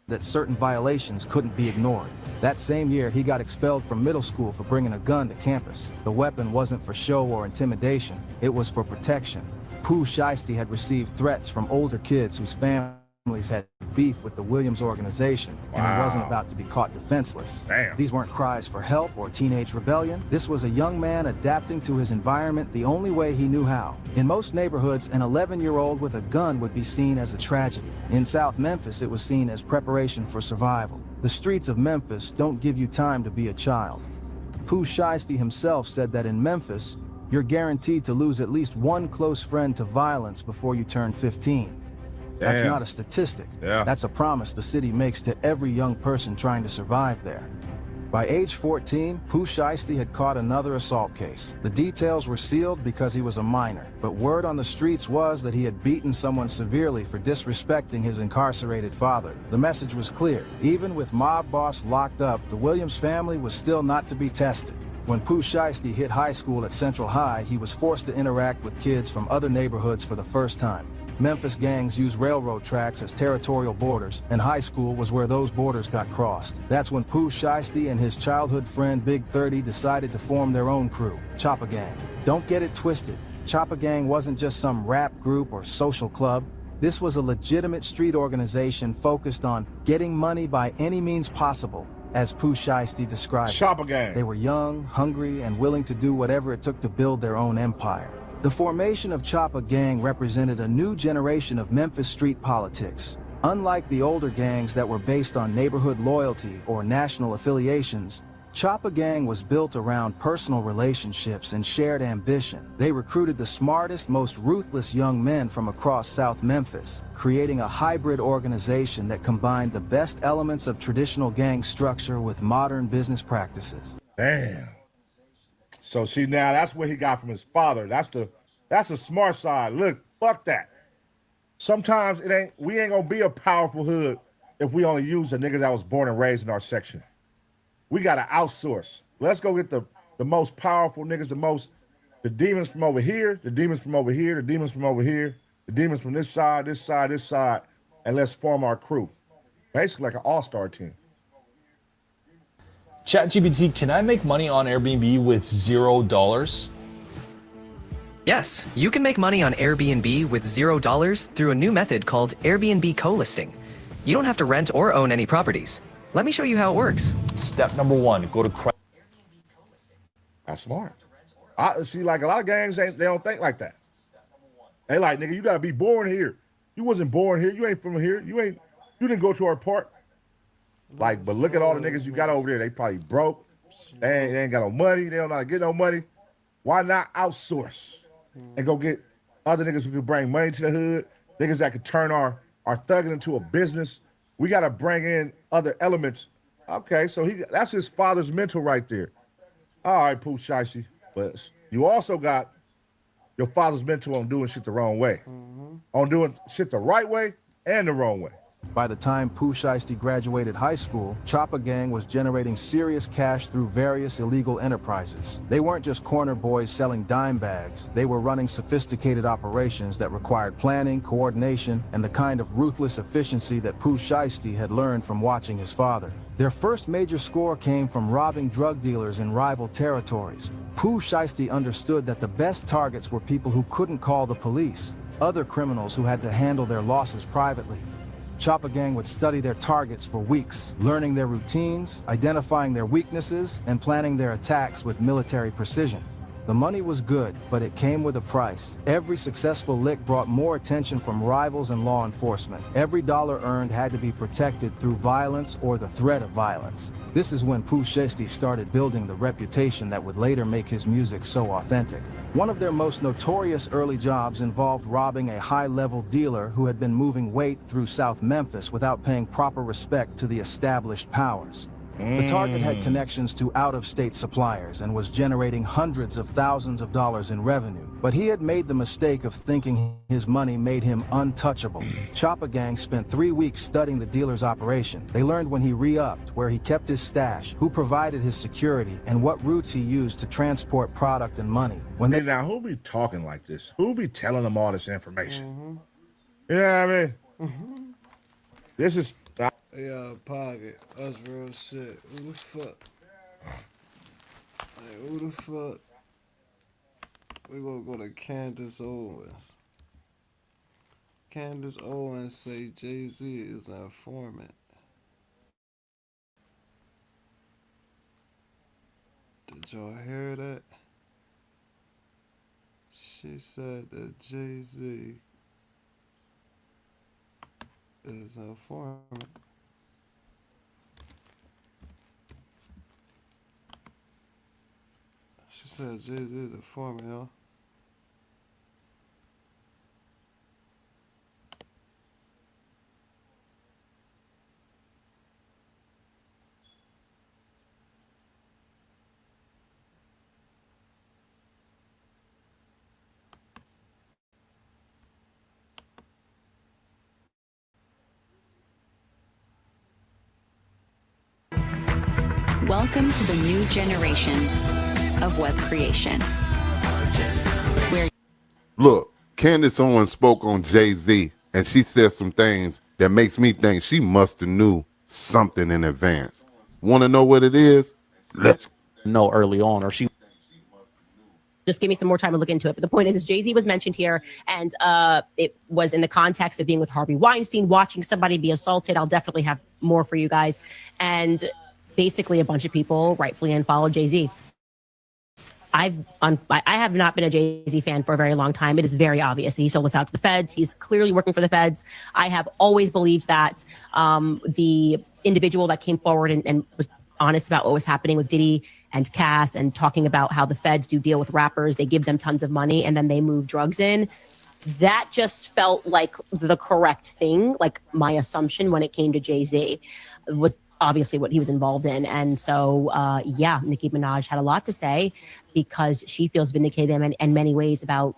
Speaker 5: That certain violations couldn't be ignored. That same year, he got expelled from middle school for bringing a gun to campus. The weapon wasn't for show or intimidation, it was for protection. Pooh Shiesty had received threats from older kids whose families had beef with the Williams organization, and he wasn't about to be caught defenseless.
Speaker 17: Damn.
Speaker 5: These weren't cries for help or teenage rebellion. This was a young man adapting to his environment the only way he knew how. In most neighborhoods, an 11-year-old with a gun would be seen as a tragedy. In South Memphis, it was seen as preparation for survival. The streets of Memphis don't give you time to be a child. Pooh Shiesty himself said that in Memphis, you're guaranteed to lose at least one close friend to violence before you turn 15. That's
Speaker 17: Damn.
Speaker 5: not a statistic.
Speaker 17: Yeah.
Speaker 5: That's a promise the city makes to every young person trying to survive there. By age 14, Pooh Shiesty had caught another assault case. The details were sealed because he was a minor, but word on the streets was that he had beaten someone severely for disrespecting his incarcerated father. The message was clear. Even with mob boss locked up, the Williams family was still not to be tested. When Pooh Shiesty hit high school at Central High, he was forced to interact with kids from other neighborhoods for the first time. Memphis gangs used railroad tracks as territorial borders, and high school was where those borders got crossed. That's when Pooh Shiesty and his childhood friend Big 30 decided to form their own crew, Choppa Gang. Don't get it twisted. Choppa Gang wasn't just some rap group or social club. This was a legitimate street organization focused on getting money by any means possible, as Pooh Shiesty described it.
Speaker 24: Choppa Gang.
Speaker 5: They were young, hungry, and willing to do whatever it took to build their own empire. The formation of Choppa Gang represented a new generation of Memphis street politics. Unlike the older gangs that were based on neighborhood loyalty or national affiliations, Choppa Gang was built around personal relationships and shared ambition. They recruited the smartest, most ruthless young men from across South Memphis, creating a hybrid organization that combined the best elements of traditional gang structure with modern business practices.
Speaker 24: Damn. So see, now that's what he got from his father. That's the smart side. Look, fuck that. Sometimes we ain't gonna be a powerful hood if we only use the niggas that was born and raised in our section. We gotta outsource. Let's go get the most powerful niggas, the demons from over here, the demons from over here, the demons from over here, the demons from this side, this side, this side, and let's form our crew. Basically like an all-star team.
Speaker 4: ChatGPT, can I make money on Airbnb with $0?
Speaker 7: Yes, you can make money on Airbnb with $0 through a new method called Airbnb co-listing. You don't have to rent or own any properties. Let me show you how it works.
Speaker 4: Step number 1, go to
Speaker 24: That's smart. I see, like a lot of gangs, they don't think like that. They like, nigga, you gotta be born here. You wasn't born here. You ain't from here. You didn't go to our park. Like, but look at all the niggas you got over there. They probably broke. They ain't got no money. They don't know how to get no money. Why not outsource and go get other niggas who can bring money to the hood, niggas that could turn our thugging into a business. We got to bring in other elements. Okay, so that's his father's mental right there. All right, Pooh Shiesty. But you also got your father's mental on doing shit the wrong way. On doing shit the right way and the wrong way.
Speaker 5: By the time Pooh Shiesty graduated high school, Choppa Gang was generating serious cash through various illegal enterprises. They weren't just corner boys selling dime bags. They were running sophisticated operations that required planning, coordination, and the kind of ruthless efficiency that Pooh Shiesty had learned from watching his father. Their first major score came from robbing drug dealers in rival territories. Pooh Shiesty understood that the best targets were people who couldn't call the police, other criminals who had to handle their losses privately. Choppa Gang would study their targets for weeks, learning their routines, identifying their weaknesses, and planning their attacks with military precision. The money was good, but it came with a price. Every successful lick brought more attention from rivals and law enforcement. Every dollar earned had to be protected through violence or the threat of violence. This is when Pooh Shiesty started building the reputation that would later make his music so authentic. One of their most notorious early jobs involved robbing a high-level dealer who had been moving weight through South Memphis without paying proper respect to the established powers. The target had connections to out-of-state suppliers and was generating hundreds of thousands of dollars in revenue. But he had made the mistake of thinking his money made him untouchable. Choppa Gang spent 3 weeks studying the dealer's operation. They learned when he re-upped, where he kept his stash, who provided his security, and what routes he used to transport product and money.
Speaker 24: Now, who be talking like this? Who be telling them all this information? You know what I mean? This is...
Speaker 1: Yeah, pocket. That's real shit. Who the fuck? Like, who the fuck? We gonna go to Candace Owens. Candace Owens say Jay-Z is an informant. Did y'all hear that? She said that Jay-Z is an informant. She said Jay-Z is an informant, y'all.
Speaker 10: Welcome to the new generation of web creation.
Speaker 11: Look, Candace Owens spoke on Jay-Z, and she said some things that makes me think she must have knew something in advance. Want to know what it is? Let's
Speaker 12: know early on, or she.
Speaker 16: Just give me some more time to look into it. But the point is Jay-Z was mentioned here, and it was in the context of being with Harvey Weinstein, watching somebody be assaulted. I'll definitely have more for you guys. And basically a bunch of people rightfully unfollowed Jay-Z. I have not been a Jay-Z fan for a very long time. It is very obvious. He sold us out to the feds. He's clearly working for the feds. I have always believed that the individual that came forward and was honest about what was happening with Diddy and Cass and talking about how the feds do deal with rappers, they give them tons of money and then they move drugs in. That just felt like the correct thing. Like my assumption when it came to Jay-Z was obviously what he was involved in. And so, yeah, Nicki Minaj had a lot to say because she feels vindicated in many ways about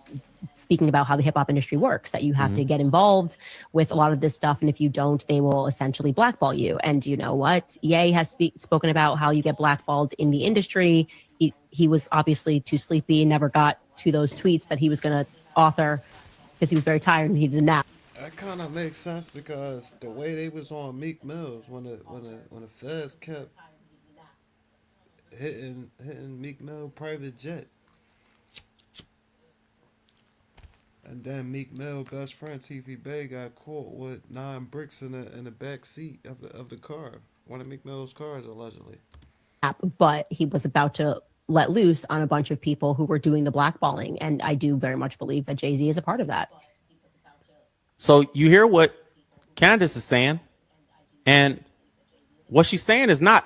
Speaker 16: speaking about how the hip hop industry works, that you have to get involved with a lot of this stuff. And if you don't, they will essentially blackball you. And you know what? Ye has spoken about how you get blackballed in the industry. He was obviously too sleepy, never got to those tweets that he was going to author because he was very tired and he did a nap.
Speaker 1: That kind of makes sense because the way they was on Meek Mills when the feds kept hitting Meek Mill private jet, and then Meek Mill best friend TV Bay got caught with 9 bricks in the back seat of the car, one of Meek Mill's cars allegedly.
Speaker 16: But he was about to let loose on a bunch of people who were doing the blackballing, and I do very much believe that Jay-Z is a part of that.
Speaker 12: So you hear what Candace is saying, and what she's saying is not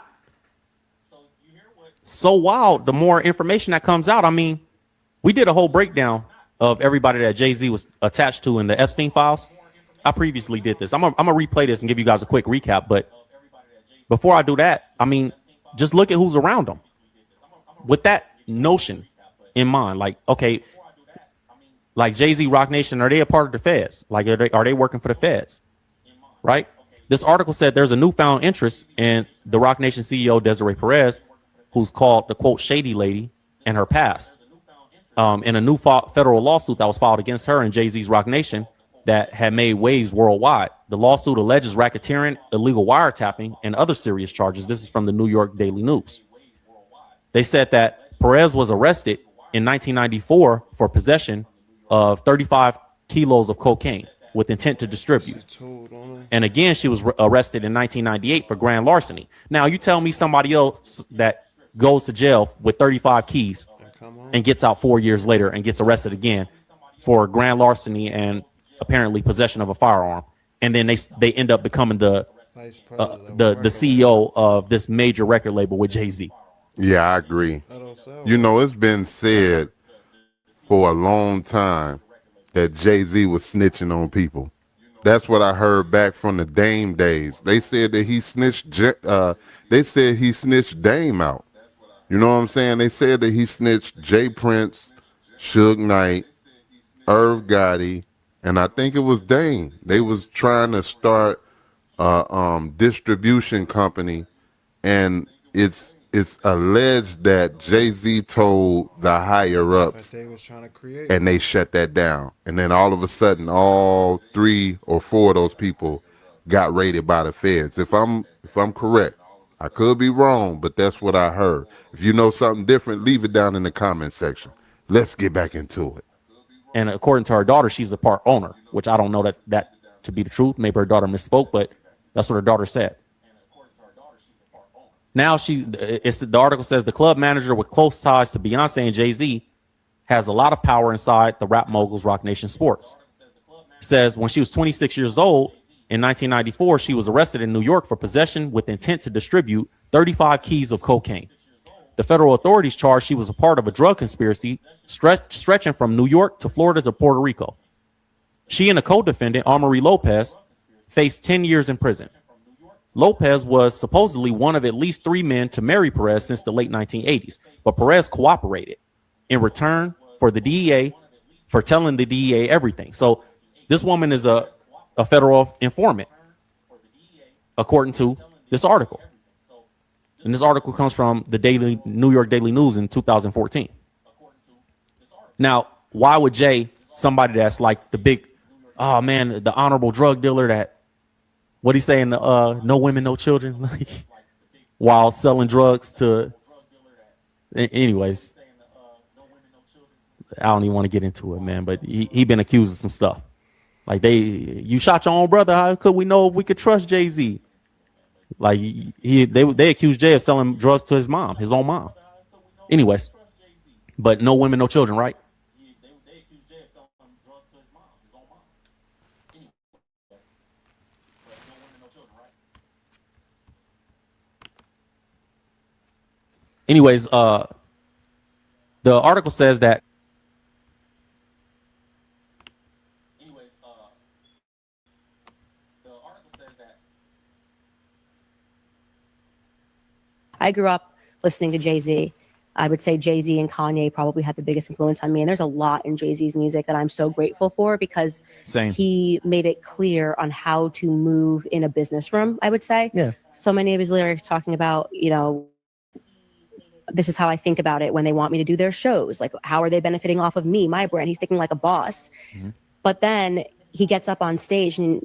Speaker 12: so wild. The more information that comes out, I mean, we did a whole breakdown of everybody that Jay-Z was attached to in the Epstein files. I previously did this. I'm gonna replay this and give you guys a quick recap. But before I do that, I mean, just look at who's around him with that notion in mind. Like, okay, like Jay-Z, Rock Nation, are they a part of the feds? Like, are they working for the feds? Right? This article said there's a newfound interest in the Rock Nation CEO, Desiree Perez, who's called the, quote, shady lady, and her past. In a new federal lawsuit that was filed against her and Jay-Z's Rock Nation that had made waves worldwide. The lawsuit alleges racketeering, illegal wiretapping, and other serious charges. This is from the New York Daily News. They said that Perez was arrested in 1994 for possession of 35 kilos of cocaine with intent to distribute. And again, she was arrested in 1998 for grand larceny. Now, you tell me somebody else that goes to jail with 35 keys and gets out 4 years later and gets arrested again for grand larceny and apparently possession of a firearm. And then they end up becoming the CEO of this major record label with Jay-Z.
Speaker 11: Yeah, I agree. You know, it's been said for a long time that Jay-Z was snitching on people. That's what I heard back from the Dame days. They said that he snitched. They said he snitched Dame out. You know what I'm saying? They said that he snitched Jay Prince, Suge Knight, Irv Gotti, and I think it was Dame. They was trying to start a distribution company, and it's alleged that Jay-Z told the higher ups and they shut that down. And then all of a sudden, all 3 or 4 of those people got raided by the feds. If I'm correct, I could be wrong, but that's what I heard. If you know something different, leave it down in the comment section. Let's get back into it.
Speaker 12: And according to her daughter, she's the part owner, which I don't know that to be the truth. Maybe her daughter misspoke, but that's what her daughter said. Now the article says the club manager with close ties to Beyonce and Jay-Z has a lot of power inside the rap moguls Rock Nation Sports. It says when she was 26 years old in 1994, she was arrested in New York for possession with intent to distribute 35 keys of cocaine. The federal authorities charged she was a part of a drug conspiracy stretching from New York to Florida to Puerto Rico. She and a co-defendant, Amory Lopez, faced 10 years in prison. Lopez was supposedly one of at least 3 men to marry Perez since the late 1980s, but Perez cooperated in return for telling the DEA everything. So this woman is a federal informant, according to this article. And this article comes from the New York Daily News in 2014. Now, why would Jay, somebody that's like the big, oh man, the honorable drug dealer that, what he saying, no women, no children, while selling drugs to, anyways, I don't even want to get into it, man, but he been accused of some stuff. Like you shot your own brother. How could we know if we could trust Jay-Z? Like they accused Jay of selling drugs to his own mom. Anyways, but no women, no children, right? Anyways, the article says that.
Speaker 16: I grew up listening to Jay-Z. I would say Jay-Z and Kanye probably had the biggest influence on me. And there's a lot in Jay-Z's music that I'm so grateful for because he made it clear on how to move in a business room, I would say.
Speaker 9: Yeah.
Speaker 16: So many of his lyrics talking about, this is how I think about it when they want me to do their shows. Like, how are they benefiting off of me, my brand? He's thinking like a boss. Mm-hmm. But then he gets up on stage and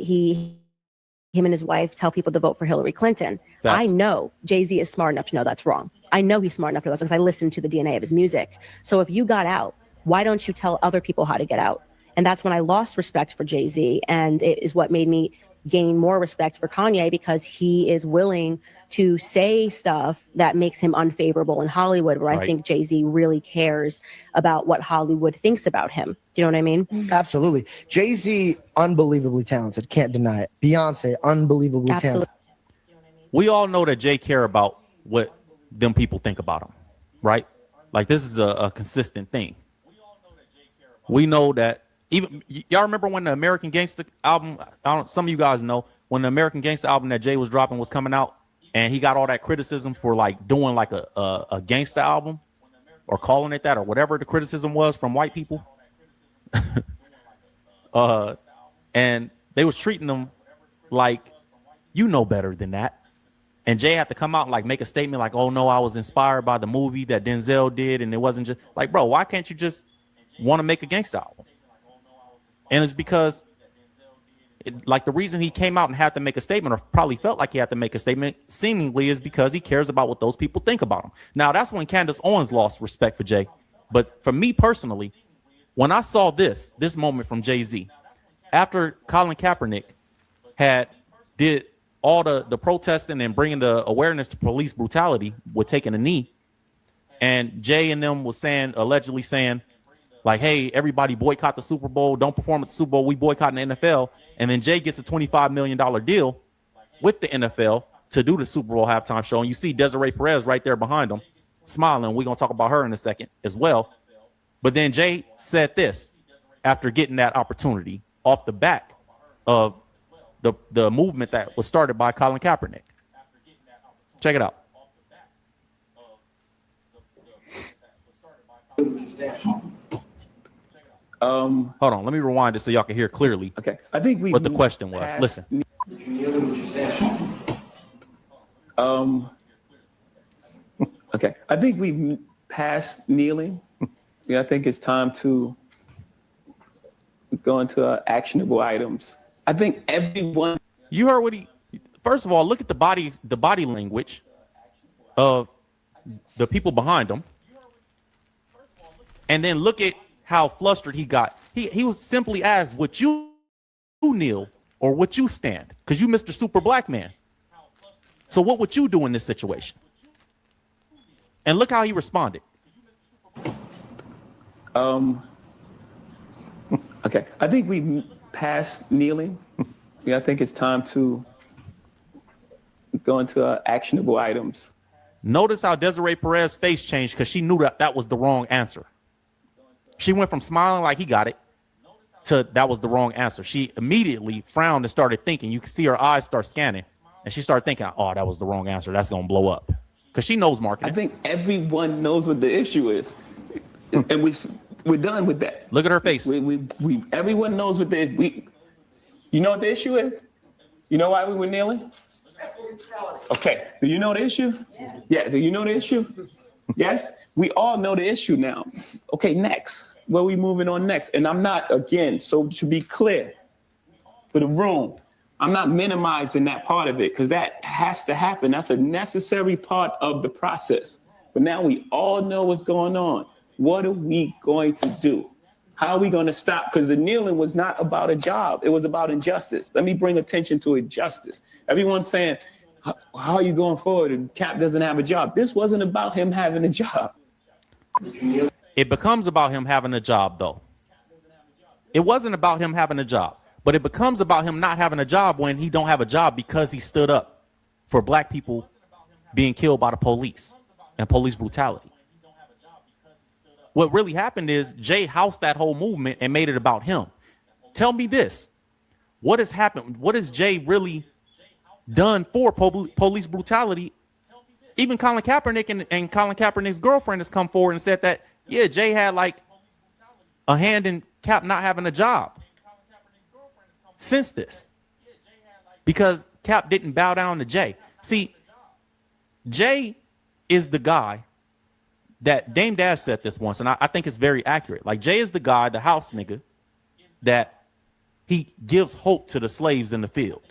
Speaker 16: him and his wife tell people to vote for Hillary Clinton. I know Jay-Z is smart enough to know that's wrong. I know he's smart enough to know that because I listened to the DNA of his music. So if you got out, why don't you tell other people how to get out? And that's when I lost respect for Jay-Z. And it is what made me gain more respect for Kanye because he is willing to say stuff that makes him unfavorable in Hollywood, where I think Jay-Z really cares about what Hollywood thinks about him. Do you know what I mean?
Speaker 9: Absolutely. Jay-Z, unbelievably talented. Can't deny it. Beyonce, unbelievably talented.
Speaker 12: We all know that Jay care about what them people think about him, right? Like, this is a consistent thing. We know that. Even y'all remember when the American Gangster album, some of you guys know, when the American Gangster album that Jay was dropping was coming out and he got all that criticism for like doing like a gangster album or calling it that or whatever the criticism was from white people. And they was treating them like, you know better than that. And Jay had to come out and like make a statement like, oh no, I was inspired by the movie that Denzel did. And it wasn't just like, bro, why can't you just want to make a gangster album? And it's because like the reason he came out and had to make a statement or probably felt like he had to make a statement seemingly is because he cares about what those people think about him. Now, that's when Candace Owens lost respect for Jay. But for me personally, when I saw this moment from Jay-Z, after Colin Kaepernick did all the protesting and bringing the awareness to police brutality with taking a knee, and Jay and them was allegedly saying, like, hey, everybody boycott the Super Bowl. Don't perform at the Super Bowl. We boycotting the NFL. And then Jay gets a $25 million deal with the NFL to do the Super Bowl halftime show. And you see Desiree Perez right there behind him smiling. We're going to talk about her in a second as well. But then Jay said this after getting that opportunity off the back of the movement that was started by Colin Kaepernick. Check it out. Hold on, let me rewind this so y'all can hear clearly.
Speaker 13: Okay, I think
Speaker 12: what the question was. Listen.
Speaker 13: Okay, I think we passed kneeling. Yeah, I think it's time to go into actionable items. I think everyone.
Speaker 12: You heard what first of all, look at the body language of the people behind him, and then look at how flustered he got. He was simply asked, would you kneel or would you stand? Because you Mr. Super Black Man. So what would you do in this situation? And look how he responded.
Speaker 13: Okay, I think we passed kneeling. Yeah, I think it's time to go into actionable items.
Speaker 12: Notice how Desiree Perez's face changed because she knew that was the wrong answer. She went from smiling like he got it to that was the wrong answer. She immediately frowned and started thinking. You can see her eyes start scanning. And she started thinking, oh, that was the wrong answer. That's going to blow up. Because she knows marketing.
Speaker 13: I think everyone knows what the issue is. And we're done with that.
Speaker 12: Look at her face.
Speaker 13: Everyone knows what you know what the issue is? You know why we were kneeling? Okay, do you know the issue? Yeah, do you know the issue? Yes, we all know the issue now. Okay, next, where we moving on next? And I'm not, again, so to be clear for the room, I'm not minimizing that part of it because that has to happen. That's a necessary part of the process. But now we all know what's going on. What are we going to do? How are we going to stop? Because the kneeling was not about a job. It was about injustice. Let me bring attention to injustice. Everyone's saying, how are you going forward? And Cap doesn't have a job. This wasn't about him having a job.
Speaker 12: It becomes about him having a job, though. It wasn't about him having a job, but it becomes about him not having a job when he don't have a job because he stood up for black people being killed by the police and police brutality. What really happened is Jay housed that whole movement and made it about him. Tell me this. What has happened? What has Jay really done for police brutality? Even Colin Kaepernick and Colin Kaepernick's girlfriend has come forward and said that, yeah, Jay had like a hand in Cap not having a job since this. Because Cap didn't bow down to Jay. See, Jay is the guy that Dame Dash said this once, and I think it's very accurate. Like, Jay is the guy, the house nigga, that he gives hope to the slaves in the field.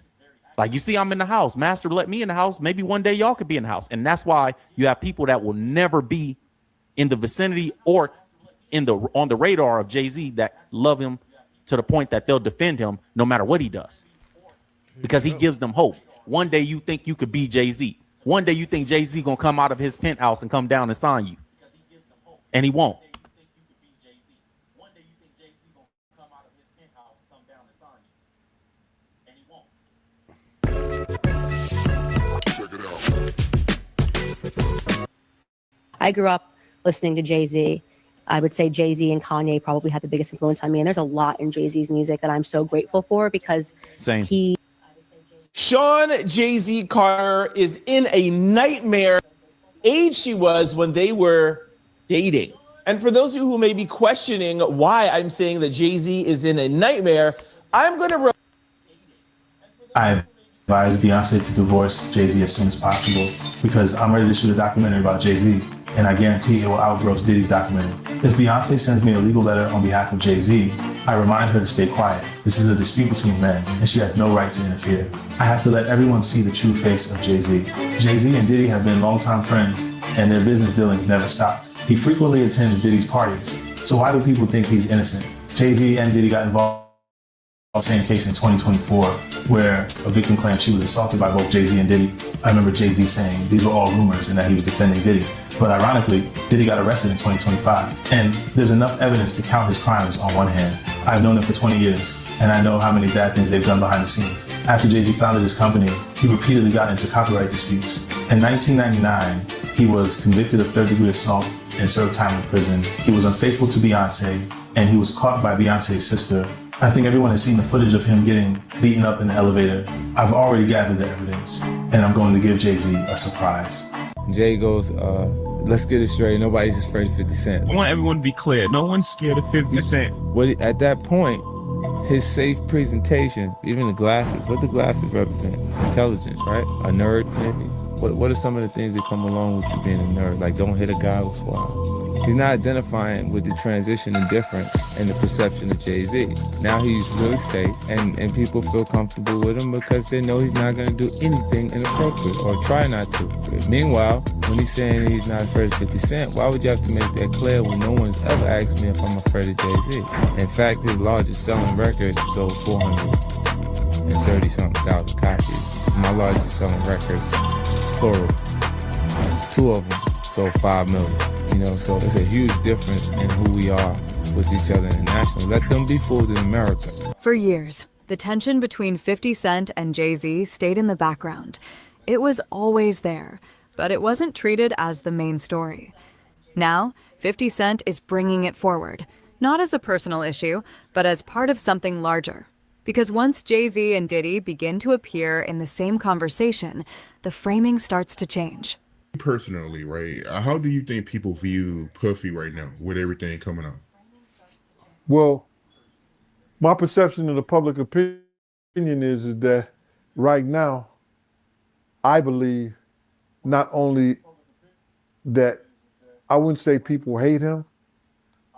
Speaker 12: Like, you see, I'm in the house. Master let me in the house. Maybe one day y'all could be in the house. And that's why you have people that will never be in the vicinity or on the radar of Jay-Z that love him to the point that they'll defend him no matter what he does. Because he gives them hope. One day you think you could be Jay-Z. One day you think Jay-Z gonna come out of his penthouse and come down and sign you. And he won't.
Speaker 16: I grew up listening to Jay-Z. I would say Jay-Z and Kanye probably had the biggest influence on me. And there's a lot in Jay-Z's music that I'm so grateful for because he...
Speaker 14: Sean Jay-Z Carter is in a nightmare age she was when they were dating. And for those of you who may be questioning why I'm saying that Jay-Z is in a nightmare, I'm going to...
Speaker 15: I advise Beyonce to divorce Jay-Z as soon as possible because I'm ready to shoot a documentary about Jay-Z, and I guarantee it will outgross Diddy's documentary. If Beyonce sends me a legal letter on behalf of Jay-Z, I remind her to stay quiet. This is a dispute between men, and she has no right to interfere. I have to let everyone see the true face of Jay-Z. Jay-Z and Diddy have been longtime friends, and their business dealings never stopped. He frequently attends Diddy's parties, so why do people think he's innocent? Jay-Z and Diddy got involved in the same case in 2024, where a victim claimed she was assaulted by both Jay-Z and Diddy. I remember Jay-Z saying these were all rumors and that he was defending Diddy. But ironically, Diddy got arrested in 2025. And there's enough evidence to count his crimes on one hand. I've known him for 20 years, and I know how many bad things they've done behind the scenes. After Jay-Z founded his company, he repeatedly got into copyright disputes. In 1999, he was convicted of third-degree assault and served time in prison. He was unfaithful to Beyonce, and he was caught by Beyonce's sister. I think everyone has seen the footage of him getting beaten up in the elevator. I've already gathered the evidence, and I'm going to give Jay-Z a surprise.
Speaker 18: Jay goes, let's get it straight. Nobody's afraid of 50 Cent.
Speaker 19: I want everyone to be clear. No one's scared of 50 Cent.
Speaker 18: At that point, his safe presentation, even the glasses, what the glasses represent? Intelligence, right? A nerd, maybe? What are some of the things that come along with you being a nerd? Like, don't hit a guy before. He's not identifying with the transition and difference in the perception of Jay-Z. Now he's really safe, and people feel comfortable with him because they know he's not going to do anything inappropriate or try not to. But meanwhile, when he's saying he's not afraid of 50 Cent, why would you have to make that clear when no one's ever asked me if I'm afraid of Jay-Z? In fact, his largest selling record sold 430-something thousand copies. My largest selling records, plural, two of them sold 5 million. You know, so it's a huge difference in who we are with each other internationally. Let them be fooled in America.
Speaker 20: For years, the tension between 50 Cent and Jay-Z stayed in the background. It was always there, but it wasn't treated as the main story. Now, 50 Cent is bringing it forward, not as a personal issue, but as part of something larger. Because once Jay-Z and Diddy begin to appear in the same conversation, the framing starts to change.
Speaker 26: Personally, right, how do you think people view Puffy right now with everything coming out?
Speaker 27: Well, my perception of the public opinion is that right now I believe not only that I wouldn't say people hate him,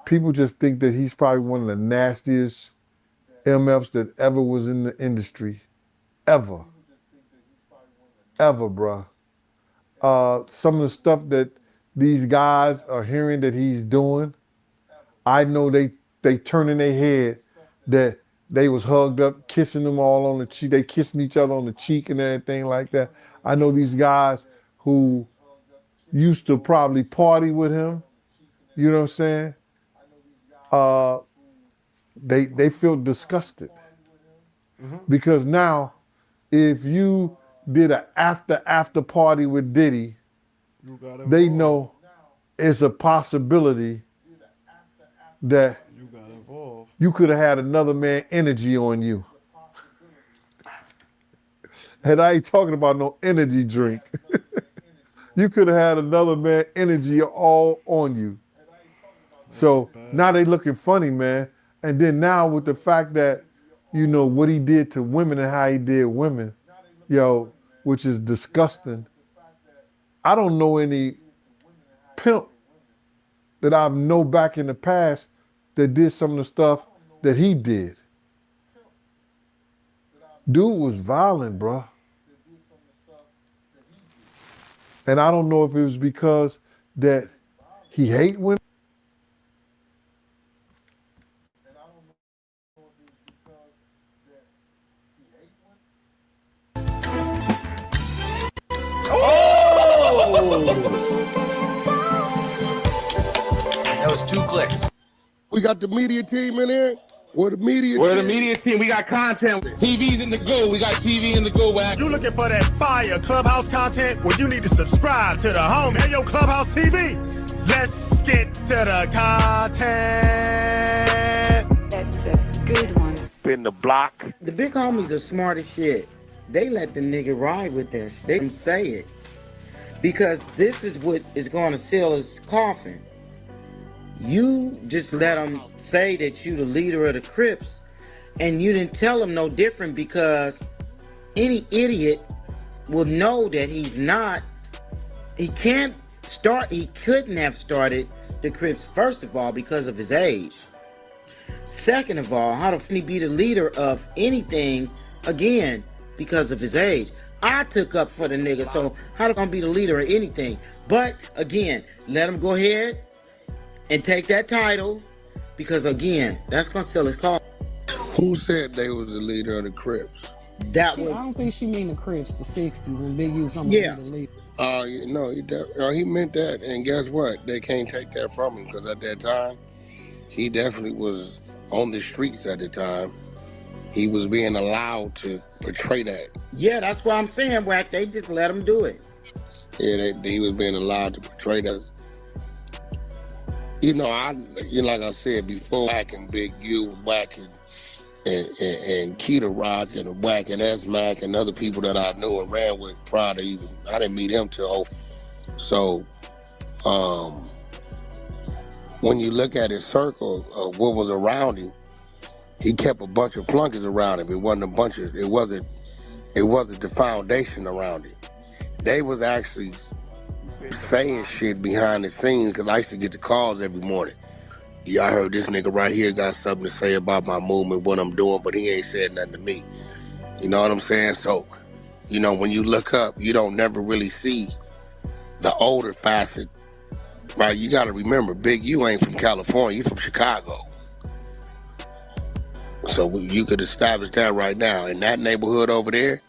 Speaker 27: people just think that he's probably one of the nastiest MFs that ever was in the industry. Ever. Ever, bruh. Some of the stuff that these guys are hearing that he's doing, I know they turn in their head that they was hugged up, kissing them all on the cheek. They kissing each other on the cheek and everything like that. I know these guys who used to probably party with him, you know what I'm saying? They feel disgusted. Because now, if you did an after party with Diddy, they know it's a possibility that you could have had another man energy on you. And I ain't talking about no energy drink. You could have had another man energy all on you. So now they looking funny, man. And then now with the fact that, you know, what he did to women and how he did women, yo, which is disgusting. I don't know any pimp that I know back in the past that did some of the stuff that he did. Dude was violent, bro. And I don't know if it was because that he hate women.
Speaker 3: That was 2 clicks.
Speaker 17: We got the media team in here. We're the media
Speaker 3: team. We got content. TV's in the go. We got TV in the go.
Speaker 6: You looking for that fire Clubhouse content? Well, you need to subscribe to the home. Hey, yo, Clubhouse TV. Let's get to the content.
Speaker 8: That's a good one.
Speaker 3: In the block.
Speaker 21: The big homies are smart as shit. They let the nigga ride with that shit. They didn't say it. Because this is what is going to seal his coffin. You just let them say that you the leader of the Crips, and you didn't tell them no different, because any idiot will know that he's not. He couldn't have started the Crips, first of all, because of his age. Second of all, how the fuck he be the leader of anything, again, because of his age? I took up for the nigga, so how the fuck be the leader of anything? But again, let him go ahead and take that title, because again, that's gonna sell his car.
Speaker 17: Who said they was the leader of the Crips?
Speaker 21: That
Speaker 22: I
Speaker 21: was
Speaker 22: don't think she mean the Crips, the 60s, when Big U was talking
Speaker 21: Yeah.
Speaker 22: about the leader.
Speaker 17: No, he meant that, and guess what? They can't take that from him, because at that time, he definitely was on the streets at the time. He was being allowed to portray that.
Speaker 21: Yeah, that's what I'm saying, Wack. They just let him do it.
Speaker 17: Yeah, he was being allowed to portray that. You know, like I said before, Wack and Big U, Wack and Keita Rock and Wack and S-Mac and other people that I knew and ran with prior to even, I didn't meet him till 20. So, when you look at his circle of what was around him, he kept a bunch of flunkies around him. It wasn't the foundation around him. They was actually saying shit behind the scenes, because I used to get the calls every morning. Yeah, I heard this nigga right here got something to say about my movement, what I'm doing, but he ain't said nothing to me. You know what I'm saying? So, you know, when you look up, you don't never really see the older facet, right? You got to remember, Big U ain't from California, you from Chicago. So you could establish that right now. In that neighborhood over there,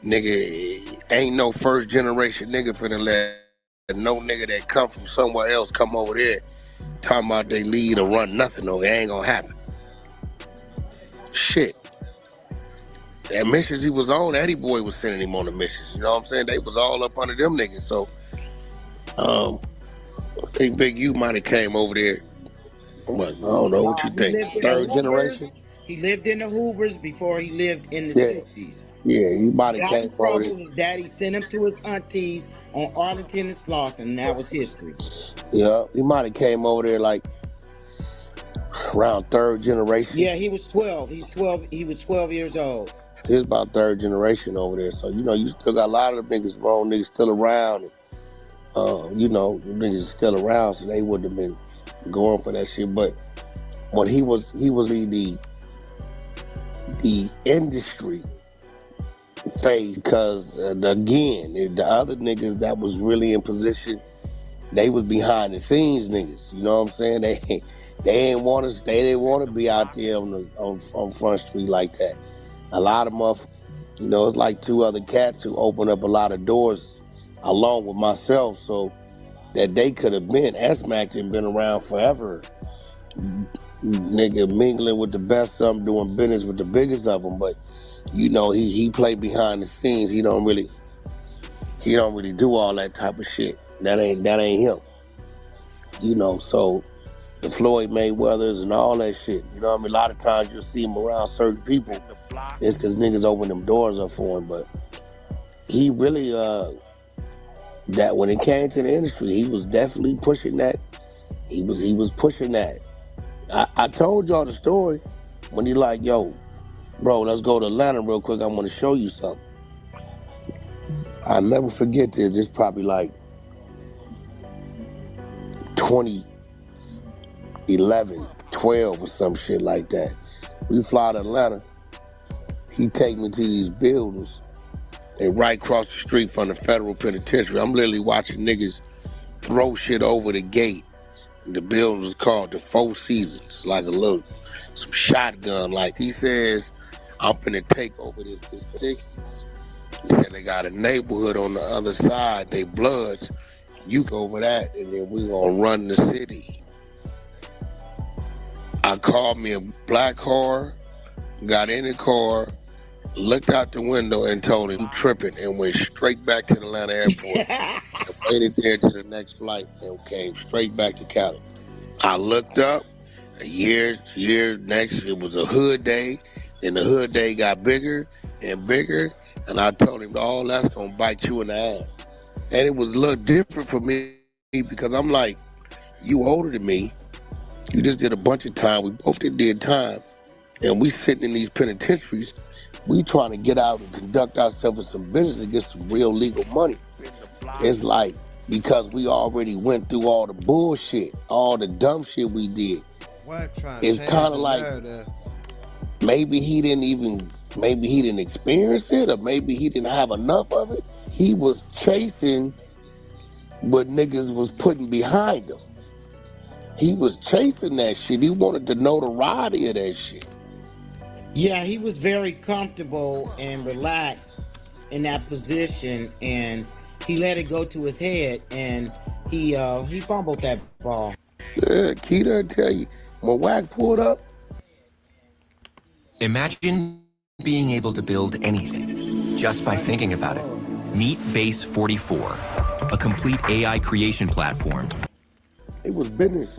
Speaker 17: nigga, ain't no first generation nigga finna let no nigga that come from somewhere else come over there talking about they lead or run nothing. No, it ain't gonna happen. Shit. That missions he was on, Eddie Boy was sending him on the missions. You know what I'm saying? They was all up under them niggas. So, I think Big U might have came over there. I don't know what you think. Third generation?
Speaker 21: He lived in the Hoovers before he lived in the 60s.
Speaker 17: Yeah, he might have
Speaker 21: Got in
Speaker 17: came
Speaker 21: trouble.
Speaker 17: over there.
Speaker 21: His daddy sent him to his aunties on Arlington and Slauson, and that was history.
Speaker 17: Yeah, he might have came over there like around third generation.
Speaker 21: Yeah, he was 12. He was 12 years old.
Speaker 17: This is about third generation over there. So, you still got a lot of the niggas, wrong niggas still around. And, niggas still around, so they wouldn't have been going for that shit. But when he was the industry phase, because again, the other niggas that was really in position, they was behind the scenes niggas. You know what I'm saying? They didn't want to be out there on Front Street like that. A lot of motherfuckers, it's like two other cats who opened up a lot of doors along with myself, so that they could have been. S-Mac had been around forever. Nigga mingling with the best of them, doing business with the biggest of them, but he played behind the scenes. He don't really do all that type of shit. That ain't him. So the Floyd Mayweathers and all that shit. You know what I mean? A lot of times you'll see him around certain people. It's because niggas open them doors up for him. But he really, that when it came to the industry, he was definitely pushing that. He was pushing that. I told y'all the story when he like, yo, bro, let's go to Atlanta real quick. I want to show you something. I'll never forget this. It's probably like 2011, 12 or some shit like that. We fly to Atlanta. He take me to these buildings. They right across the street from the federal penitentiary. I'm literally watching niggas throw shit over the gate. The building was called the Four Seasons, like some shotgun. Like he says, I'm finna take over this 60s. He said they got a neighborhood on the other side. They Bloods. You go over that, and then we gonna run the city. I called me a black car, got in the car, looked out the window and told him, "You tripping," and went straight back to the Atlanta airport. And waited there to the next flight and came straight back to Cali. I looked up, a year next, it was a hood day, and the hood day got bigger and bigger, and I told him, all that's gonna bite you in the ass. And it was a little different for me because I'm like, you older than me, you just did a bunch of time, we both did time, and we sitting in these penitentiaries, we trying to get out and conduct ourselves with some business and get some real legal money. It's like, because we already went through all the bullshit, all the dumb shit we did. It's kind of like, maybe he didn't experience it, or maybe he didn't have enough of it. He was chasing what niggas was putting behind him. He was chasing that shit. He wanted the notoriety of that shit.
Speaker 21: Yeah, he was very comfortable and relaxed in that position, and he let it go to his head, and he fumbled that ball.
Speaker 17: Yeah, Keita, I tell you, when Wack pulled up.
Speaker 2: Imagine being able to build anything just by thinking about it. Meet Base 44, a complete AI creation platform.
Speaker 17: It was business.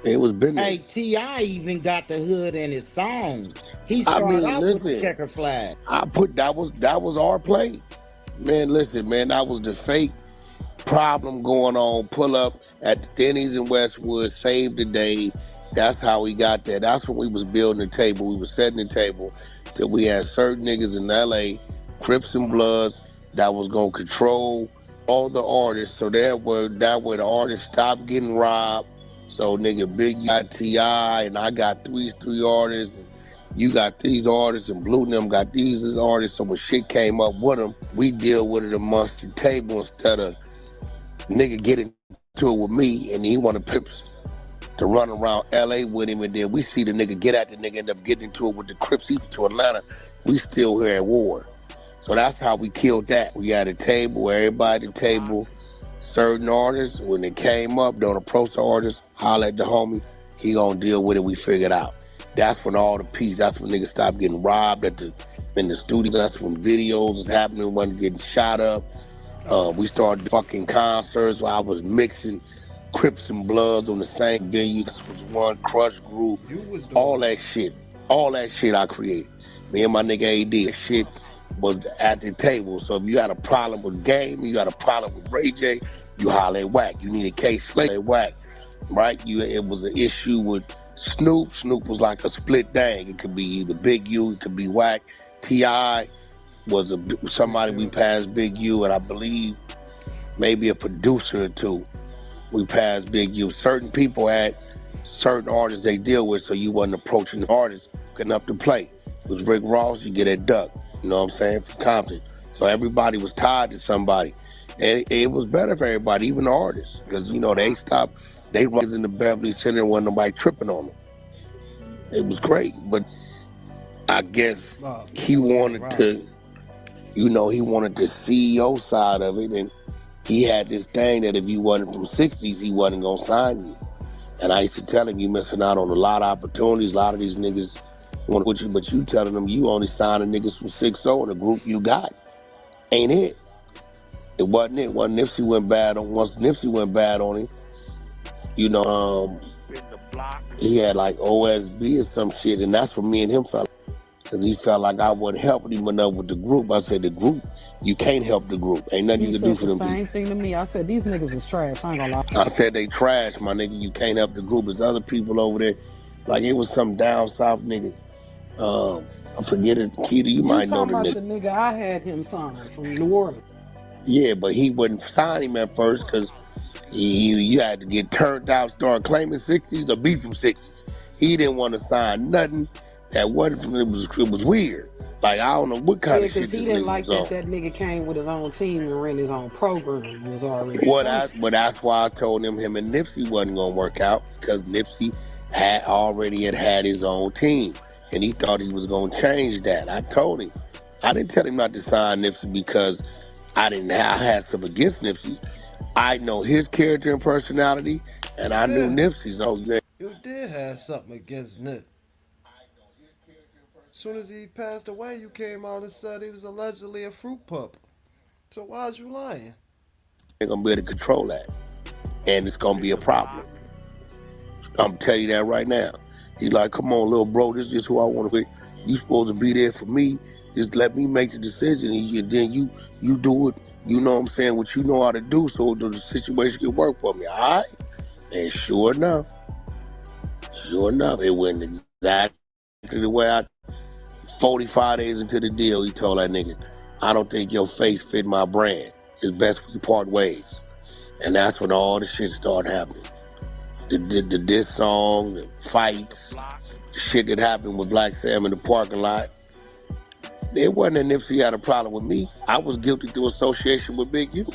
Speaker 17: It was business.
Speaker 21: Hey, T.I. even got the hood in his songs. He started out with the checker flag.
Speaker 17: That was our play. Man, listen, man, that was the fake problem going on. Pull up at the Denny's in Westwood, save the day. That's how we got there. That's when we was building the table. We was setting the table till we had certain niggas in L.A., Crips and Bloods, that was gonna control all the artists. So that way the artists stopped getting robbed. So nigga, Big got T.I. and I got three artists. And you got these artists, and Blue and them got these artists. So when shit came up with them, we deal with it amongst the table instead of nigga getting to it with me and he wanted Pips to run around L.A. with him, and then we see the nigga get at the nigga, end up getting into it with the Crips, even to Atlanta. We still here at war. So that's how we killed that. We had a table, everybody at the table, certain artists, when they came up, don't approach the artist, holler at the homie, he gonna deal with it, we figured out. That's when all the peace, that's when niggas stopped getting robbed in the studio, that's when videos was happening, wasn't getting shot up. We started fucking concerts where I was mixing Crips and Bloods on the same venues. This was one Crush group, all that shit I created. Me and my nigga AD, that shit was at the table. So if you got a problem with Game, you got a problem with Ray J, you holler at Wack. You need a case Slay at Wack, right? It was an issue with Snoop was like a split thing. It could be either Big U, it could be Whack. T.I. was somebody we passed Big U, and I believe maybe a producer or two we passed Big U. Certain people had certain artists they deal with, so you wasn't approaching the artists getting up to play. It was Rick Ross, you get a duck, you know what I'm saying, from Compton. So everybody was tied to somebody. And it was better for everybody, even the artists, because, you know, they was in the Beverly Center and wasn't nobody tripping on them. It was great, but I guess he wanted to, you know, he wanted the CEO side of it, and he had this thing that if you wasn't from 60s, he wasn't going to sign you. And I used to tell him, you missing out on a lot of opportunities. A lot of these niggas want with you, but you telling them you only signing niggas from 6-0 in the group you got. Ain't it? It wasn't it. Once Nipsey went bad on him, you know, he had like OSB or some shit, and that's when me and him felt, because he felt like I wasn't helping him enough with the group. I said, the group, you can't help the group. Ain't nothing you can do for them people.
Speaker 22: Same thing to me. I said, these niggas is trash. I ain't gonna lie.
Speaker 17: I said, they trash, my nigga. You can't help the group. There's other people over there. Like, it was some down south nigga. I forget it. Keita, you might know the nigga.
Speaker 22: The nigga I had him signed from New Orleans.
Speaker 17: Yeah, but he wouldn't sign him at first because you had to get turned out, start claiming 60s or be from 60s. He didn't want to sign nothing that wasn't from it was weird. Like, I don't know what kind of shit
Speaker 22: because he didn't like that nigga came with his own team and ran his own program. He was already
Speaker 17: but that's why I told him and Nipsey wasn't going to work out, because Nipsey had his own team, and he thought he was going to change that. I told him. I didn't tell him not to sign Nipsey because I had some against Nipsey. I know his character and personality, and I knew Nipsey's. So
Speaker 1: you did have something against Nip. As soon as he passed away, you came out and said he was allegedly a fruit pup. So why's you lying?
Speaker 17: They're gonna be able to control that, and it's gonna be a problem. I'm telling you that right now. He's like, come on, little bro, this is who I want to be. You supposed to be there for me. Just let me make the decision, and then you do it. You know what I'm saying? What you know how to do, so the situation can work for me. All right? And sure enough, it went exactly the way 45 days into the deal, he told that nigga, I don't think your face fit my brand. It's best we part ways. And that's when all the shit started happening. The diss song, the fights, the shit that happened with Black Sam in the parking lot. It wasn't that Nipsey had a problem with me. I was guilty through association with Big U.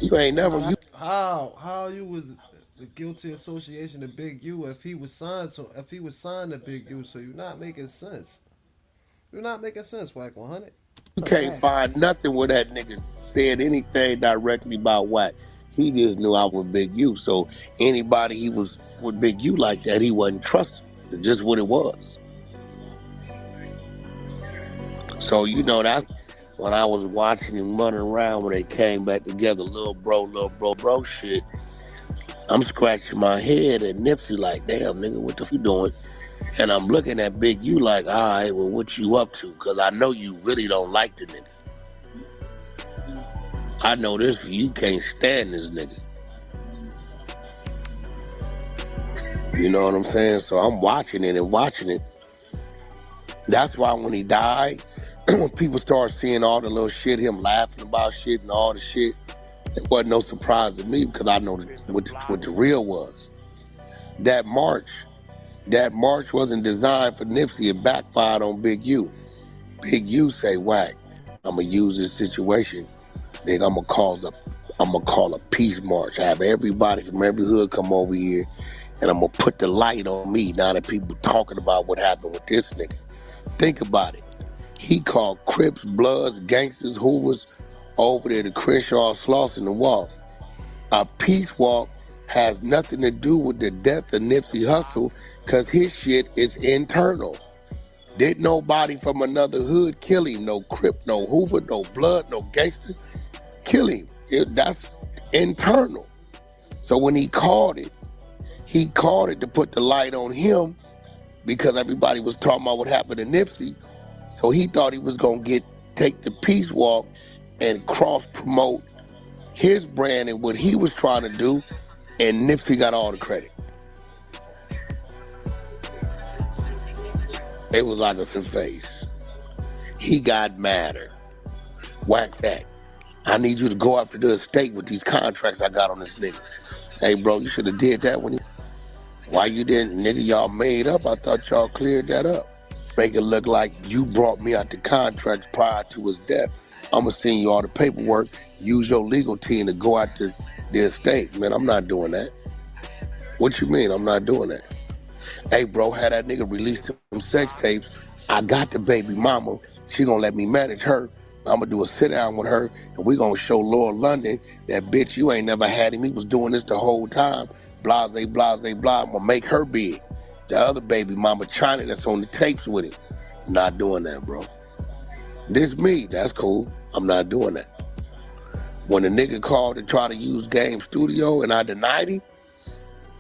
Speaker 17: You ain't never...
Speaker 1: How you was the guilty association to Big U if he was signed to Big U, so you're not making sense. You're not making sense, Wack 100.
Speaker 17: You can't find nothing where that nigga said anything directly about Wack. He just knew I was Big U, so anybody he was with Big U like that, he wasn't trusting. It's just what it was. So, you know, that's when I was watching him running around when they came back together, little bro shit. I'm scratching my head at Nipsey like, damn, nigga, what the f you doing? And I'm looking at Big U like, all right, well, what you up to? Because I know you really don't like the nigga. I know this, you can't stand this nigga. You know what I'm saying? So I'm watching it. That's why when he died, when people start seeing all the little shit, him laughing about shit and all the shit, it wasn't no surprise to me because I know what the real was. That march wasn't designed for Nipsey. It backfired on Big U. Big U say, Wack, I'm going to use this situation. Then I'm going to call a peace march. Have everybody from every hood come over here, and I'm going to put the light on me now that people talking about what happened with this nigga. Think about it. He called Crips, Bloods, Gangsters, Hoovers over there to Crenshaw, Slauson, the walk. A peace walk has nothing to do with the death of Nipsey Hussle because his shit is internal. Didn't nobody from another hood kill him. No Crip, no Hoover, no Blood, no Gangster. Kill him. That's internal. So when he called it to put the light on him because everybody was talking about what happened to Nipsey. So he thought he was going to take the peace walk and cross-promote his brand and what he was trying to do, and Nipsey got all the credit. It was like a face. He got madder. Whack that. I need you to go after the estate with these contracts I got on this nigga. Hey, bro, you should have did that when you... Why you didn't? Nigga, y'all made up. I thought y'all cleared that up. Make it look like you brought me out the contracts prior to his death. I'm going to send you all the paperwork. Use your legal team to go after the estate. Man, I'm not doing that. What you mean I'm not doing that? Hey, bro, had that nigga release some sex tapes. I got the baby mama. She going to let me manage her. I'm going to do a sit down with her, and we going to show Lord London that bitch, you ain't never had him. He was doing this the whole time. Blase, blase, blah. I'm going to make her big. The other baby mama, China, that's on the tapes with him. Not doing that, bro. This me. That's cool. I'm not doing that. When the nigga called to try to use Game Studio and I denied him,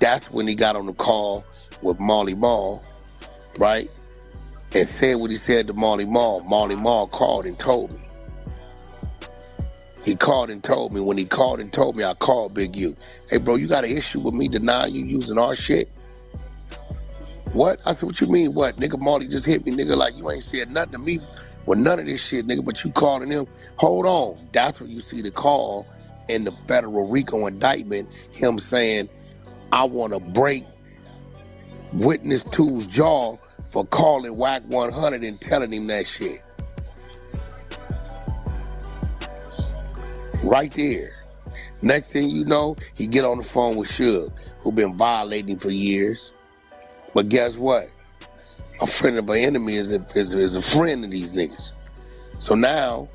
Speaker 17: that's when he got on the call with Marley Marl, right? And said what he said to Marley Marl. Marley Marl called and told me. He called and told me. When he called and told me, I called Big U. Hey, bro, you got an issue with me denying you using our shit? What? I said, what you mean, what? Nigga, Marley just hit me, nigga, like you ain't said nothing to me with none of this shit, nigga, but you calling him. Hold on. That's when you see the call in the federal RICO indictment, him saying, I want to break Witness 2's jaw for calling Whack 100 and telling him that shit. Right there. Next thing you know, he get on the phone with Suge, who been violating for years. But guess what? A friend of an enemy is a friend of these niggas. So now,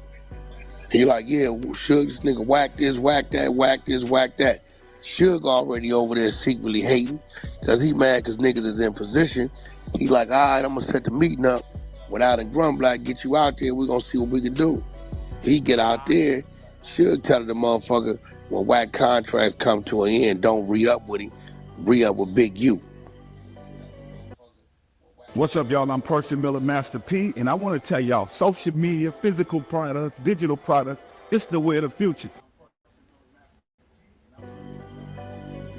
Speaker 17: he like, yeah, Suge, this nigga whack this, whack that, whack this, whack that. Suge already over there secretly hating, because he mad because niggas is in position. He like, all right, I'm going to set the meeting up without a Grumblack, get you out there, we're going to see what we can do. He get out there, Suge telling the motherfucker, when Whack contracts come to an end, don't re-up with him, re-up with Big U.
Speaker 4: What's up, y'all? I'm Percy Miller, Master P, and I want to tell y'all, social media, physical products, digital products, it's the way of the future.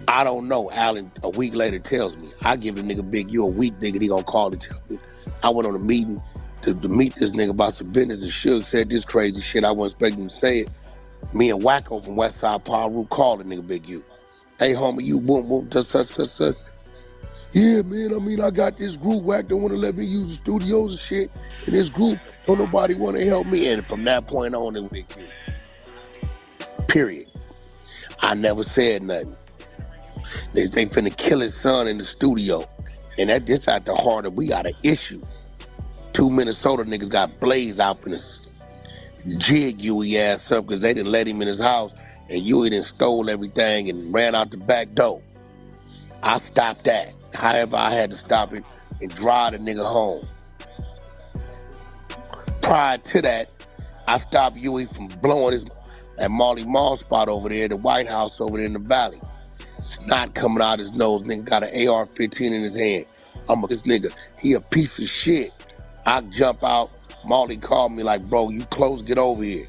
Speaker 17: I don't know. Allen a week later tells me. I give the nigga Big U a week, nigga, he gonna call and tell me. I went on a meeting to meet this nigga about some business, and Suge said this crazy shit. I wasn't expecting him to say it. Me and Wacko from Westside Paru called the nigga Big U. Hey, homie, you boom, boom, such. Yeah, man, I mean, I got this group, Whack don't want to let me use the studios and shit. And this group, don't nobody want to help me. And from that point on, it was Big U. Period. I never said nothing. They finna kill his son in the studio. And this at the heart of, we got an issue. 2 Minnesota niggas got blazed out in this jig Huey ass up because they didn't let him in his house. And Huey done stole everything and ran out the back door. I stopped that. However, I had to stop it and drive the nigga home. Prior to that, I stopped Huey from blowing his that Marley Marl spot over there, the White House over there in the valley. Snot coming out his nose, nigga got an AR-15 in his hand. This nigga, he a piece of shit. I jump out, Marley called me like, bro, you close, get over here.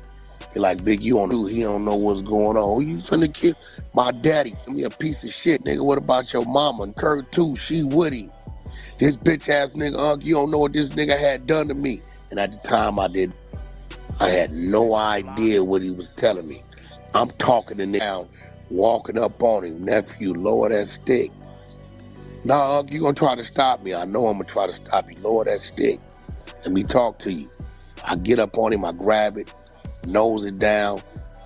Speaker 17: He like, Big, you on who? He don't know what's going on. Who you finna kill? My daddy, me a piece of shit, nigga. What about your mama? And Kurt too, she with him. This bitch ass nigga, you don't know what this nigga had done to me. And at the time I had no idea what he was telling me. I'm talking to him, walking up on him, nephew, lower that stick. Nah, you gonna try to stop me. I know I'm gonna try to stop you. Lower that stick. Let me talk to you. I get up on him, I grab it, nose it down,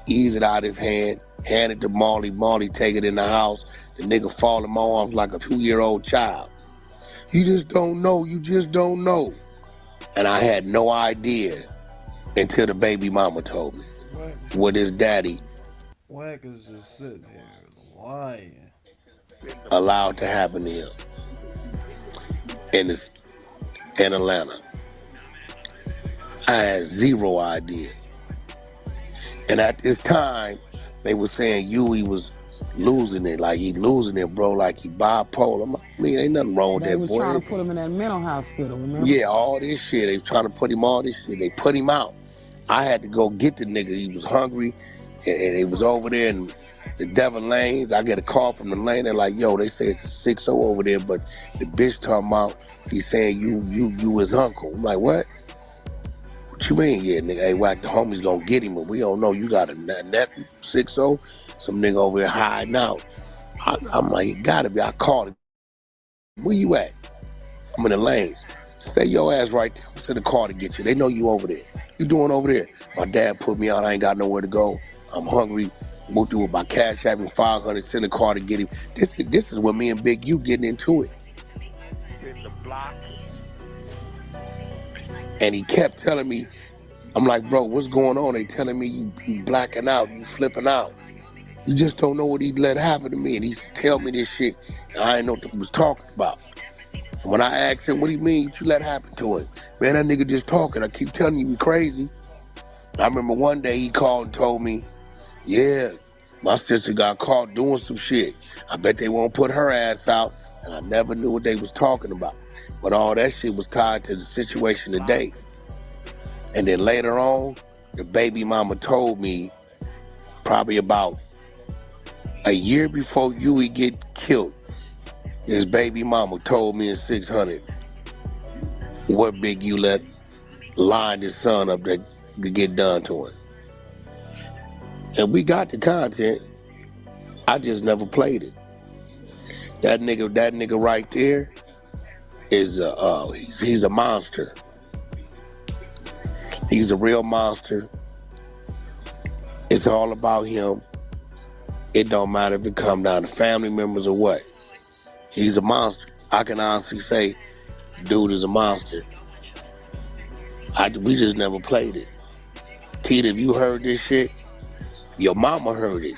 Speaker 17: ease it out his hand, hand it to Marley. Marley take it in the house. The nigga fall in my arms like a 2-year-old child. You just don't know. You just don't know. And I had no idea until the baby mama told me what his daddy
Speaker 1: Whack is just sitting here lying.
Speaker 17: allowed to happen to him in Atlanta. I had zero idea. And at this time, they were saying Huey was losing it, like he losing it, bro, like he bipolar. I mean, ain't nothing wrong with
Speaker 22: They
Speaker 17: that
Speaker 22: was
Speaker 17: boy.
Speaker 22: trying to put him in that mental hospital, remember?
Speaker 17: Yeah, all this shit. They was trying to put him all this shit. They put him out. I had to go get the nigga. He was hungry. And it was over there in the Devon Lanes. I get a call from the lane. They're like, yo, they say it's a 6-0 over there, but the bitch talking about, he's saying you his uncle. I'm like, what? What you mean? Yeah, nigga, hey, whack, the homie's gonna get him, but we don't know. You got a nephew, 6-0? Some nigga over there hiding out. I'm like, it gotta be. I called him. Where you at? I'm in the lanes. Stay your ass right there. I'm to the car to get you. They know you over there. You doing over there? My dad put me out. I ain't got nowhere to go. I'm hungry. Moved through with my cash, having 500. Send a car to get him. This is what me and Big U getting into it. And he kept telling me, I'm like, bro, what's going on? They telling me you blacking out, you flipping out. You just don't know what he let happen to me. And he tell me this shit. And I didn't know what he was talking about. And when I asked him, what do you mean what you let happen to him? Man, that nigga just talking. I keep telling you, he crazy. I remember one day he called and told me, yeah, my sister got caught doing some shit. I bet they won't put her ass out. And I never knew what they was talking about. But all that shit was tied to the situation today. And then later on, the baby mama told me, probably about a year before Huey get killed, his baby mama told me in 600 what Big U let line his son up that could get done to him. And we got the content. I just never played it. That nigga right there is he's a monster. He's a real monster. It's all about him. It don't matter if it come down to family members or what. He's a monster. I can honestly say, dude is a monster. We just never played it. Tita, if you heard this shit, your mama heard it.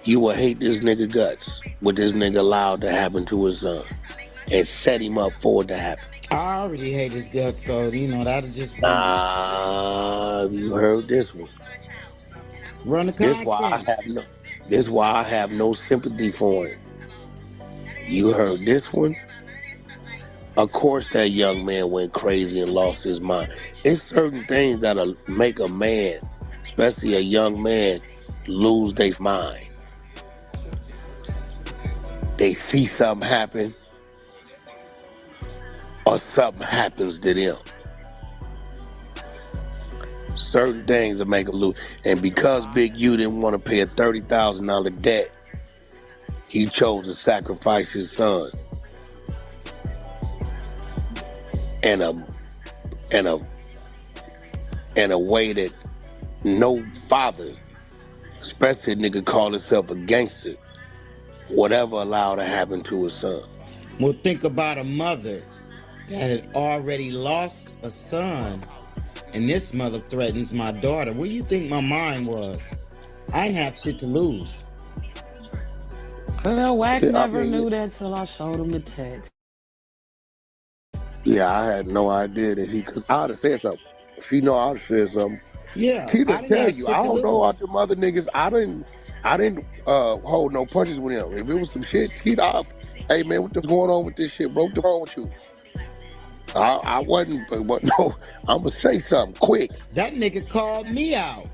Speaker 17: You will hate this nigga guts. What this nigga allowed to happen to his son. And set him up for it to happen.
Speaker 21: I already hate his guts, so, that'll just be...
Speaker 17: you heard this one.
Speaker 21: Run the content.
Speaker 17: This why I have no sympathy for him. You heard this one? Of course that young man went crazy and lost his mind. It's certain things that'll make a man, especially a young man, lose their mind. They see something happen, or something happens to them. Certain things will make them lose. And because Big U didn't want to pay a $30,000 debt, he chose to sacrifice his son. In a way that no father, especially a nigga call himself a gangster, would ever allow to happen to his son.
Speaker 21: Well, think about a mother that had already lost a son, and this mother threatens my daughter. Where do you think my mind was? I didn't have shit to lose.
Speaker 22: Well, Wack never knew that till I showed him the text.
Speaker 17: Yeah, I had no idea that because I'd have said something. If she know I'd have said something.
Speaker 21: Yeah,
Speaker 17: Tita tell you, I don't know about them other niggas. I didn't hold no punches with him. If it was some shit, Tita, hey man, what's going on with this shit, bro? What's wrong with you? I wasn't, but no, I'm gonna say something quick.
Speaker 21: That nigga called me out.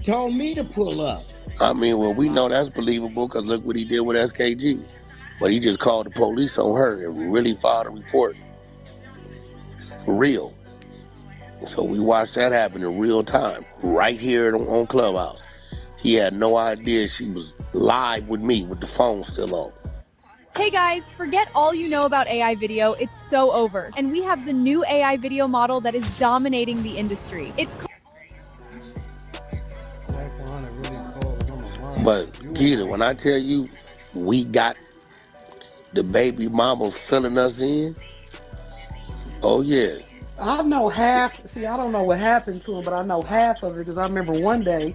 Speaker 21: Told me to pull up.
Speaker 17: I mean, well, we know that's believable because look what he did with SKG. But he just called the police on her and really filed a report. For real. So we watched that happen in real time, right here on Clubhouse. He had no idea she was live with me with the phone still on.
Speaker 5: Hey guys, forget all you know about AI video. It's so over. And we have the new AI video model that is dominating the industry. It's
Speaker 17: But Keita, when I tell you we got the baby mama filling us in, oh yeah.
Speaker 22: I know half. See, I don't know what happened to him, but I know half of it because I remember one day,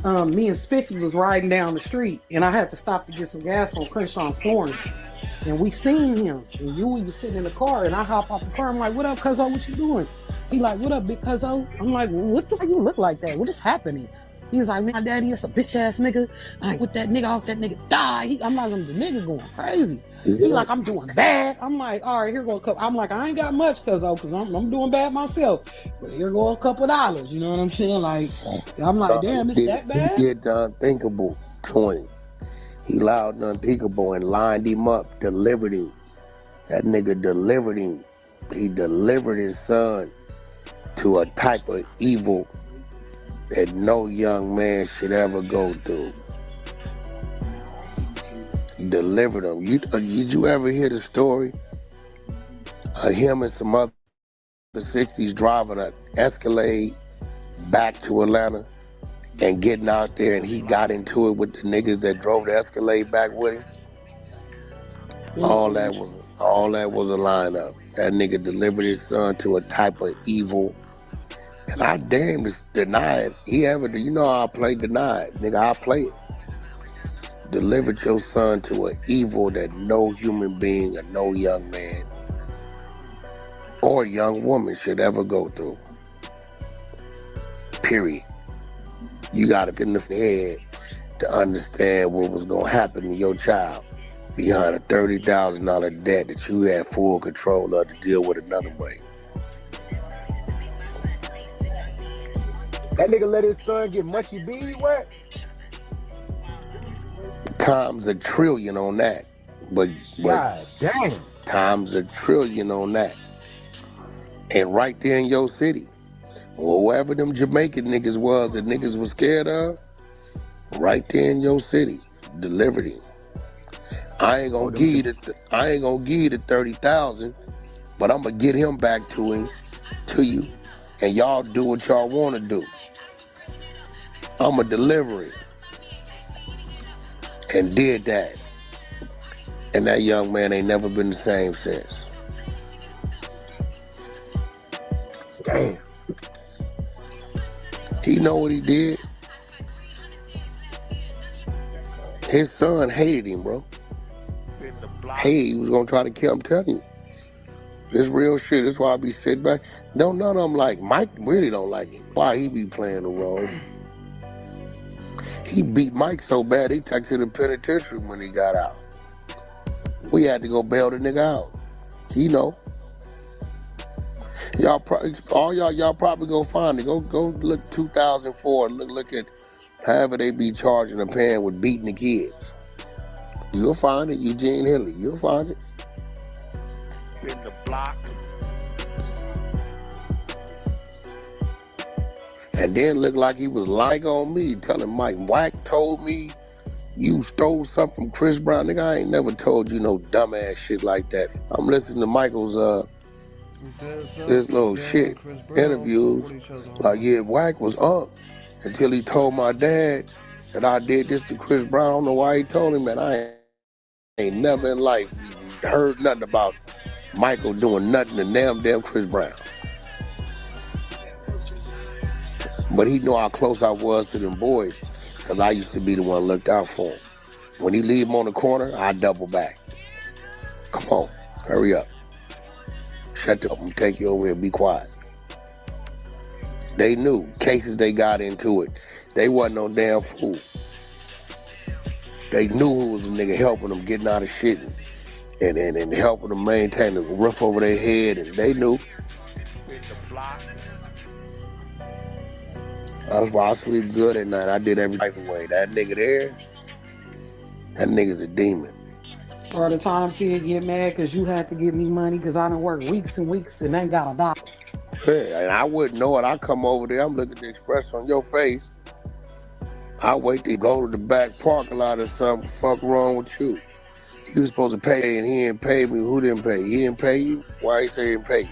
Speaker 22: me and Spiffy was riding down the street, and I had to stop to get some gas on Crenshaw and Florence, and we seen him. And Huey was sitting in the car, and I hop out the car. I'm like, "What up, Cuzzo? What you doing?" He like, "What up, big Cuzzo?" I'm like, "What the fuck you look like that? What is happening?" He was like, man, my daddy is a bitch ass nigga. I ain't with that nigga off, that nigga die. I'm like, the nigga going crazy. He like, I'm doing bad. I'm like, all right, here go a couple. I'm like, I ain't got much cause I'm doing bad myself. But here go a couple dollars. You know what I'm saying? Like, I'm like, damn, it's that bad?
Speaker 17: He did the unthinkable to him. He allowed the unthinkable and lined him up, delivered him. That nigga delivered him. He delivered his son to a type of evil that no young man should ever go through. Delivered him. Did you ever hear the story of him and some other 60s driving an Escalade back to Atlanta and getting out there, and he got into it with the niggas that drove the Escalade back with him? All that was a lineup. That nigga delivered his son to a type of evil. And I damn deny it. You know how I play deny it. Nigga, I play it. Delivered your son to an evil that no human being or no young man or young woman should ever go through. Period. You gotta get in the head to understand what was gonna happen to your child behind a $30,000 debt that you had full control of to deal with another way.
Speaker 7: That nigga let his son get munchy bead wet?
Speaker 17: Times $1 trillion on that. But
Speaker 7: God damn.
Speaker 17: Times $1 trillion on that. And right there in your city, or wherever them Jamaican niggas was that niggas was scared of, right there in your city, delivered him. I ain't gonna give you the 30,000, but I'm gonna get him back to you, and y'all do what y'all want to do. I'm gonna deliver it, and did that, and that young man ain't never been the same since. Damn. He know what he did. His son hated him, bro. He was gonna try to kill him. I'm telling you, it's real shit. That's why I be sitting back. None of them like Mike. Really don't like him. Why he be playing the role? He beat Mike so bad he took to the penitentiary when he got out. We had to go bail the nigga out. He know. Y'all probably go find it. Go look 2004. Look at however they be charging a parent with beating the kids. You'll find it, Eugene Henley. You'll find it. In the block. And then looked like he was lying on me, telling Mike, Wack told me you stole something from Chris Brown. Nigga, I ain't never told you no dumbass shit like that. I'm listening to Michael's this little shit interviews. Like, yeah, Wack was up until he told my dad that I did this to Chris Brown. I don't know why he told him that. I ain't never in life heard nothing about Michael doing nothing to damn Chris Brown. But he knew how close I was to them boys, because I used to be the one looked out for him. When he leave him on the corner, I double back. Come on, hurry up. Shut up, I'm gonna take you over here, be quiet. They knew, cases they got into it. They wasn't no damn fool. They knew who was the nigga helping them getting out of shit and helping them maintain the roof over their head, and they knew. That's why I sleep good at night. I did every type of way. That nigga there, that nigga's a demon.
Speaker 22: Or the times he'd get mad because you had to give me money because I done work weeks and weeks and ain't got a dollar.
Speaker 17: Yeah, and I wouldn't know it. I come over there, I'm looking at the expression on your face. I wait to go to the back parking lot or something. Fuck wrong with you? You was supposed to pay and he didn't pay me. Who didn't pay? He didn't pay you? Why he say he didn't pay you?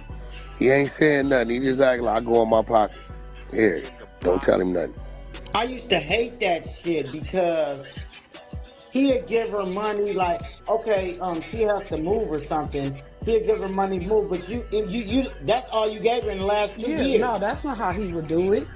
Speaker 17: He ain't saying nothing. He just act like I go in my pocket. Here, don't tell him nothing.
Speaker 21: I used to hate that shit because he'd give her money like, okay, she has to move or something. He'd give her money to move, but you that's all you gave her in the last 2 years.
Speaker 22: No, that's not how he would do it.